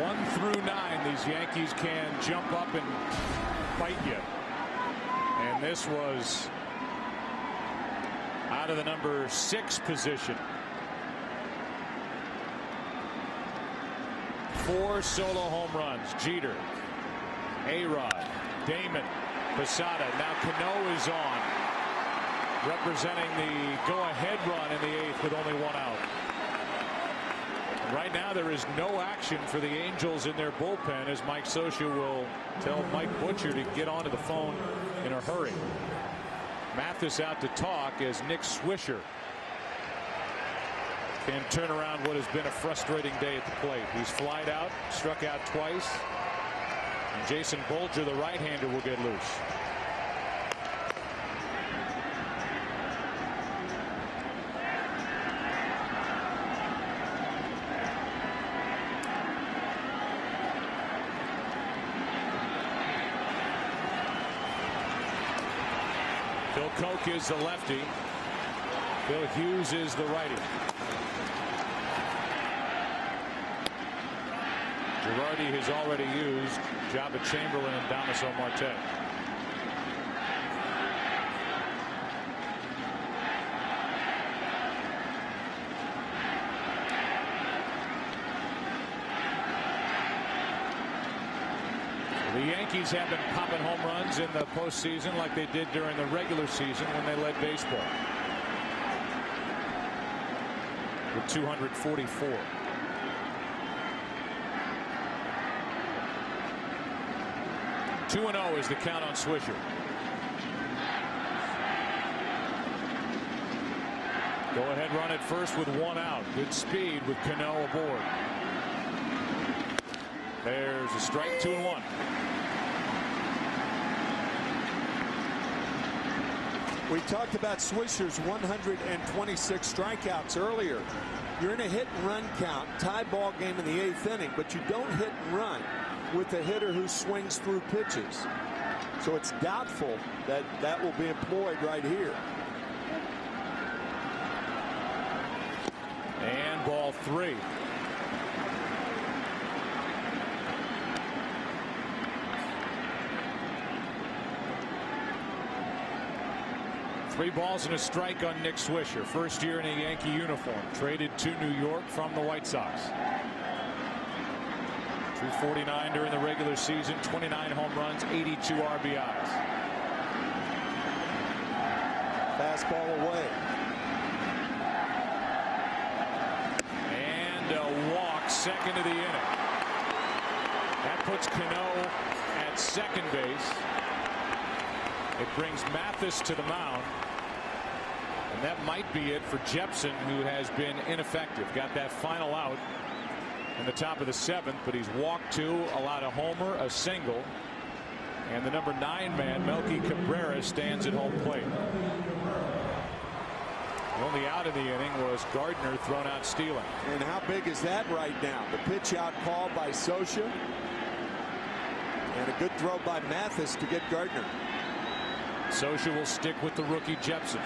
One through 9, these Yankees can jump up and fight you. And this was out of the number 6 position. 4 solo home runs. Jeter, A-Rod, Damon, Posada. Now Cano is on, representing the go-ahead run in the 8th with only 1 out. Right now there is no action for the Angels in their bullpen, as Mike Scioscia will tell Mike Butcher to get onto the phone in a hurry. Mathis out to talk as Nick Swisher can turn around what has been a frustrating day at the plate. He's flied out, struck out twice, and Jason Bolger, the right-hander, will get loose. Phil Koch is the lefty. Phil Hughes is the righty. Girardi has already used Jabba Chamberlain and Damaso Marte. The Yankees have been popping home runs in the postseason like they did during the regular season when they led baseball with 244. (2-0) is the count on Swisher. Go ahead run at first with 1 out. Good speed with Cano aboard. There's a strike. 2-1. We talked about Swisher's 126 strikeouts earlier. You're in a hit and run count, tie ball game in the 8th inning, but you don't hit and run with a hitter who swings through pitches. So it's doubtful that that will be employed right here. And ball 3. Three balls and a strike on Nick Swisher. First year in a Yankee uniform. Traded to New York from the White Sox. 249 during the regular season. 29 home runs. 82 RBIs. Fastball away. And a walk. Second of the inning. That puts Cano at second base. It brings Mathis to the mound. And that might be it for Jepson, who has been ineffective. Got that final out in the top of the 7th, but he's walked 2, allowed a homer, a single, and the number 9 man, Melky Cabrera, stands at home plate. The only out of the inning was Gardner thrown out stealing. And how big is that right now? The pitch out called by Scioscia. And a good throw by Mathis to get Gardner. Socha will stick with the rookie Jepson.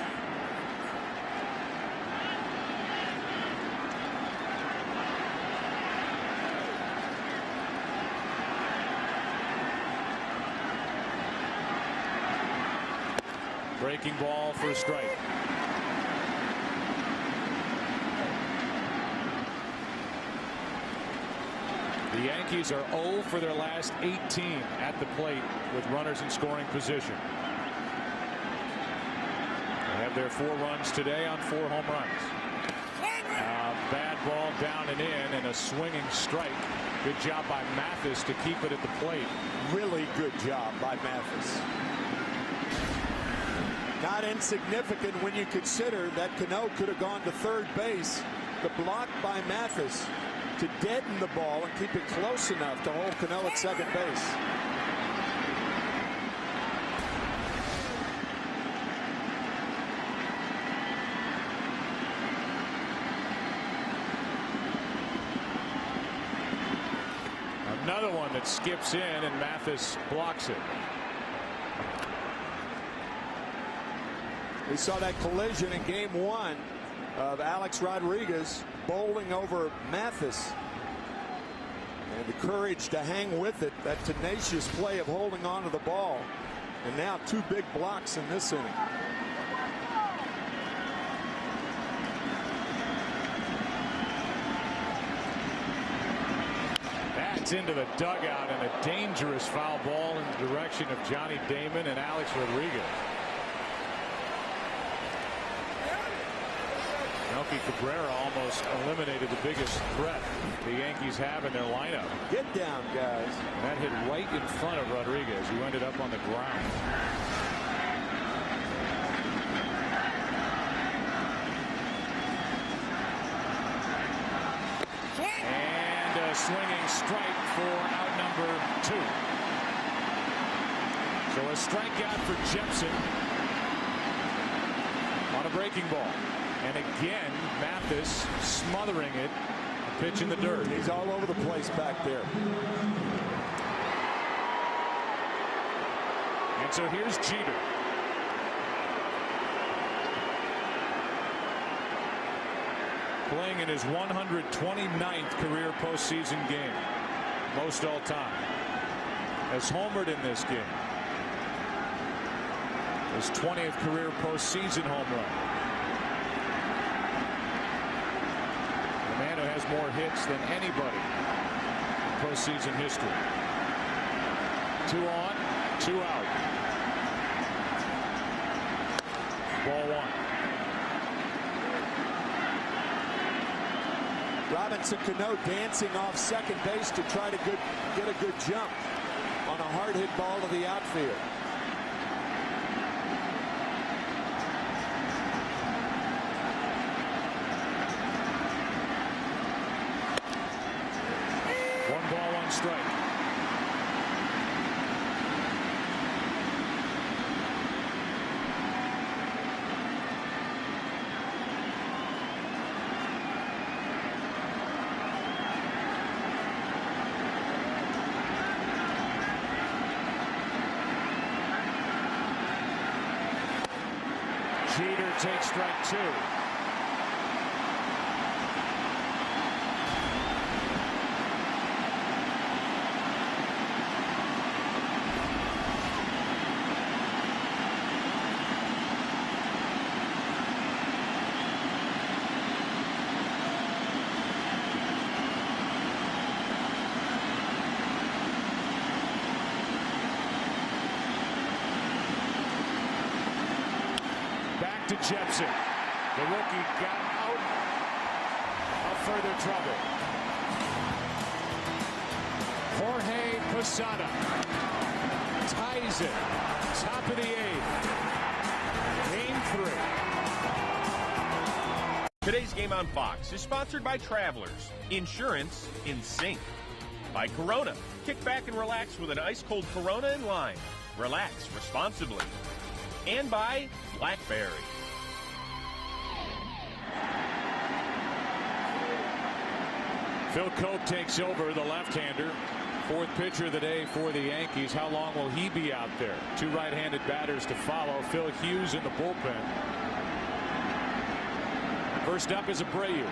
Breaking ball for a strike. The Yankees are 0 for their last 18 at the plate with runners in scoring position. They have their 4 runs today on 4 home runs. Bad ball down and in, and a swinging strike. Good job by Mathis to keep it at the plate. Really good job by Mathis. Not insignificant when you consider that Cano could have gone to third base. The block by Mathis to deaden the ball and keep it close enough to hold Cano at second base. Another one that skips in, and Mathis blocks it. We saw that collision in game 1 of Alex Rodriguez bowling over Mathis. And the courage to hang with it, that tenacious play of holding on to the ball. And now 2 big blocks in this inning. That's into the dugout, and a dangerous foul ball in the direction of Johnny Damon and Alex Rodriguez. Melky Cabrera almost eliminated the biggest threat the Yankees have in their lineup. Get down, guys. And that hit right in front of Rodriguez, who ended up on the ground. And a swinging strike for out number 2. So a strikeout for Jepson on a breaking ball. And again, Mathis smothering it, a pitch in the dirt. He's all over the place back there. And so here's Jeter. Playing in his 129th career postseason game. Most all time. Has homered in this game. His 20th career postseason home run. Has more hits than anybody in postseason history. 2 on, 2 out. Ball 1. Robinson Cano dancing off second base to try to get a good jump on a hard hit ball to the outfield. Strike. Jeter takes strike 2. To Jepson. The rookie got out of further trouble. Jorge Posada ties it. Top of the 8th. Game 3. Today's game on Fox is sponsored by Travelers. Insurance in sync. By Corona. Kick back and relax with an ice-cold Corona in lime. Relax responsibly. And by BlackBerry. Phil Cope takes over, the left-hander. Fourth pitcher of the day for the Yankees. How long will he be out there? Two right-handed batters to follow. Phil Hughes in the bullpen. First up is Abreu.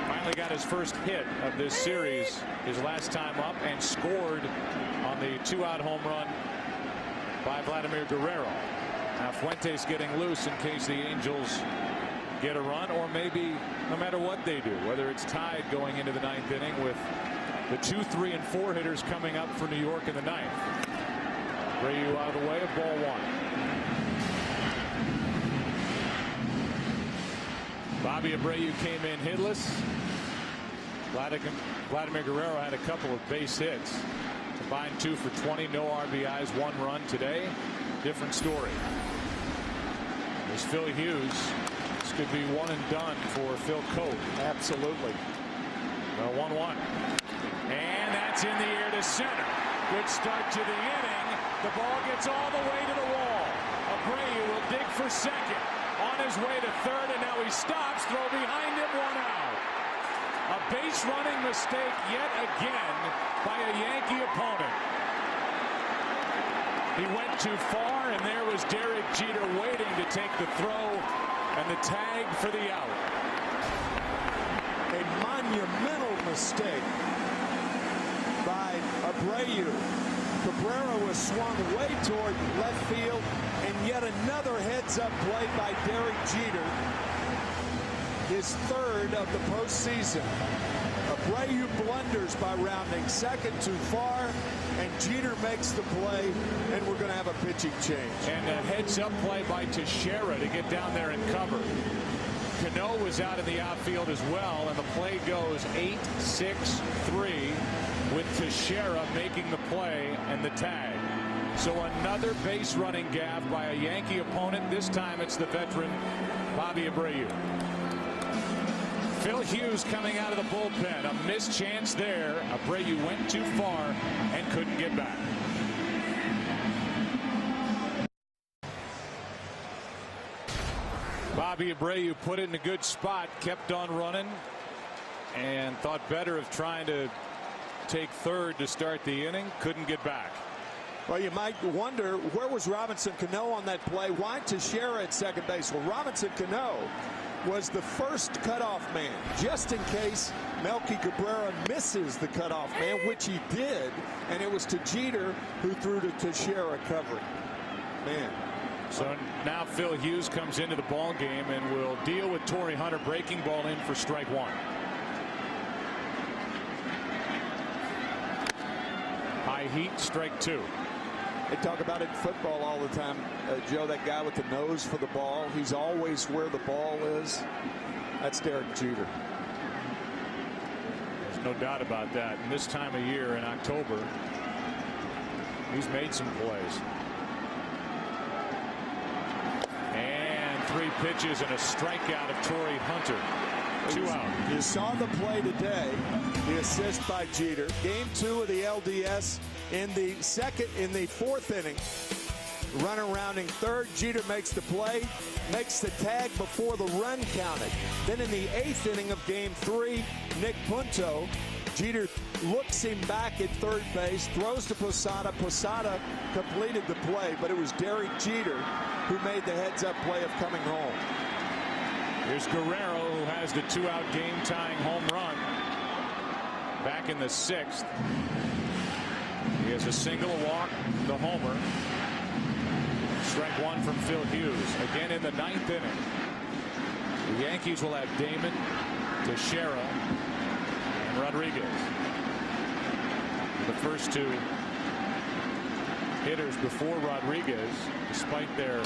Finally got his first hit of this series his last time up, and scored on the 2-out home run by Vladimir Guerrero. Now Fuentes getting loose in case the Angels get a run, or maybe no matter what they do, whether it's tied going into the 9th inning with the 2, 3, and 4 hitters coming up for New York in the 9th. Abreu out of the way of ball 1. Bobby Abreu came in hitless. Vladimir Guerrero had a couple of base hits. Combined 2 for 20, no RBIs, 1 run today. Different story. There's Phil Hughes. This could be one and done for Phil Cope. Absolutely. 1-1. And that's in the air to center. Good start to the inning. The ball gets all the way to the wall. Abreu will dig for second. On his way to third, and now he stops. Throw behind him, 1 out. A base running mistake yet again by a Yankee opponent. He went too far, and there was Derek Jeter waiting to take the throw and the tag for the out. A monumental mistake by Abreu. Cabrera was swung way toward left field, and yet another heads-up play by Derek Jeter. His 3rd of the postseason. Abreu blunders by rounding second too far, and Jeter makes the play, and we're going to have a pitching change. And a heads-up play by Teixeira to get down there and cover. Cano was out in the outfield as well, and the play goes 8-6-3 with Teixeira making the play and the tag. So another base running gaffe by a Yankee opponent. This time it's the veteran Bobby Abreu. Phil Hughes coming out of the bullpen. A missed chance there. Abreu went too far and couldn't get back. Bobby Abreu put it in a good spot, kept on running, and thought better of trying to take third to start the inning. Couldn't get back. Well, you might wonder, where was Robinson Cano on that play? Why Teixeira at second base? Well, Robinson Cano was the first cutoff man, just in case Melky Cabrera misses the cutoff man, which he did, and it was to Jeter who threw to Teixeira covering. Man. So now Phil Hughes comes into the ball game and will deal with Torrey Hunter, breaking ball in for strike 1. High heat, strike 2. They talk about it in football all the time, Joe, that guy with the nose for the ball. He's always where the ball is. That's Derek Jeter. There's no doubt about that. And this time of year in October, he's made some plays. And 3 pitches and a strikeout of Torrey Hunter. 2 out. You saw the play today, the assist by Jeter. Game 2 of the LDS. In the 4th inning, runner rounding third, Jeter makes the play, makes the tag before the run counted. Then in the 8th inning of game 3, Nick Punto, Jeter looks him back at third base, throws to Posada. Posada completed the play, but it was Derek Jeter who made the heads-up play of coming home. Here's Guerrero, who has the 2-out game-tying home run back in the 6th. He has a single, a walk, the homer. Strike 1 from Phil Hughes. Again in the 9th inning. The Yankees will have Damon, Teixeira, and Rodriguez. The first 2 hitters before Rodriguez, despite their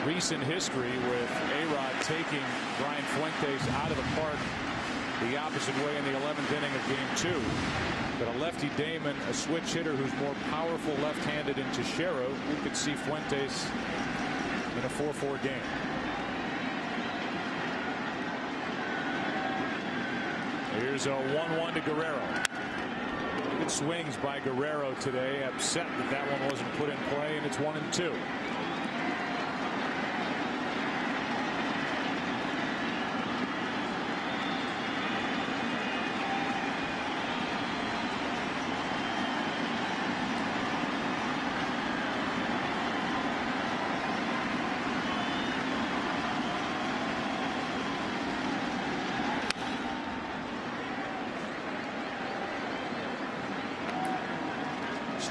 recent history with A-Rod taking Brian Fuentes out of the park the opposite way in the 11th inning of game 2. But a lefty Damon, a switch hitter who's more powerful left-handed in Teixeira, we could see Fuentes in a 4-4 game. Here's a 1-1 to Guerrero. Good swings by Guerrero today. Upset that that one wasn't put in play, and it's 1-2.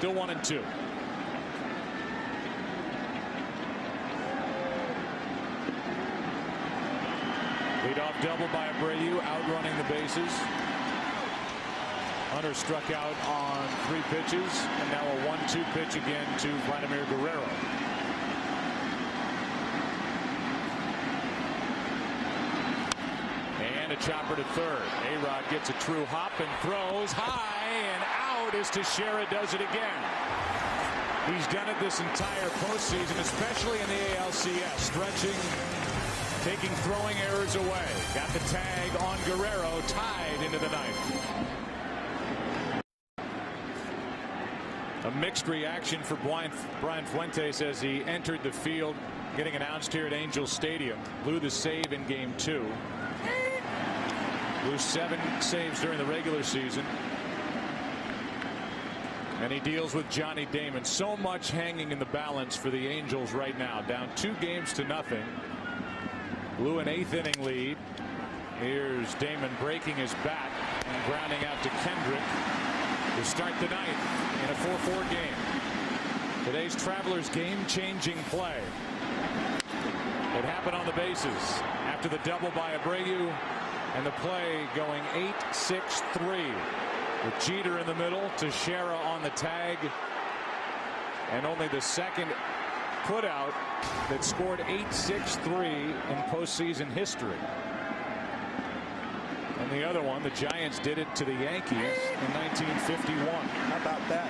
Still 1-2. Leadoff double by Abreu, outrunning the bases. Hunter struck out on 3 pitches, and now a 1-2 pitch again to Vladimir Guerrero. And a chopper to third. A-Rod gets a true hop and throws high and out as Teixeira does it again. He's done it this entire postseason, especially in the ALCS, stretching, taking throwing errors away. Got the tag on Guerrero, tied into the ninth. A mixed reaction for Brian Fuentes as he entered the field, getting announced here at Angels Stadium. Blew the save in Game 2. Blew 7 saves during the regular season. And he deals with Johnny Damon. So much hanging in the balance for the Angels right now. Down 2-0. Blew an 8th inning lead. Here's Damon breaking his back and grounding out to Kendrick to start the ninth in a 4-4 game. Today's Travelers game-changing play. It happened on the bases after the double by Abreu, and the play going 8-6-3 with Jeter in the middle, Teixeira on the tag, and only the second putout that scored 8-6-3 in postseason history. And the other one, the Giants did it to the Yankees in 1951. How about that?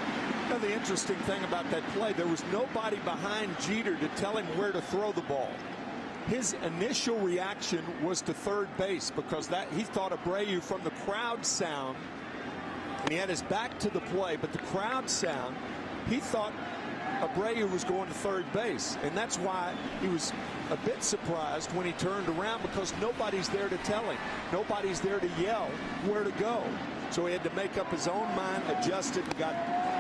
Now, the interesting thing about that play, there was nobody behind Jeter to tell him where to throw the ball. His initial reaction was to third base because he thought Abreu, from the crowd sound, and he had his back to the play, but the crowd sound, he thought Abreu was going to third base, and that's why he was a bit surprised when he turned around, because nobody's there to tell him. Nobody's there to yell where to go. So he had to make up his own mind, adjusted, and got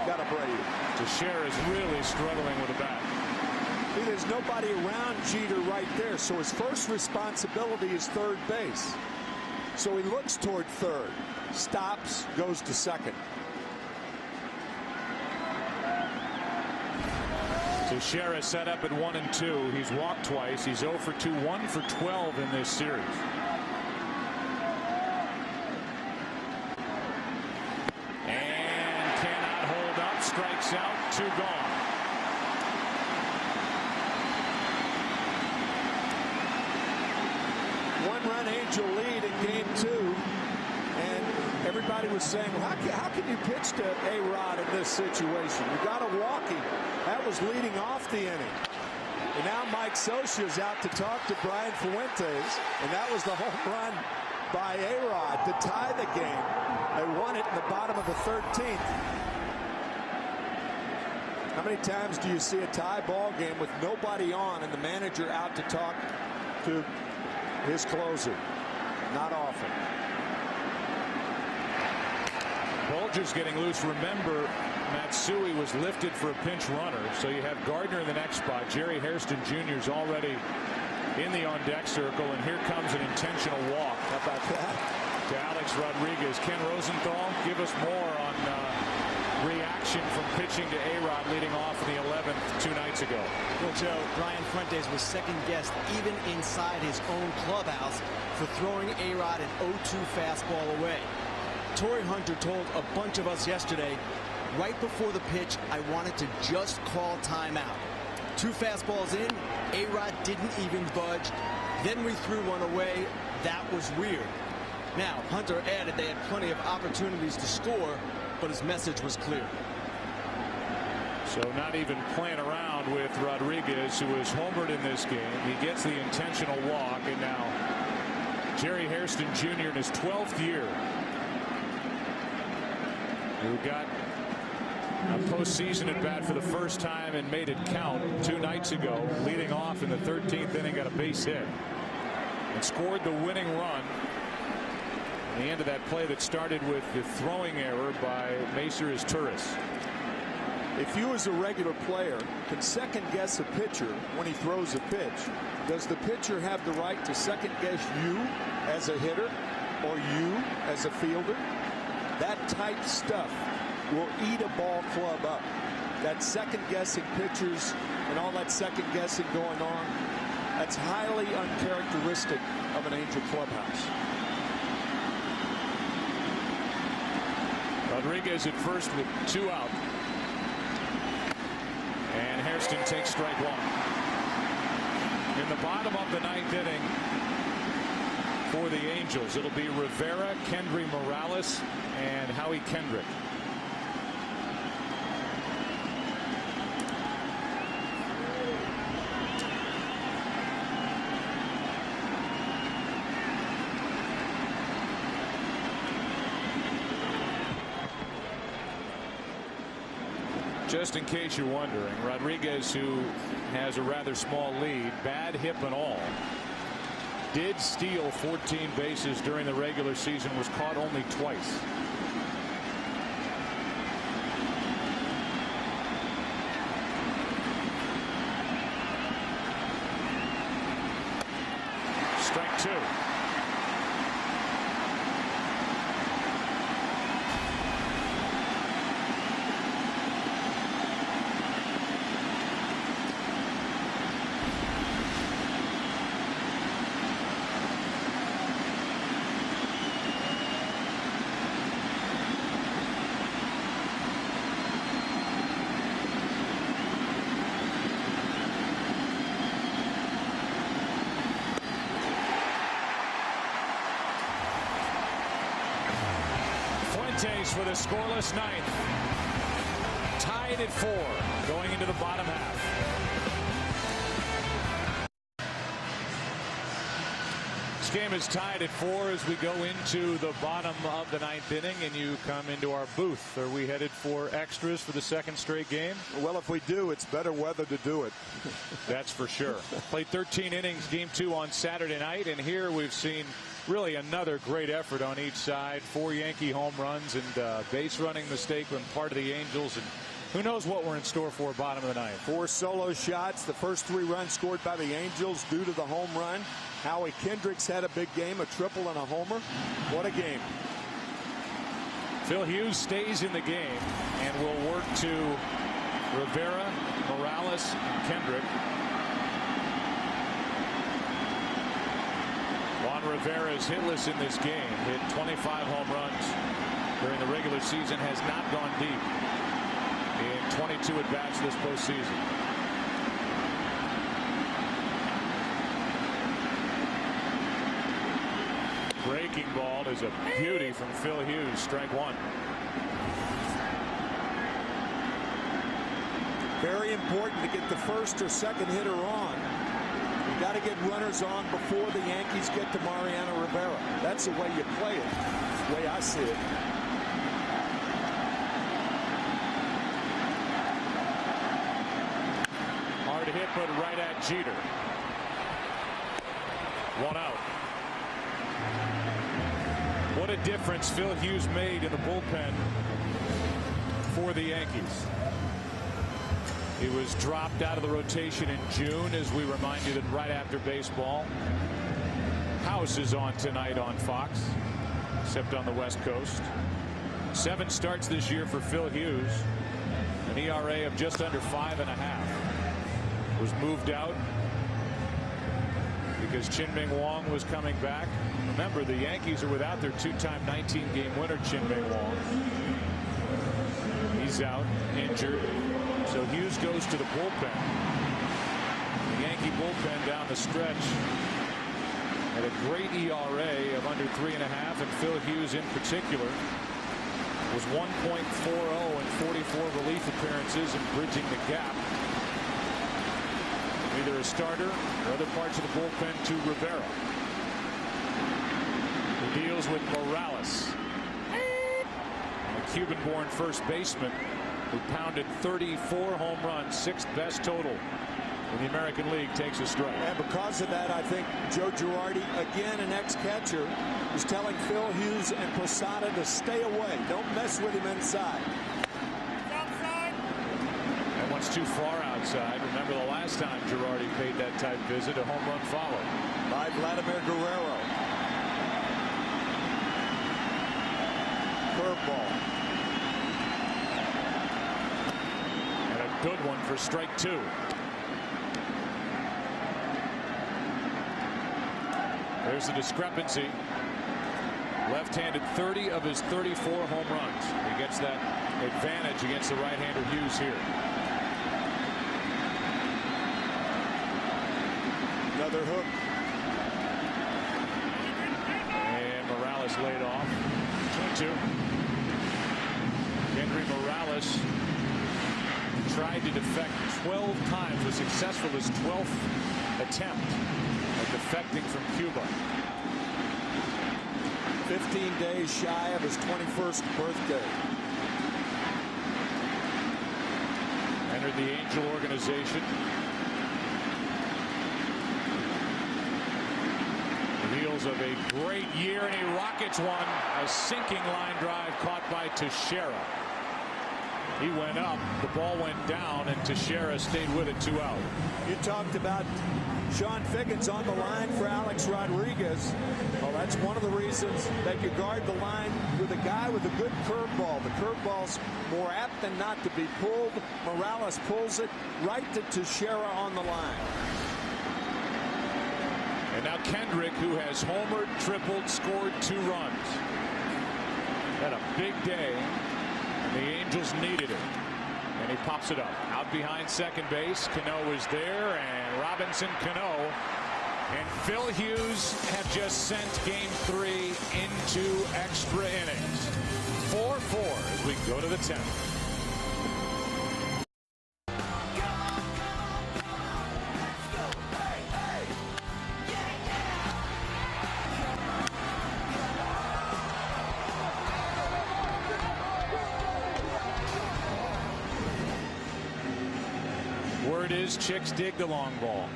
Abreu. Teixeira is really struggling with the bat. See, there's nobody around Jeter right there, so his first responsibility is third base. So he looks toward third, stops, goes to second. Teixeira set up at 1-2. He's walked twice. He's 0 for 2, 1 for 12 in this series. And cannot hold up. Strikes out. 2 gone. One-run Angel lead in Game 2. And everybody was saying, well, how can you pitch to A-Rod in this situation? You got to walk him. That was leading off the inning. And now Mike Scioscia's out to talk to Brian Fuentes, and that was the home run by A-Rod to tie the game. They won it in the bottom of the 13th. How many times do you see a tie ball game with nobody on and the manager out to talk to his closer? Not often. Bulger's getting loose. Remember, Matsui was lifted for a pinch runner, so you have Gardner in the next spot. Jerry Hairston Jr. is already in the on-deck circle, and here comes an intentional walk. How about that? To Alex Rodriguez. Ken Rosenthal, give us more on reaction from pitching to A-Rod leading off in the 11th 2 nights ago. Well, Joe, Brian Fuentes was second-guessed even inside his own clubhouse for throwing A-Rod an 0-2 fastball away. Torrey Hunter told a bunch of us yesterday, right before the pitch, I wanted to just call timeout. 2 fastballs in, A-Rod didn't even budge. Then we threw one away. That was weird. Now, Hunter added they had plenty of opportunities to score, but his message was clear. So not even playing around with Rodriguez, who was homered in this game. He gets the intentional walk, and now Jerry Hairston Jr. in his 12th year, who got a postseason at bat for the first time and made it count 2 nights ago, leading off in the 13th inning, got a base hit and scored the winning run. The end of that play that started with the throwing error by Macer Turris. If you as a regular player can second guess a pitcher when he throws a pitch, does the pitcher have the right to second guess you as a hitter or you as a fielder? That type stuff will eat a ball club up. That second-guessing pitchers and all that second-guessing going on, that's highly uncharacteristic of an Angel clubhouse. Rodriguez at first with 2 out. And Hairston takes strike 1. In the bottom of the 9th inning for the Angels, it'll be Rivera, Kendry Morales, and Howie Kendrick. Just in case you're wondering, Rodriguez, who has a rather small lead, bad hip and all, did steal 14 bases during the regular season, was caught only twice. Strike 2. For the scoreless 9th. Tied at 4 going into the bottom half. This game is tied at 4 as we go into the bottom of the 9th inning, and you come into our booth. Are we headed for extras for the second straight game? Well, if we do, it's better weather to do it. That's for sure. Played 13 innings, game 2 on Saturday night, and here we've seen really another great effort on each side. 4 Yankee home runs and base running mistake on part of the Angels, and who knows what we're in store for bottom of the 9th. 4 solo shots. The first 3 runs scored by the Angels due to the home run. Howie Kendricks had a big game, a triple and a homer. What a game. Phil Hughes stays in the game and will work to Rivera, Morales, and Kendrick. Juan Rivera is hitless in this game. Hit 25 home runs during the regular season. Has not gone deep in 22 at-bats this postseason. Breaking ball is a beauty from Phil Hughes. Strike 1. Very important to get the first or second hitter on. You got to get runners on before the Yankees get to Mariano Rivera. That's the way you play it. That's the way I see it. Hard hit, but right at Jeter. 1 out. What a difference Phil Hughes made in the bullpen for the Yankees. He was dropped out of the rotation in June, as we remind you that right after baseball. House is on tonight on Fox, except on the West Coast. 7 starts this year for Phil Hughes. An ERA of just under 5.5. Was moved out because Chin-Ming Wong was coming back. Remember, the Yankees are without their 2-time 19-game winner, Chin-Ming Wong. He's out, injured. So Hughes goes to the bullpen. The Yankee bullpen down the stretch had a great ERA of under 3.5, and Phil Hughes in particular was 1.40 in 44 relief appearances and bridging the gap. Either a starter or other parts of the bullpen to Rivera, who deals with Morales, a Cuban-born first baseman who pounded 34 home runs, 6th best total in the American League, takes a strike. And because of that, I think Joe Girardi, again an ex-catcher, is telling Phil Hughes and Posada to stay away. Don't mess with him inside. That one's too far outside. Remember the last time Girardi paid that type visit, a home run follow by Vladimir Guerrero. Curveball. good one for strike 2. There's the discrepancy. Left-handed 30 of his 34 home runs. He gets that advantage against the right-hander Hughes here. Another hook. And Morales laid off. 2-2. Henry Morales tried to defect 12 times, was successful his 12th attempt at defecting from Cuba. 15 days shy of his 21st birthday. Entered the Angel organization. The heels of a great year, and he rockets one. A sinking line drive caught by Teixeira. He went up, the ball went down, and Teixeira stayed with it 2 out. You talked about Sean Figgins on the line for Alex Rodriguez. Well, that's one of the reasons that you guard the line with a guy with a good curveball. The curveball's more apt than not to be pulled. Morales pulls it right to Teixeira on the line. And now Kendrick, who has homered, tripled, scored 2 runs. Had a big day. The Angels needed it, and he pops it up out behind second base. Cano is there, and Robinson Cano and Phil Hughes have just sent Game 3 into extra innings. 4-4 as we go to the 10th. Word is Chicks dig the long ball.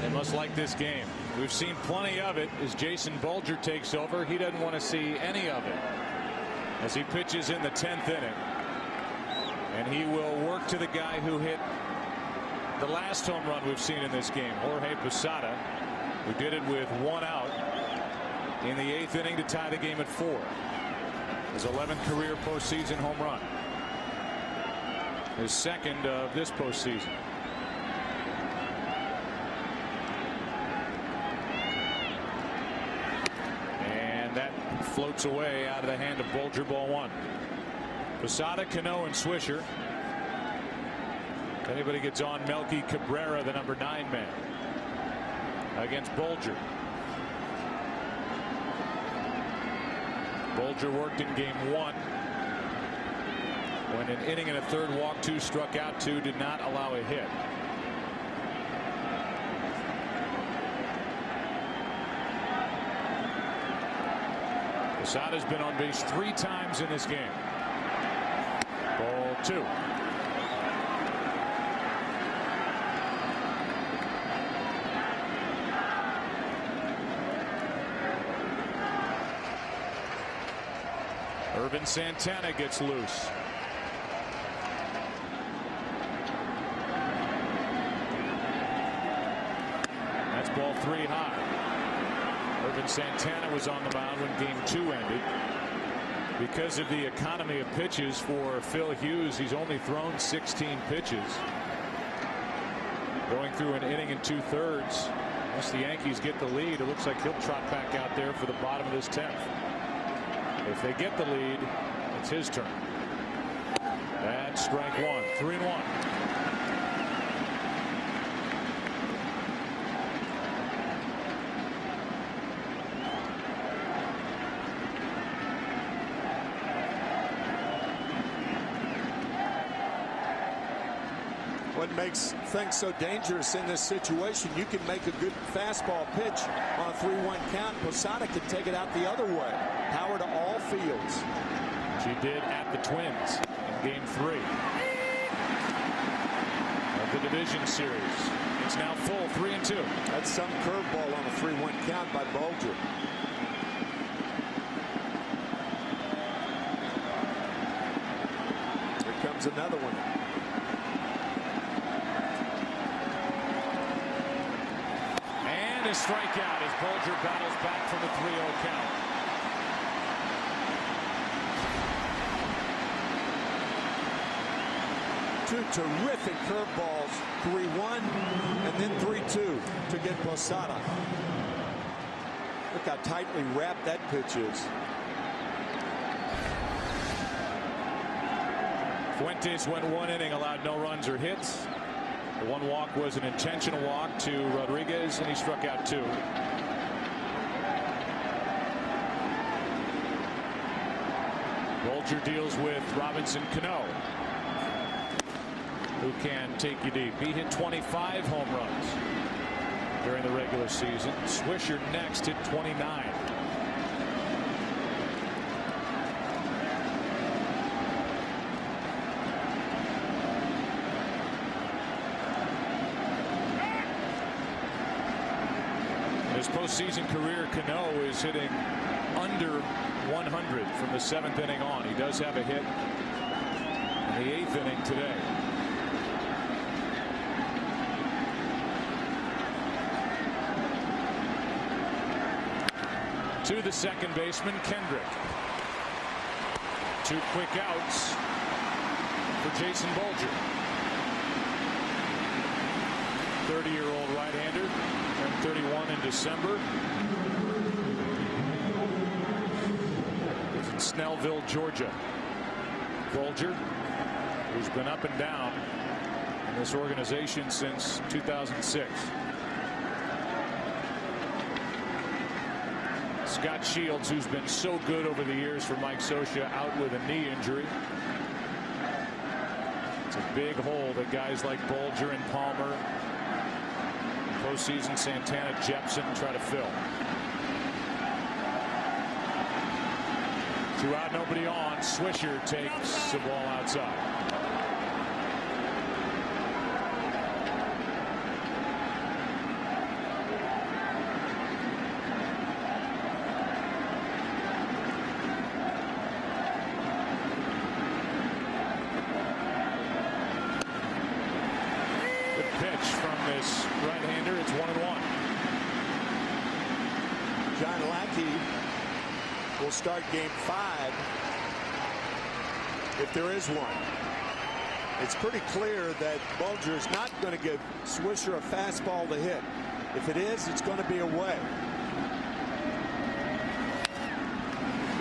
They must like this game. We've seen plenty of it as Jason Bulger takes over. He doesn't want to see any of it as he pitches in the 10th inning. And he will work to the guy who hit the last home run we've seen in this game, Jorge Posada, who did it with 1 out in the 8th inning to tie the game at 4. His 11th career postseason home run. His second of this postseason. And that floats away out of the hand of Bulger, ball 1. Posada, Cano, and Swisher. If anybody gets on, Melky Cabrera, the number 9 man, against Bulger. Bulger worked in game 1. When an inning and a third walk 2, struck out 2, did not allow a hit. Posada's been on base 3 times in this game. Ball 2. Irvin Santana gets loose. That's ball 3 high. Irvin Santana was on the mound when game 2 ended. Because of the economy of pitches for Phil Hughes, he's only thrown 16 pitches. Going through an inning and 2/3. Once the Yankees get the lead, it looks like he'll trot back out there for the bottom of this 10th. If they get the lead, it's his turn. That's strike 1. 3-1. What makes things so dangerous in this situation, you can make a good fastball pitch on a 3-1 count. Posada can take it out the other way. Power to all fields. She did at the Twins in game 3 of the division series. It's now full 3-2. That's some curveball on a 3-1 count by Bulger. Here comes another one. A strikeout as Bulger battles back from the 3-0 count. Two terrific curveballs, 3-1 and then 3-2 to get Posada. Look how tightly wrapped that pitch is. Fuentes went 1 inning, allowed no runs or hits. The 1 walk was an intentional walk to Rodriguez, and he struck out 2. Bolger deals with Robinson Cano, who can take you deep. He hit 25 home runs during the regular season. Swisher next hit 29. His postseason career, Cano is hitting under 100 from the 7th inning on. He does have a hit in the 8th inning today. To the second baseman, Kendrick. 2 quick outs for Jason Bolger. 30-year-old right-hander, turned 31 in December. It's in Snellville, Georgia. Bolger, who's been up and down in this organization since 2006. Scott Shields, who's been so good over the years for Mike Scioscia, out with a knee injury. It's a big hole that guys like Bolger and Palmer, postseason Santana, Jepson try to fill. 2 out, nobody on. Swisher takes the ball outside. Right-hander, it's 1-1. John Lackey will start game 5 if there is one. It's pretty clear that Bolger is not going to give Swisher a fastball to hit. If it is, it's going to be away.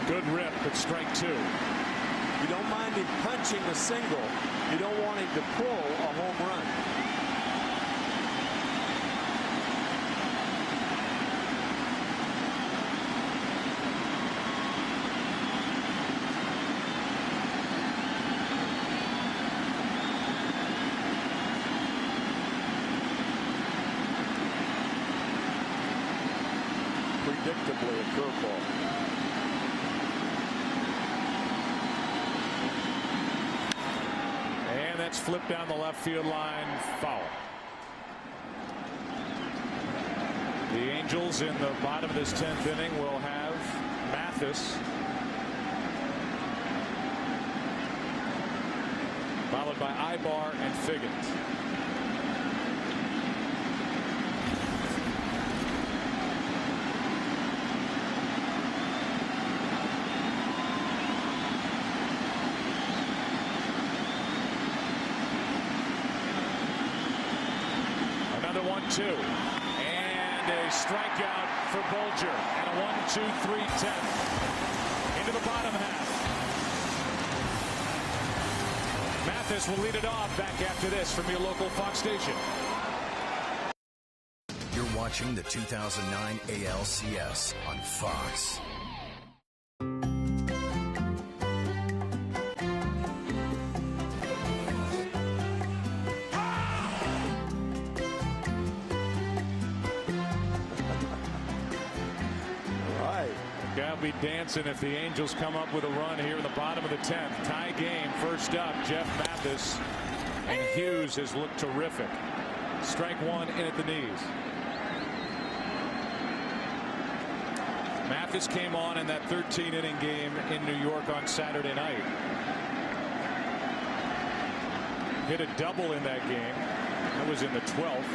Good rip, but strike 2. You don't mind him punching a single. You don't want him to pull a home run. Predictably a curveball. And that's flipped down the left field line, foul. The Angels in the bottom of this 10th inning will have Mathis, followed by Ibar and Figgins. Another 1-2 and a strikeout for Bolger, and a 1-2-3 10th into the bottom half. Mathis will lead it off. Back after this from your local Fox station. You're watching the 2009 ALCS on Fox. I'll be dancing if the Angels come up with a run here in the bottom of the 10th. Tie game. First up, Jeff Mathis, and Hughes has looked terrific. Strike 1 in at the knees. Mathis came on in that 13-inning game in New York on Saturday night. Hit a double in that game. That was in the 12th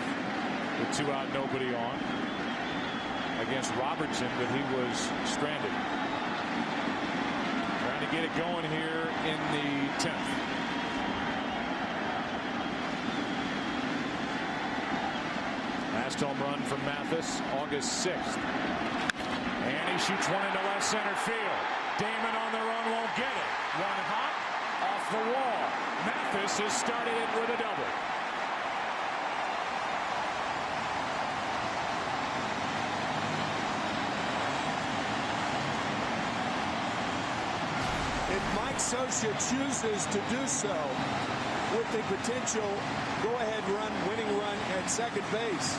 with 2 out, nobody on, against Robertson, but he was stranded. Trying to get it going here in the 10th. last home run from Mathis, August 6th. And he shoots one into left center field. Damon on the run, won't get it. One hop off the wall. Mathis has started it with a double. If Mike Scioscia chooses to do so with the potential go-ahead run, winning run at second base,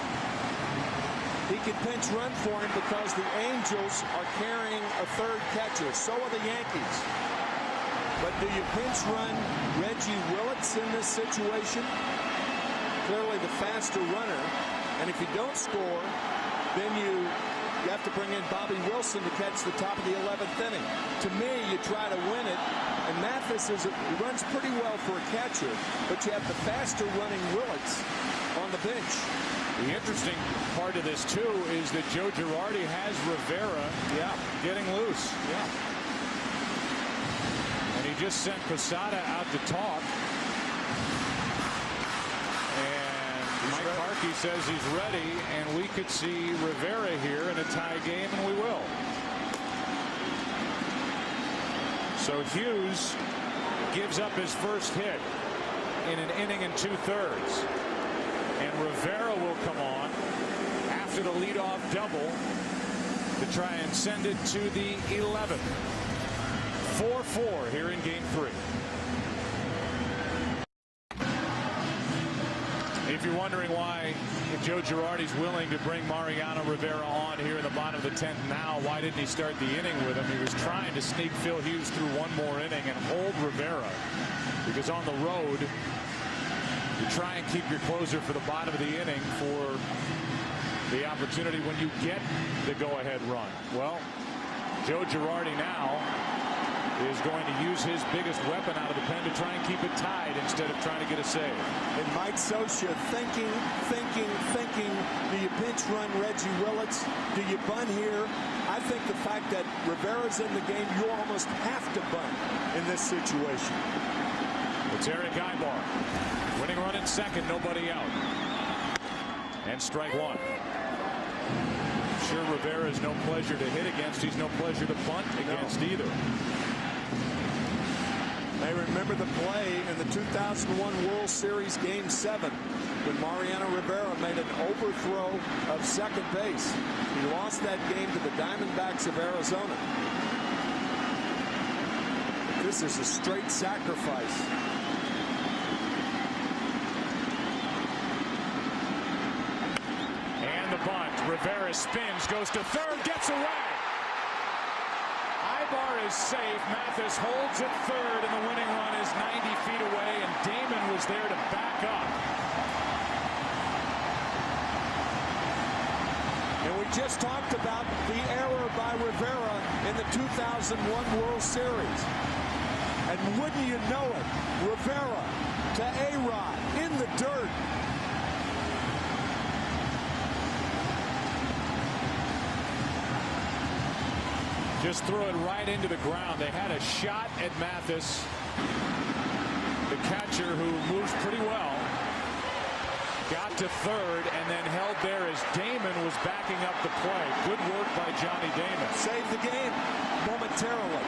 he can pinch run for him because the Angels are carrying a third catcher. So are the Yankees. But do you pinch run Reggie Willits in this situation? Clearly the faster runner. And if you don't score, then you have to bring in Bobby Wilson to catch the top of the 11th inning. To me, you try to win it. And Mathis runs pretty well for a catcher, but you have the faster running Willits on the bench. The interesting part of this, too, is that Joe Girardi has Rivera getting loose. Yeah. And he just sent Posada out to talk. And Mike Parkey says he's ready, and we could see Rivera here in a tie game, and we will. So Hughes gives up his first hit in an inning and 2/3. And Rivera will come on after the leadoff double to try and send it to the 11th. 4-4 here in Game 3. If you're wondering why Joe Girardi's willing to bring Mariano Rivera on here in the bottom of the 10th now, why didn't he start the inning with him? He was trying to sneak Phil Hughes through one more inning and hold Rivera, because on the road you try and keep your closer for the bottom of the inning for the opportunity when you get the go-ahead run. Well, Joe Girardi now is going to use his biggest weapon out of the pen to try and keep it tied instead of trying to get a save. And Mike Scioscia thinking. Do you pinch run Reggie Willits? Do you bunt here? I think the fact that Rivera's in the game, you almost have to bunt in this situation. It's Eric Ibar. Winning run in second, nobody out. And strike one. I'm sure Rivera is no pleasure to hit against. He's no pleasure to bunt against either. May remember the play in the 2001 World Series Game 7 when Mariano Rivera made an overthrow of second base. He lost that game to the Diamondbacks of Arizona. This is a straight sacrifice. And the bunt. Rivera spins, goes to third, gets away. Ibar is safe. Mathis holds at third, and the winning run is 90 feet away, and Damon was there to back up. And we just talked about the error by Rivera in the 2001 World Series. And wouldn't you know it, Rivera to A-Rod in the dirt. Just threw it right into the ground. They had a shot at Mathis, the catcher, who moves pretty well. Got to third and then held there as Damon was backing up the play. Good work by Johnny Damon. Saved the game momentarily.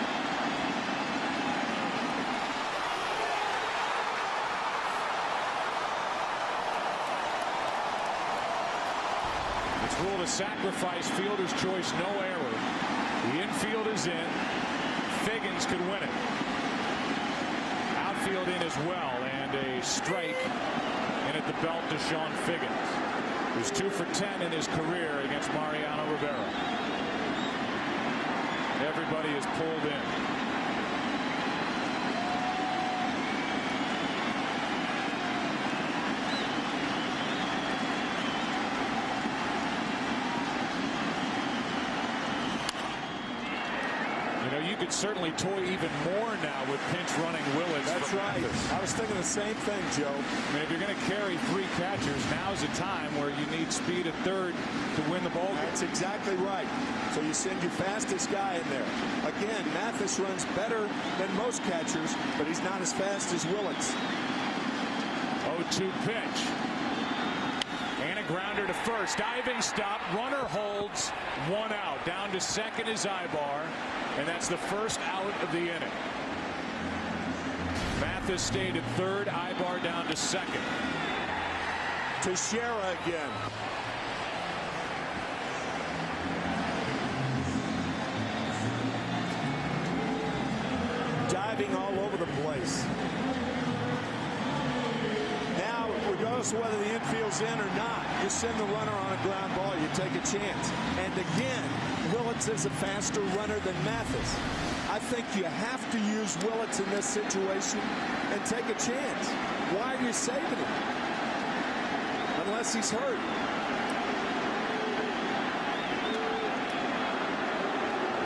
It's ruled a sacrifice, fielder's choice, no error. The infield is in. Figgins could win it. Outfield in as well, and a strike in at the belt to Sean Figgins, who's 2 for 10 in his career against Mariano Rivera. Everybody is pulled in. You could certainly toy even more now with pinch running Willits. That's right. I was thinking the same thing, Joe. I mean, if you're going to carry 3 catchers, now's a time where you need speed at third to win the ball game. That's exactly right. So you send your fastest guy in there. Again, Mathis runs better than most catchers, but he's not as fast as Willits. 0-2 pitch. And a grounder to first. Diving stop. Runner holds. 1 out. Down to second is Ibar. And that's the first out of the inning. Mathis stayed at third. Ibar down to second. Teixeira again. Diving all over the place. Now, regardless of whether the infield's in or not, you send the runner on a ground ball, you take a chance. And again, Willits is a faster runner than Mathis. I think you have to use Willits in this situation and take a chance. Why are you saving him? Unless he's hurt.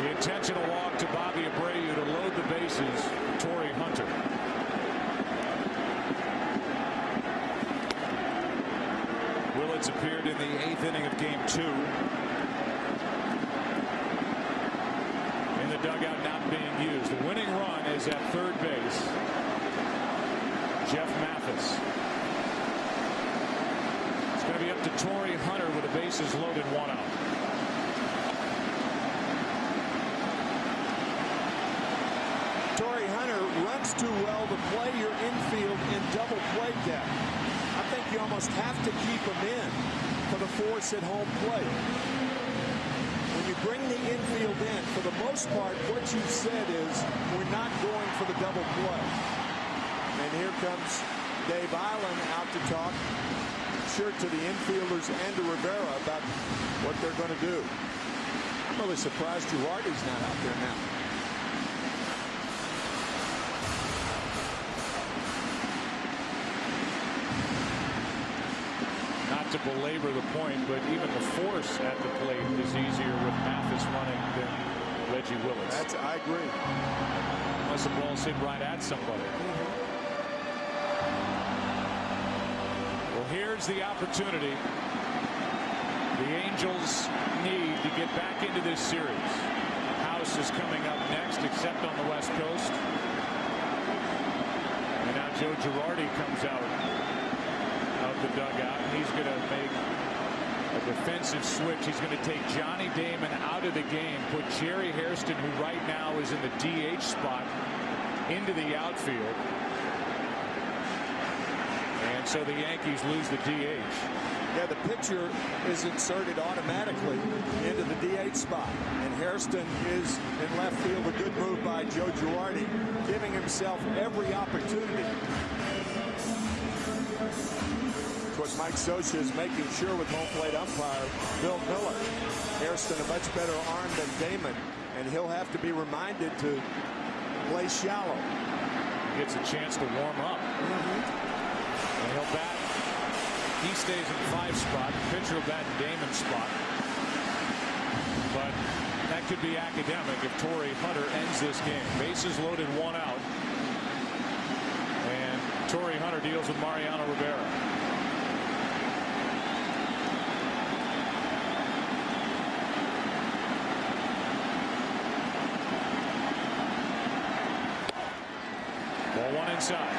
The intentional walk to Bobby Abreu to load the bases for Torrey Hunter. Willits appeared in the 8th inning of game 2. In the dugout not being used. The winning run is at third base. Jeff Mathis. It's going to be up to Torrey Hunter with the bases loaded, 1 out. Torrey Hunter runs too well to play your infield in double play depth. I think you almost have to keep him in for the force at home plate. When you bring the infield in, for the most part, what you've said is we're not going for the double play. And here comes Dave Island out to talk, sure, to the infielders and to Rivera about what they're going to do. I'm really surprised Girardi's not out there now. Not to belabor the point, but even the force at the plate is easier with Mathis running than Reggie Willits. I agree. Unless the ball's hit right at somebody. Well, here's the opportunity the Angels need to get back into this series. House is coming up next, except on the West Coast. And now Joe Girardi comes out of the dugout, and he's going to make a defensive switch. He's going to take Johnny Damon out of the game, put Jerry Hairston, who right now is in the DH spot, into the outfield. And so the Yankees lose the DH. Yeah, the pitcher is inserted automatically into the DH spot. And Hairston is in left field. A good move by Joe Girardi, giving himself every opportunity. Of course, Mike Scioscia is making sure with home plate umpire Bill Miller. Hairston a much better arm than Damon, and he'll have to be reminded to play shallow. Gets a chance to warm up. And he'll bat. He stays in the 5 spot. The pitcher will bat in Damon's spot. But that could be academic if Torrey Hunter ends this game. Bases loaded, 1 out. And Torrey Hunter deals with Mariano Rivera. Ball 1 inside.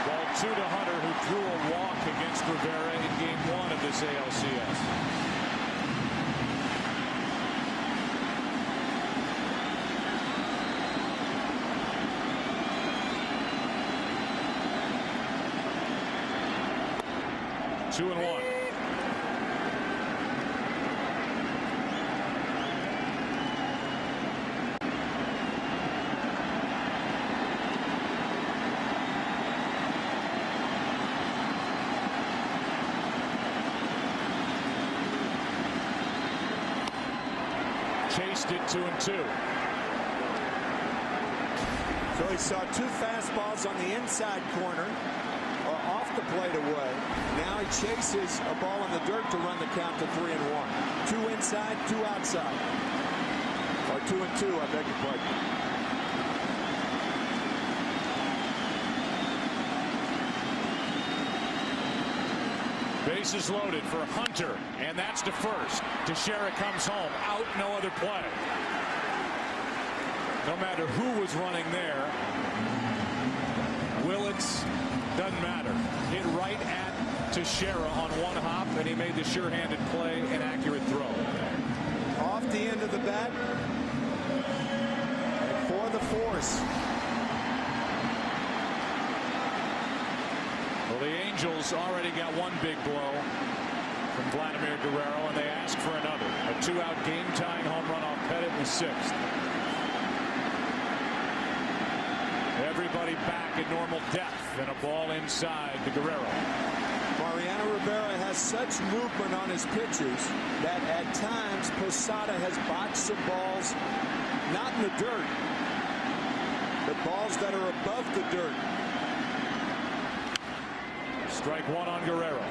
Ball 2 to Hunter, who drew a walk against Rivera in game 1 of this ALCS. Two and 1. Chased it 2 and 2. So he saw 2 fastballs on the inside corner, or off the plate away. Now he chases a ball in the dirt to run the count to 3 and 1. 2 inside, 2 outside. Or 2 and 2, I beg your pardon. Bases loaded for Hunter, and that's to first. Teixeira comes home. Out, no other play. No matter who was running there, Willits, doesn't matter. Hit right at Teixeira on one hop, and he made the sure-handed play, an accurate throw. Off the end of the bat for the force. Well, the Angels already got one big blow from Vladimir Guerrero, and they ask for another. A 2-out game-tying home run off Pettit in the 6th. Everybody back at normal depth, and a ball inside to Guerrero. Mariano Rivera has such movement on his pitches that at times Posada has botched some balls, not in the dirt, but balls that are above the dirt. Strike one on Guerrero.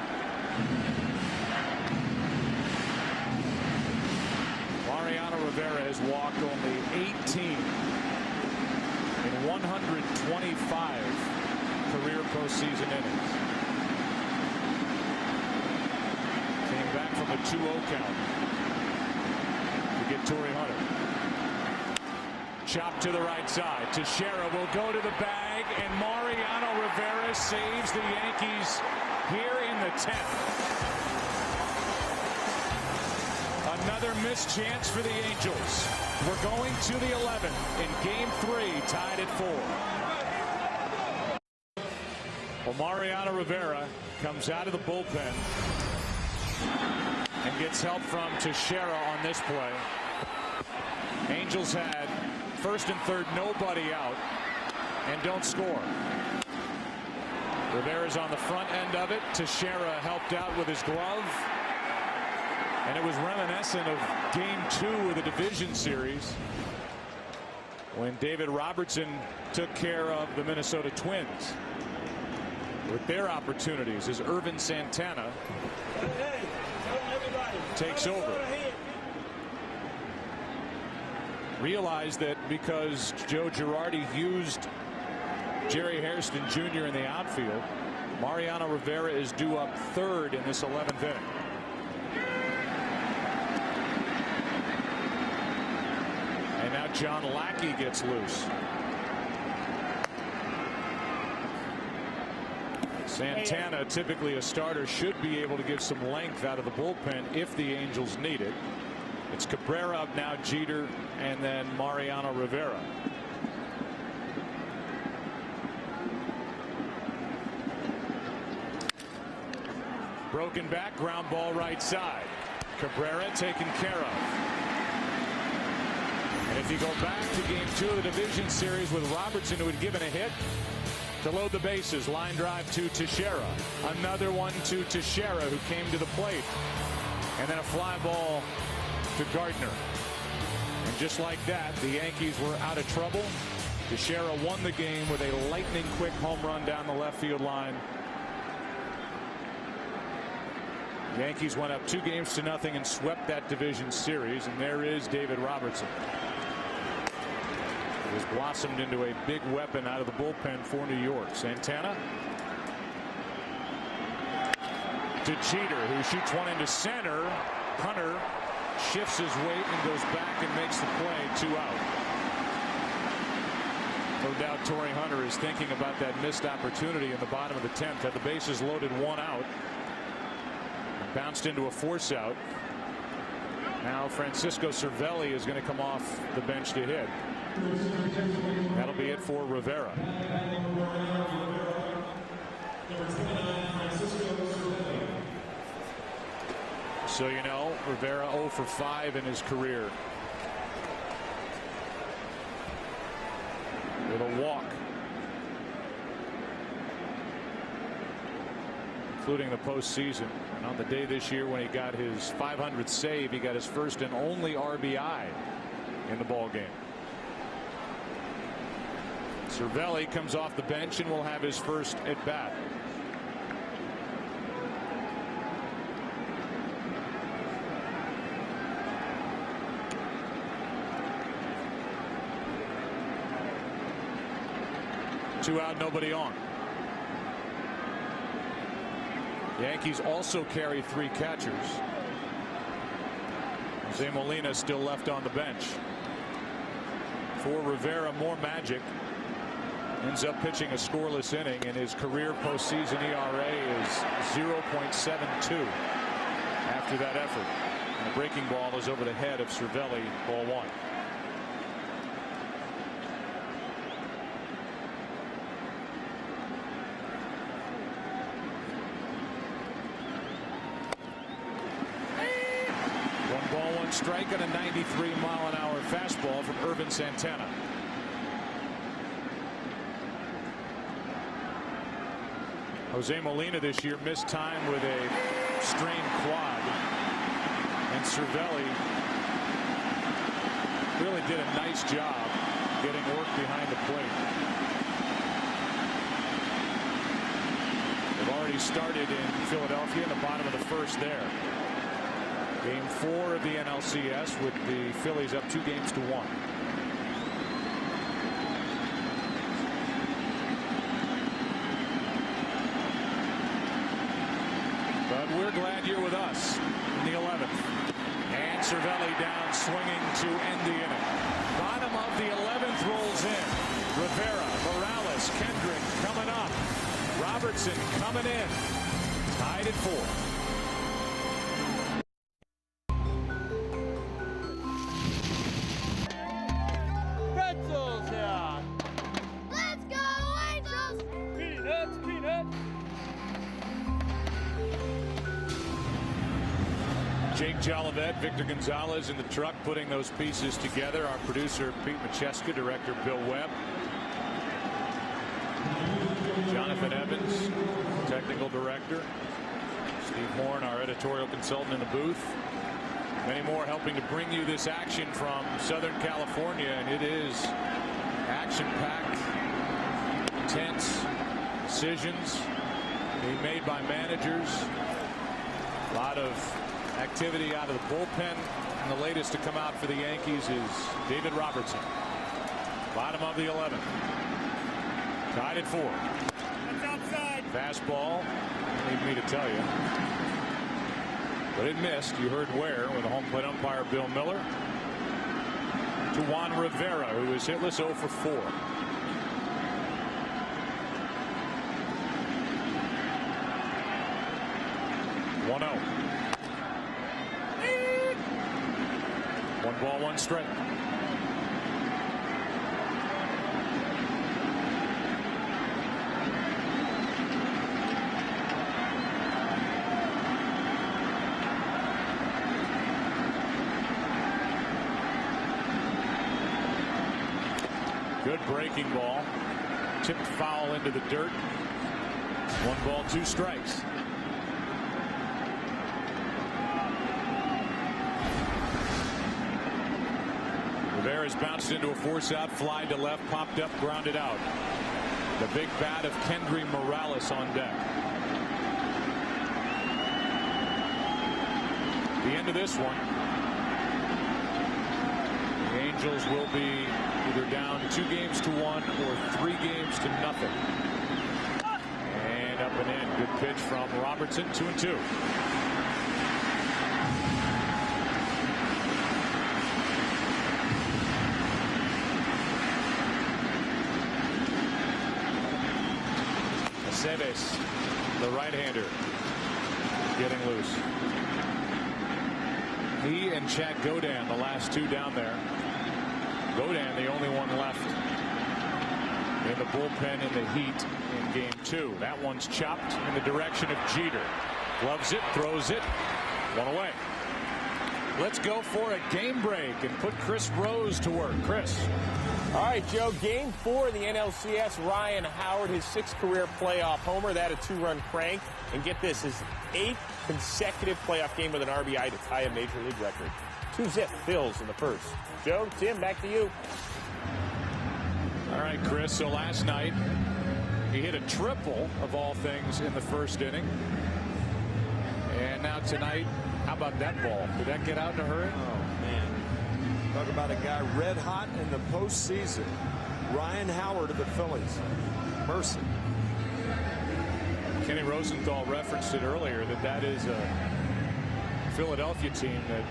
Mariano Rivera has walked only 18 in 125 career postseason innings. Came back from a 2-0 count to get Torrey Hunter. Chop to the right side. Teixeira will go to the bag, and Mariano Rivera saves the Yankees here in the 10th. Another missed chance for the Angels. We're going to the 11th in Game 3, tied at 4. Well, Mariano Rivera comes out of the bullpen and gets help from Teixeira on this play. Angels had first and third, nobody out, and don't score. Rivera's on the front end of it. Teixeira helped out with his glove. And it was reminiscent of Game 2 of the division series when David Robertson took care of the Minnesota Twins with their opportunities as Irvin Santana takes over. Realize that because Joe Girardi used Jerry Hairston Jr. in the outfield, Mariano Rivera is due up third in this 11th inning. And now John Lackey gets loose. Santana, typically a starter, should be able to give some length out of the bullpen if the Angels need it. It's Cabrera up now, Jeter, and then Mariano Rivera. Broken back, ground ball right side. Cabrera taken care of. And if you go back to Game 2 of the division series with Robertson, who had given a hit to load the bases, line drive to Teixeira. Another one to Teixeira, who came to the plate. And then a fly ball to Gardner. And just like that, the Yankees were out of trouble. Teixeira won the game with a lightning quick home run down the left field line. The Yankees went up 2-0 and swept that division series. And there is David Robertson. It has blossomed into a big weapon out of the bullpen for New York. Santana to Jeter, who shoots one into center. Hunter shifts his weight and goes back and makes the play. 2 out. No doubt Torrey Hunter is thinking about that missed opportunity in the bottom of the 10th. Had the bases loaded, 1 out. Bounced into a force out. Now Francisco Cervelli is going to come off the bench to hit. That'll be it for Rivera. So you know, Rivera 0 for 5 in his career. With a walk. Including the postseason. And on the day this year when he got his 500th save, he got his first and only RBI in the ball game. Cervelli comes off the bench and will have his first at bat. Two out, nobody on. Yankees also carry 3 catchers. Jose Molina still left on the bench. For Rivera, more magic. Ends up pitching a scoreless inning, and his career postseason ERA is 0.72 after that effort. And the breaking ball is over the head of Cervelli, ball 1. Strike on a 93-mile-an-hour fastball from Irvin Santana. Jose Molina this year missed time with a strained quad, and Cervelli really did a nice job getting work behind the plate. They've already started in Philadelphia in the bottom of the first there. Game 4 of the NLCS with the Phillies up 2-1. But we're glad you're with us in the 11th. And Cervelli down swinging to end the inning. Bottom of the 11th rolls in. Rivera, Morales, Kendrick coming up. Robertson coming in. Tied at 4. Jake Jolivet, Victor Gonzalez in the truck putting those pieces together. Our producer Pete Macheska, director Bill Webb, Jonathan Evans, technical director, Steve Horn, our editorial consultant in the booth. Many more helping to bring you this action from Southern California, and it is action-packed, intense decisions being made by managers. A lot of activity out of the bullpen, and the latest to come out for the Yankees is David Robertson. Bottom of the 11th. Tied at 4. Fastball, don't need me to tell you. But it missed. You heard where with the home plate umpire Bill Miller. To Juan Rivera, who is hitless 0 for 4. One ball, 1 strike. Good breaking ball. Tipped foul into the dirt. 1 ball, 2 strikes. Rivera's bounced into a force-out, fly to left, popped up, grounded out. The big bat of Kendry Morales on deck. The end of this one. The Angels will be either down 2-1 or 3-0. And up and in. Good pitch from Robertson. 2-2. Aceves, the right-hander, getting loose. He and Chad Godin, the last 2 down there. Godin, the only one left in the bullpen in the heat in game 2. That one's chopped in the direction of Jeter. Gloves it, throws it, 1 away. Let's go for a game break and put Chris Rose to work. Chris. All right, Joe, game 4 in the NLCS. Ryan Howard, his 6th career playoff homer. That a 2-run crank. And get this, his 8th consecutive playoff game with an RBI to tie a major league record. 2-zip Phils in the first. Joe, Tim, back to you. All right, Chris. So last night, he hit a triple of all things in the first inning. And now tonight, how about that ball? Did that get out in a hurry? Oh, man. Talk about a guy red hot in the postseason. Ryan Howard of the Phillies. Mercy. Kenny Rosenthal referenced it earlier that is a Philadelphia team that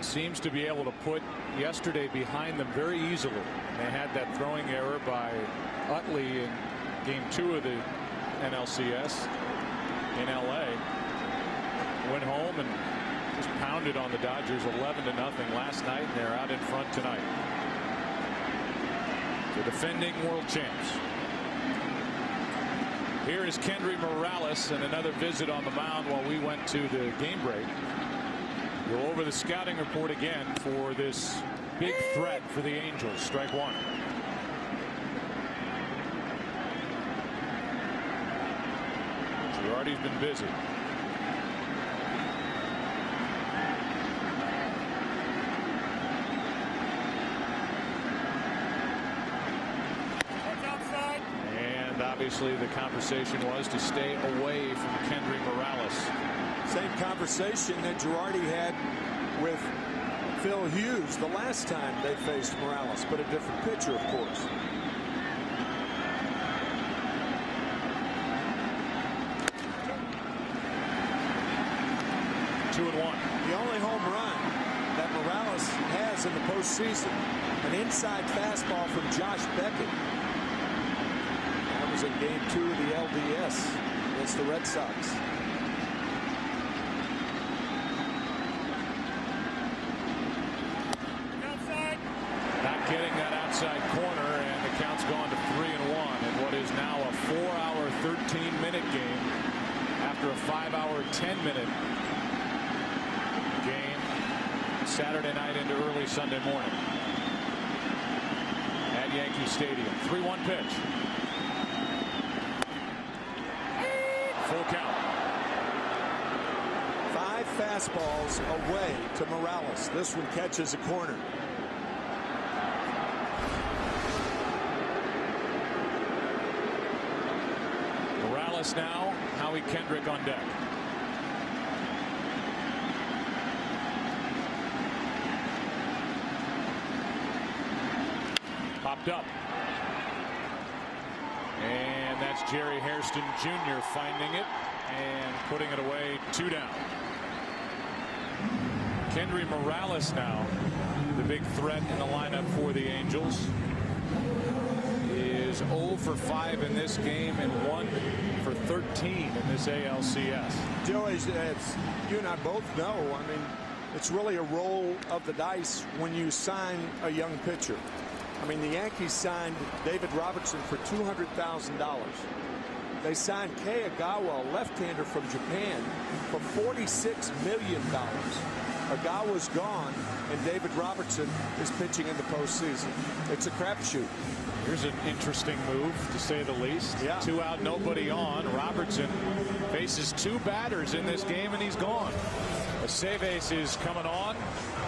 seems to be able to put yesterday behind them very easily. They had that throwing error by Utley in game 2 of the NLCS in LA. Went home and just pounded on the Dodgers 11-0 last night, and they're out in front tonight. The defending world champs. Here is Kendry Morales and another visit on the mound while we went to the game break. Go over the scouting report again for this big threat for the Angels. Strike one. Girardi's been busy. Obviously, the conversation was to stay away from Kendry Morales. Same conversation that Girardi had with Phil Hughes the last time they faced Morales, but a different pitcher, of course. Two and one. The only home run that Morales has in the postseason, an inside fastball from Josh Beckett. In game 2 of the LDS against the Red Sox. Outside. Not getting that outside corner, and the count's gone to 3-1 in what is now a 4-hour 13-minute game after a 5-hour 10-minute game Saturday night into early Sunday morning at Yankee Stadium. 3-1 pitch. Full count. 5 fastballs away to Morales. This one catches a corner. Morales now. Howie Kendrick on deck. Popped up. And that's Jerry Hairston Jr. finding it and putting it away. 2 down. Kendry Morales now, the big threat in the lineup for the Angels, is 0 for 5 in this game and 1 for 13 in this ALCS. Joe, as you and I both know, I mean, it's really a roll of the dice when you sign a young pitcher. I mean, the Yankees signed David Robertson for $200,000. They signed Kei Agawa, a left-hander from Japan, for $46 million. Agawa's gone, and David Robertson is pitching in the postseason. It's a crapshoot. Here's an interesting move, to say the least. Yeah. 2 out, nobody on. Robertson faces 2 batters in this game, and he's gone. Aceves is coming on.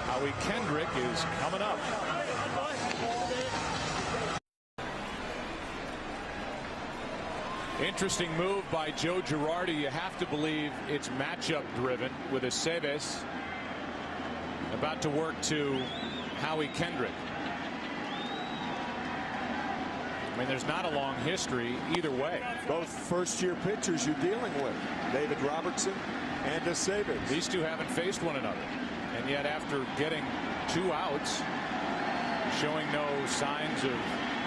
Howie Kendrick is coming up. Interesting move by Joe Girardi. You have to believe it's matchup driven with Aceves about to work to Howie Kendrick. I mean, there's not a long history either way. Both first-year pitchers you're dealing with, David Robertson and Aceves. These two haven't faced one another, and yet after getting 2 outs, showing no signs of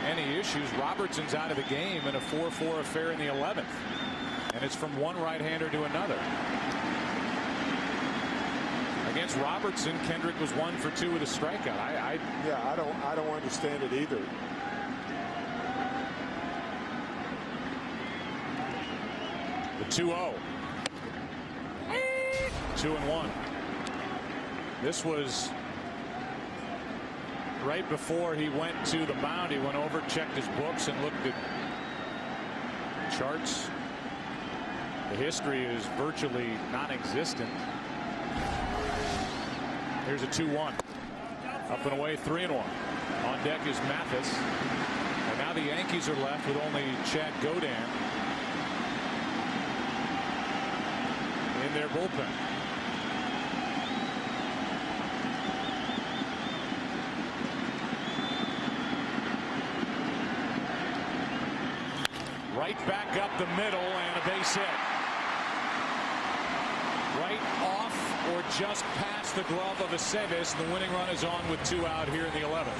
any issues, Robertson's out of the game in a 4-4 affair in the 11th, and it's from one right-hander to another. Against Robertson, Kendrick was 1 for 2 with a strikeout. I don't understand it either. The 2-0. 2-1. This was right before he went to the mound. He went over, checked his books, and looked at charts. The history is virtually non-existent. Here's a 2-1. Up and away, 3-1. On deck is Mathis. And now the Yankees are left with only Chad Godin in their bullpen. Right back up the middle and a base hit. Right off or just past the glove of Aceves. The winning run is on with 2 out here in the 11th.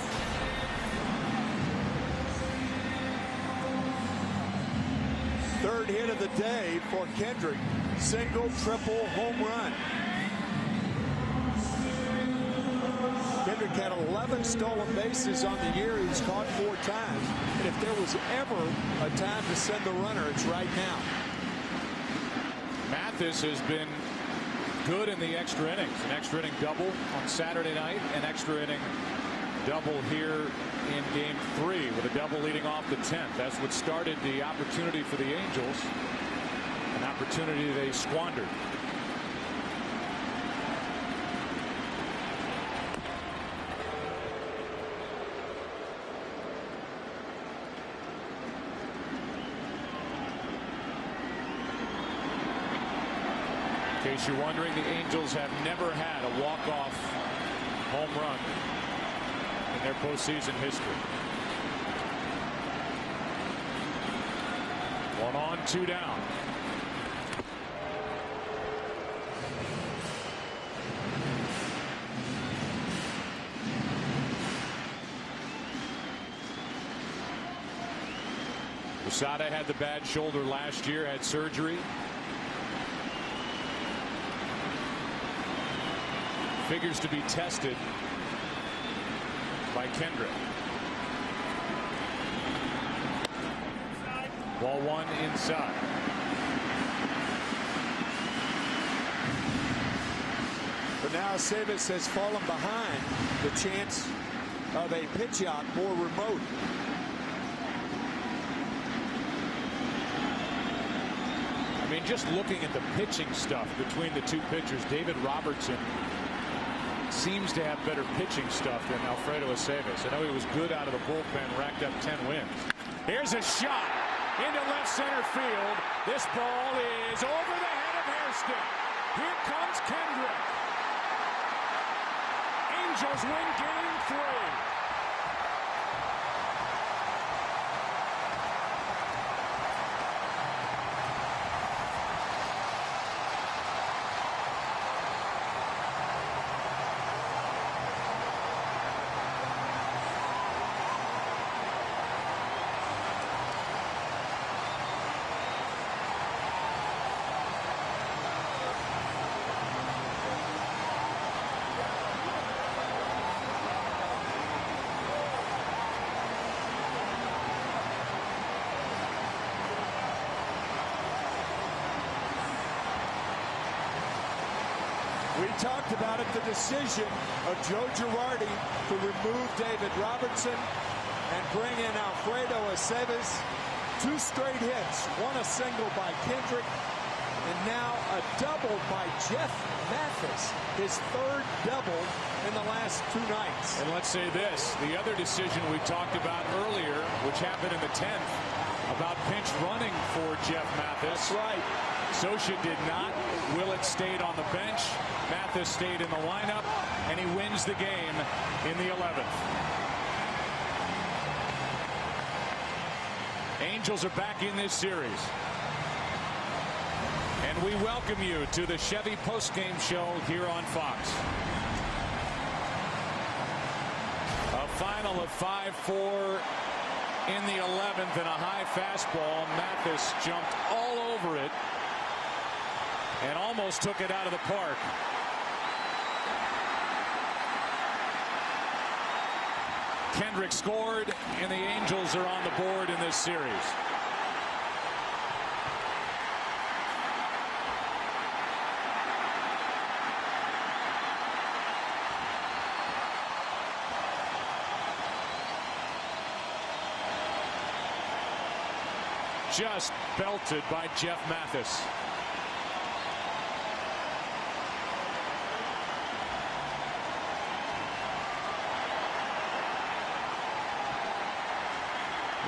Third hit of the day for Kendrick. Single, triple, home run. Kendrick had 11 stolen bases on the year. He's caught 4 times. And if there was ever a time to send the runner, it's right now. Mathis has been good in the extra innings. An extra inning double on Saturday night. An extra inning double here in game 3 with a double leading off the 10th. That's what started the opportunity for the Angels. An opportunity they squandered. In case you're wondering, the Angels have never had a walk-off home run in their postseason history. 1 on, 2 down. Posada had the bad shoulder last year, had surgery. Figures to be tested by Kendrick. Ball 1 inside. But now Aceves has fallen behind. The chance of a pitch out more remote. I mean, just looking at the pitching stuff between the two pitchers, David Robertson seems to have better pitching stuff than Alfredo Aceves. I know he was good out of the bullpen, racked up 10 wins. Here's a shot into left center field. This ball is over the head of Hairston. Here comes Kendrick. Angels win game 3. We talked about it, the decision of Joe Girardi to remove David Robertson and bring in Alfredo Aceves. 2 straight hits, 1 a single by Kendrick, and now a double by Jeff Mathis, his 3rd double in the last 2 nights. And let's say this, the other decision we talked about earlier, which happened in the 10th, about pinch running for Jeff Mathis. That's right. Socia did not. Willett stayed on the bench. Mathis stayed in the lineup, and he wins the game in the 11th. Angels are back in this series. And we welcome you to the Chevy postgame show here on Fox. A final of 5-4 in the 11th and a high fastball. Mathis jumped all over it and almost took it out of the park. Kendrick scored, and the Angels are on the board in this series. Just belted by Jeff Mathis.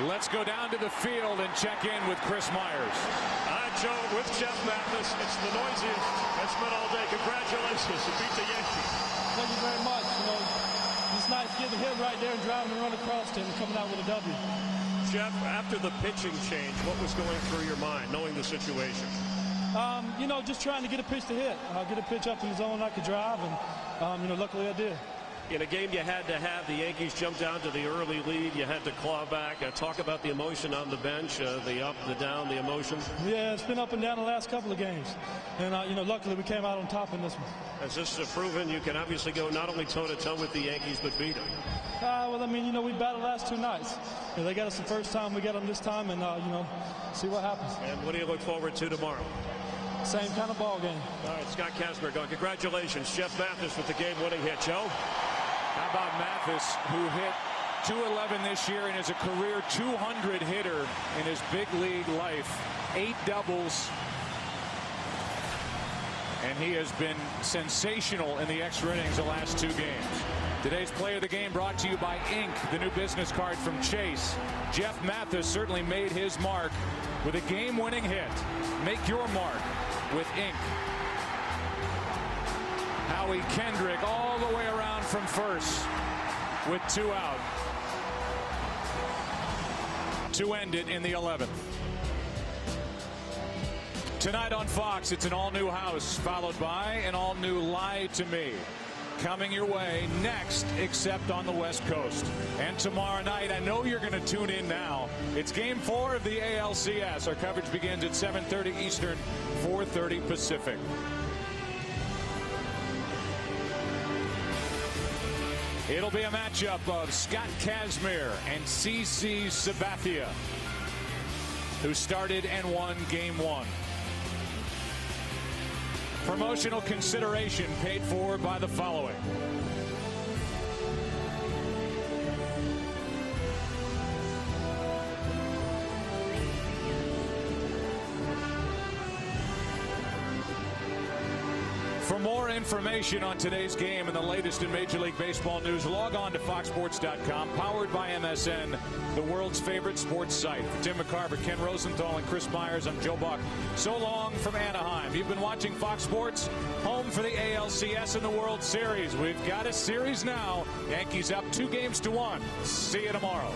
Let's go down to the field and check in with Chris Myers. Hi, Joe, with Jeff Mathis. It's the noisiest it's been all day. Congratulations to beat the Yankees. Thank you very much. You know, it's nice getting hit right there and driving the run across and coming out with a W. Jeff, after the pitching change, what was going through your mind, knowing the situation? You know, just trying to get a pitch to hit, get a pitch up in the zone I could drive, and, you know, luckily I did. In a game you had to have, the Yankees jumped down to the early lead. You had to claw back. Talk about the emotion on the bench, the up, the down, the emotion. Yeah, it's been up and down the last couple of games. And, you know, luckily we came out on top in this one. Has this proven you can obviously go not only toe-to-toe with the Yankees, but beat them? Well, I mean, you know, we battled last 2 nights. You know, they got us the first time, we got them this time, and, you know, see what happens. And what do you look forward to tomorrow? Same kind of ball game. All right, Scott Kazmir going. Congratulations, Jeff Mathis with the game-winning hit. Joe? How about Mathis, who hit .211 this year and is a career 200 hitter in his big league life. 8 doubles. And he has been sensational in the extra innings the last 2 games. Today's play of the game brought to you by Ink, the new business card from Chase. Jeff Mathis certainly made his mark with a game-winning hit. Make your mark with Ink. Howie Kendrick all the way around from first with 2 out to end it in the 11th. Tonight on Fox, it's an all-new House, followed by an all-new Lie to Me. Coming your way next, except on the West Coast. And tomorrow night, I know you're going to tune in now. It's Game 4 of the ALCS. Our coverage begins at 7:30 Eastern, 4:30 Pacific. It'll be a matchup of Scott Kazmir and CC Sabathia, who started and won Game 1. Promotional consideration paid for by the following. For more information on today's game and the latest in Major League Baseball news, log on to foxsports.com, powered by MSN, the world's favorite sports site. For Tim McCarver, Ken Rosenthal, and Chris Myers, I'm Joe Buck. So long from Anaheim. You've been watching Fox Sports, home for the ALCS and the World Series. We've got a series now. Yankees up 2-1. See you tomorrow.